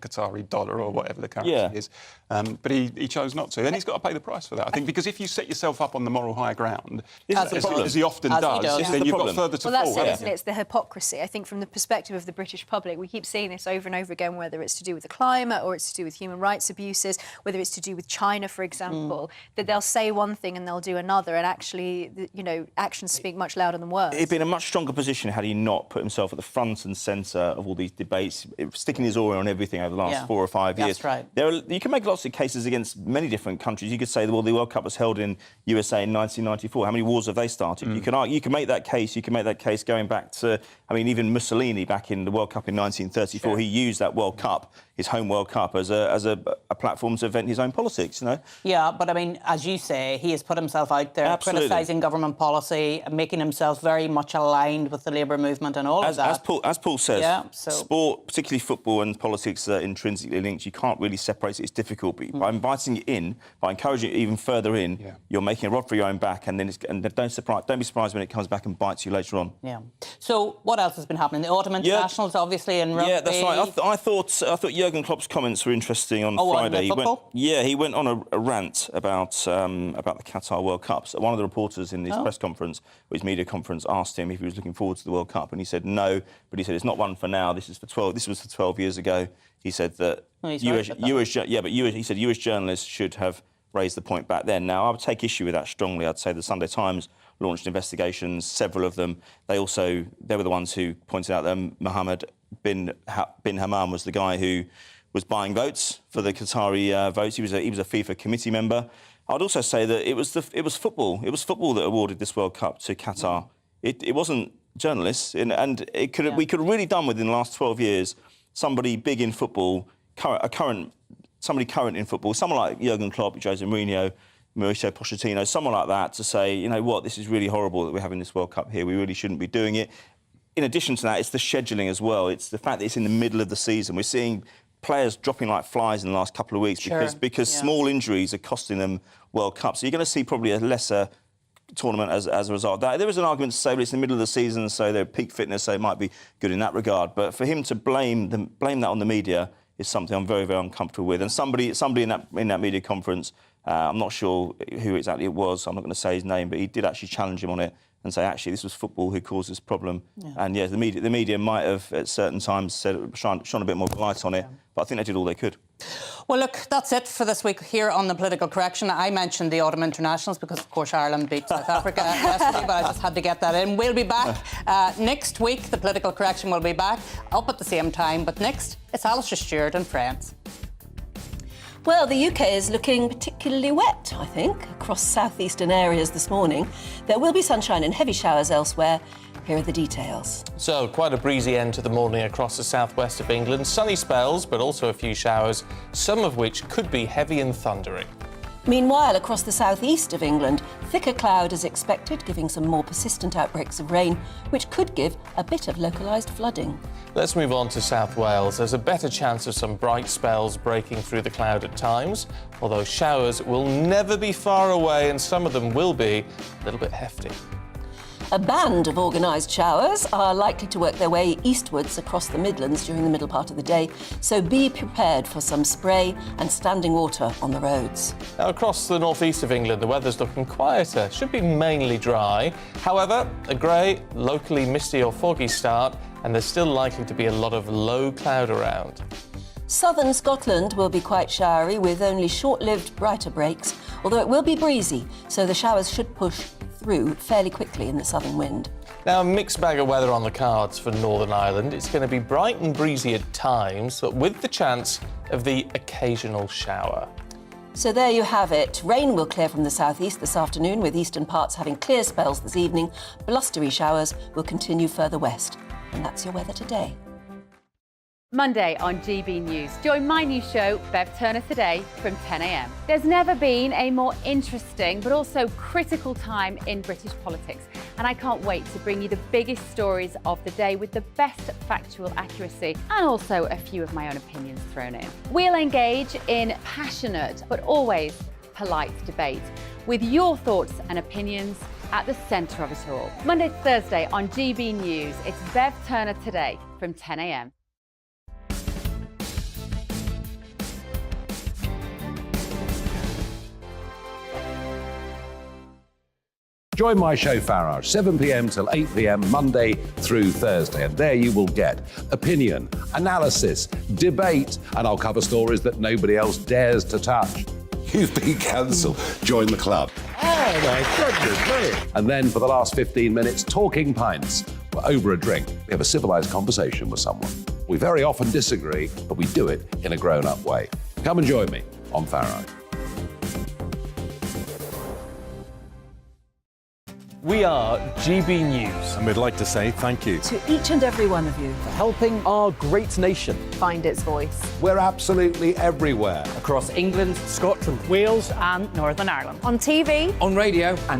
Qatari dollar or whatever the currency is. But he chose not to, and he's got to pay the price for that. I think because if you set yourself up on the moral high ground, as he often does, then you've got further to fall. That's it, isn't it? It's the hypocrisy. I think from the perspective of the British public, we keep seeing this over and over again, whether it's to do with the climate or it's to do with human rights abuses, whether it's to do with China, for example, that they'll say one thing and they'll do another, and actually, you know, actions speak much louder than words. He'd been in a much stronger position had he not put himself at the front and centre of all these debates, sticking his oar on everything over the last 4 or 5 years. That's right. You can make lots of cases against many different countries. You could say, well, the World Cup was held in USA in 1994. How many wars have they started? You can make that case. You can make that case going back to, I mean, even Mussolini back in the World Cup in 1934. He used that World Cup, his home World Cup, as a platform to vent his own politics, you know? Yeah, but I mean, as you say, he has put himself out there criticising government policy, making himself very much aligned with the Labour movement and all of that. As Paul says, sport, particularly football and politics, are intrinsically linked. You can't really separate it. It's difficult. But by inviting it in, by encouraging it even further in, you're making a rod for your own back, and then don't be surprised when it comes back and bites you later on. Yeah. So what else has been happening? The autumn internationals, obviously, in rugby. Yeah, that's right. I thought Jurgen Klopp's comments were interesting on Friday. He went on a rant about the Qatar World Cup. So one of the reporters in his press conference, or his media conference, asked him if he was looking forward to the World Cup, and he said no. But he said it's not one for now. This was for 12 years ago. He said that he said you as journalists should have raised the point back then. Now I would take issue with that strongly. I'd say the Sunday Times launched investigations, several of them. They were the ones who pointed out that Mohammed bin Hammam was the guy who was buying votes for the Qatari votes. He was a FIFA committee member. I'd also say that it was football. It was football that awarded this World Cup to Qatar. It wasn't journalists, and we could have really done within the last 12 years somebody big in football, somebody current in football, someone like Jurgen Klopp, Jose Mourinho, Mauricio Pochettino, someone like that, to say, you know what, this is really horrible that we're having this World Cup here. We really shouldn't be doing it. In addition to that, it's the scheduling as well. It's the fact that it's in the middle of the season. We're seeing players dropping like flies in the last couple of weeks because small injuries are costing them World Cup. So you're going to see probably a lesser tournament as a result of that. There is an argument to say, well, it's in the middle of the season, so they're peak fitness, so it might be good in that regard. But for him to blame that on the media is something I'm very, very uncomfortable with. And somebody in that media conference, I'm not sure who exactly it was, I'm not going to say his name, but he did actually challenge him on it and say, actually, this was football who caused this problem. Yeah. And, the media might have, at certain times, shone a bit more light on it, but I think they did all they could. Well, look, that's it for this week here on The Political Correction. I mentioned the Autumn Internationals because, of course, Ireland beat South Africa yesterday, but I just had to get that in. We'll be back next week. The Political Correction will be back up at the same time. But next, it's Alistair Stewart and friends. Well, the UK is looking particularly wet, I think, across southeastern areas this morning. There will be sunshine and heavy showers elsewhere. Here are the details. So, quite a breezy end to the morning across the southwest of England. Sunny spells, but also a few showers, some of which could be heavy and thundering. Meanwhile, across the southeast of England, thicker cloud is expected, giving some more persistent outbreaks of rain, which could give a bit of localised flooding. Let's move on to South Wales. There's a better chance of some bright spells breaking through the cloud at times, although showers will never be far away and some of them will be a little bit hefty. A band of organised showers are likely to work their way eastwards across the Midlands during the middle part of the day, so be prepared for some spray and standing water on the roads. Now, across the northeast of England, the weather's looking quieter. Should be mainly dry. However, a grey, locally misty or foggy start, and there's still likely to be a lot of low cloud around. Southern Scotland will be quite showery with only short-lived brighter breaks, although it will be breezy, so the showers should push through fairly quickly in the southern wind. Now, a mixed bag of weather on the cards for Northern Ireland. It's going to be bright and breezy at times, but with the chance of the occasional shower. So there you have it. Rain will clear from the southeast this afternoon, with eastern parts having clear spells this evening. Blustery showers will continue further west. And that's your weather today. Monday on GB News. Join my new show, Bev Turner Today, from 10 a.m. There's never been a more interesting but also critical time in British politics, and I can't wait to bring you the biggest stories of the day with the best factual accuracy and also a few of my own opinions thrown in. We'll engage in passionate but always polite debate with your thoughts and opinions at the centre of it all. Monday to Thursday on GB News, it's Bev Turner Today from 10 a.m. Join my show Farage, 7 p.m. till 8 p.m. Monday through Thursday. And there you will get opinion, analysis, debate, and I'll cover stories that nobody else dares to touch. You've been cancelled. Join the club. Oh my goodness, brilliant. And then for the last 15 minutes, talking pints. We're over a drink. We have a civilised conversation with someone. We very often disagree, but we do it in a grown-up way. Come and join me on Farage. We are GB News. And we'd like to say thank you to each and every one of you for helping our great nation find its voice. We're absolutely everywhere. Across England, Scotland, Wales and Northern Ireland. On TV, on radio and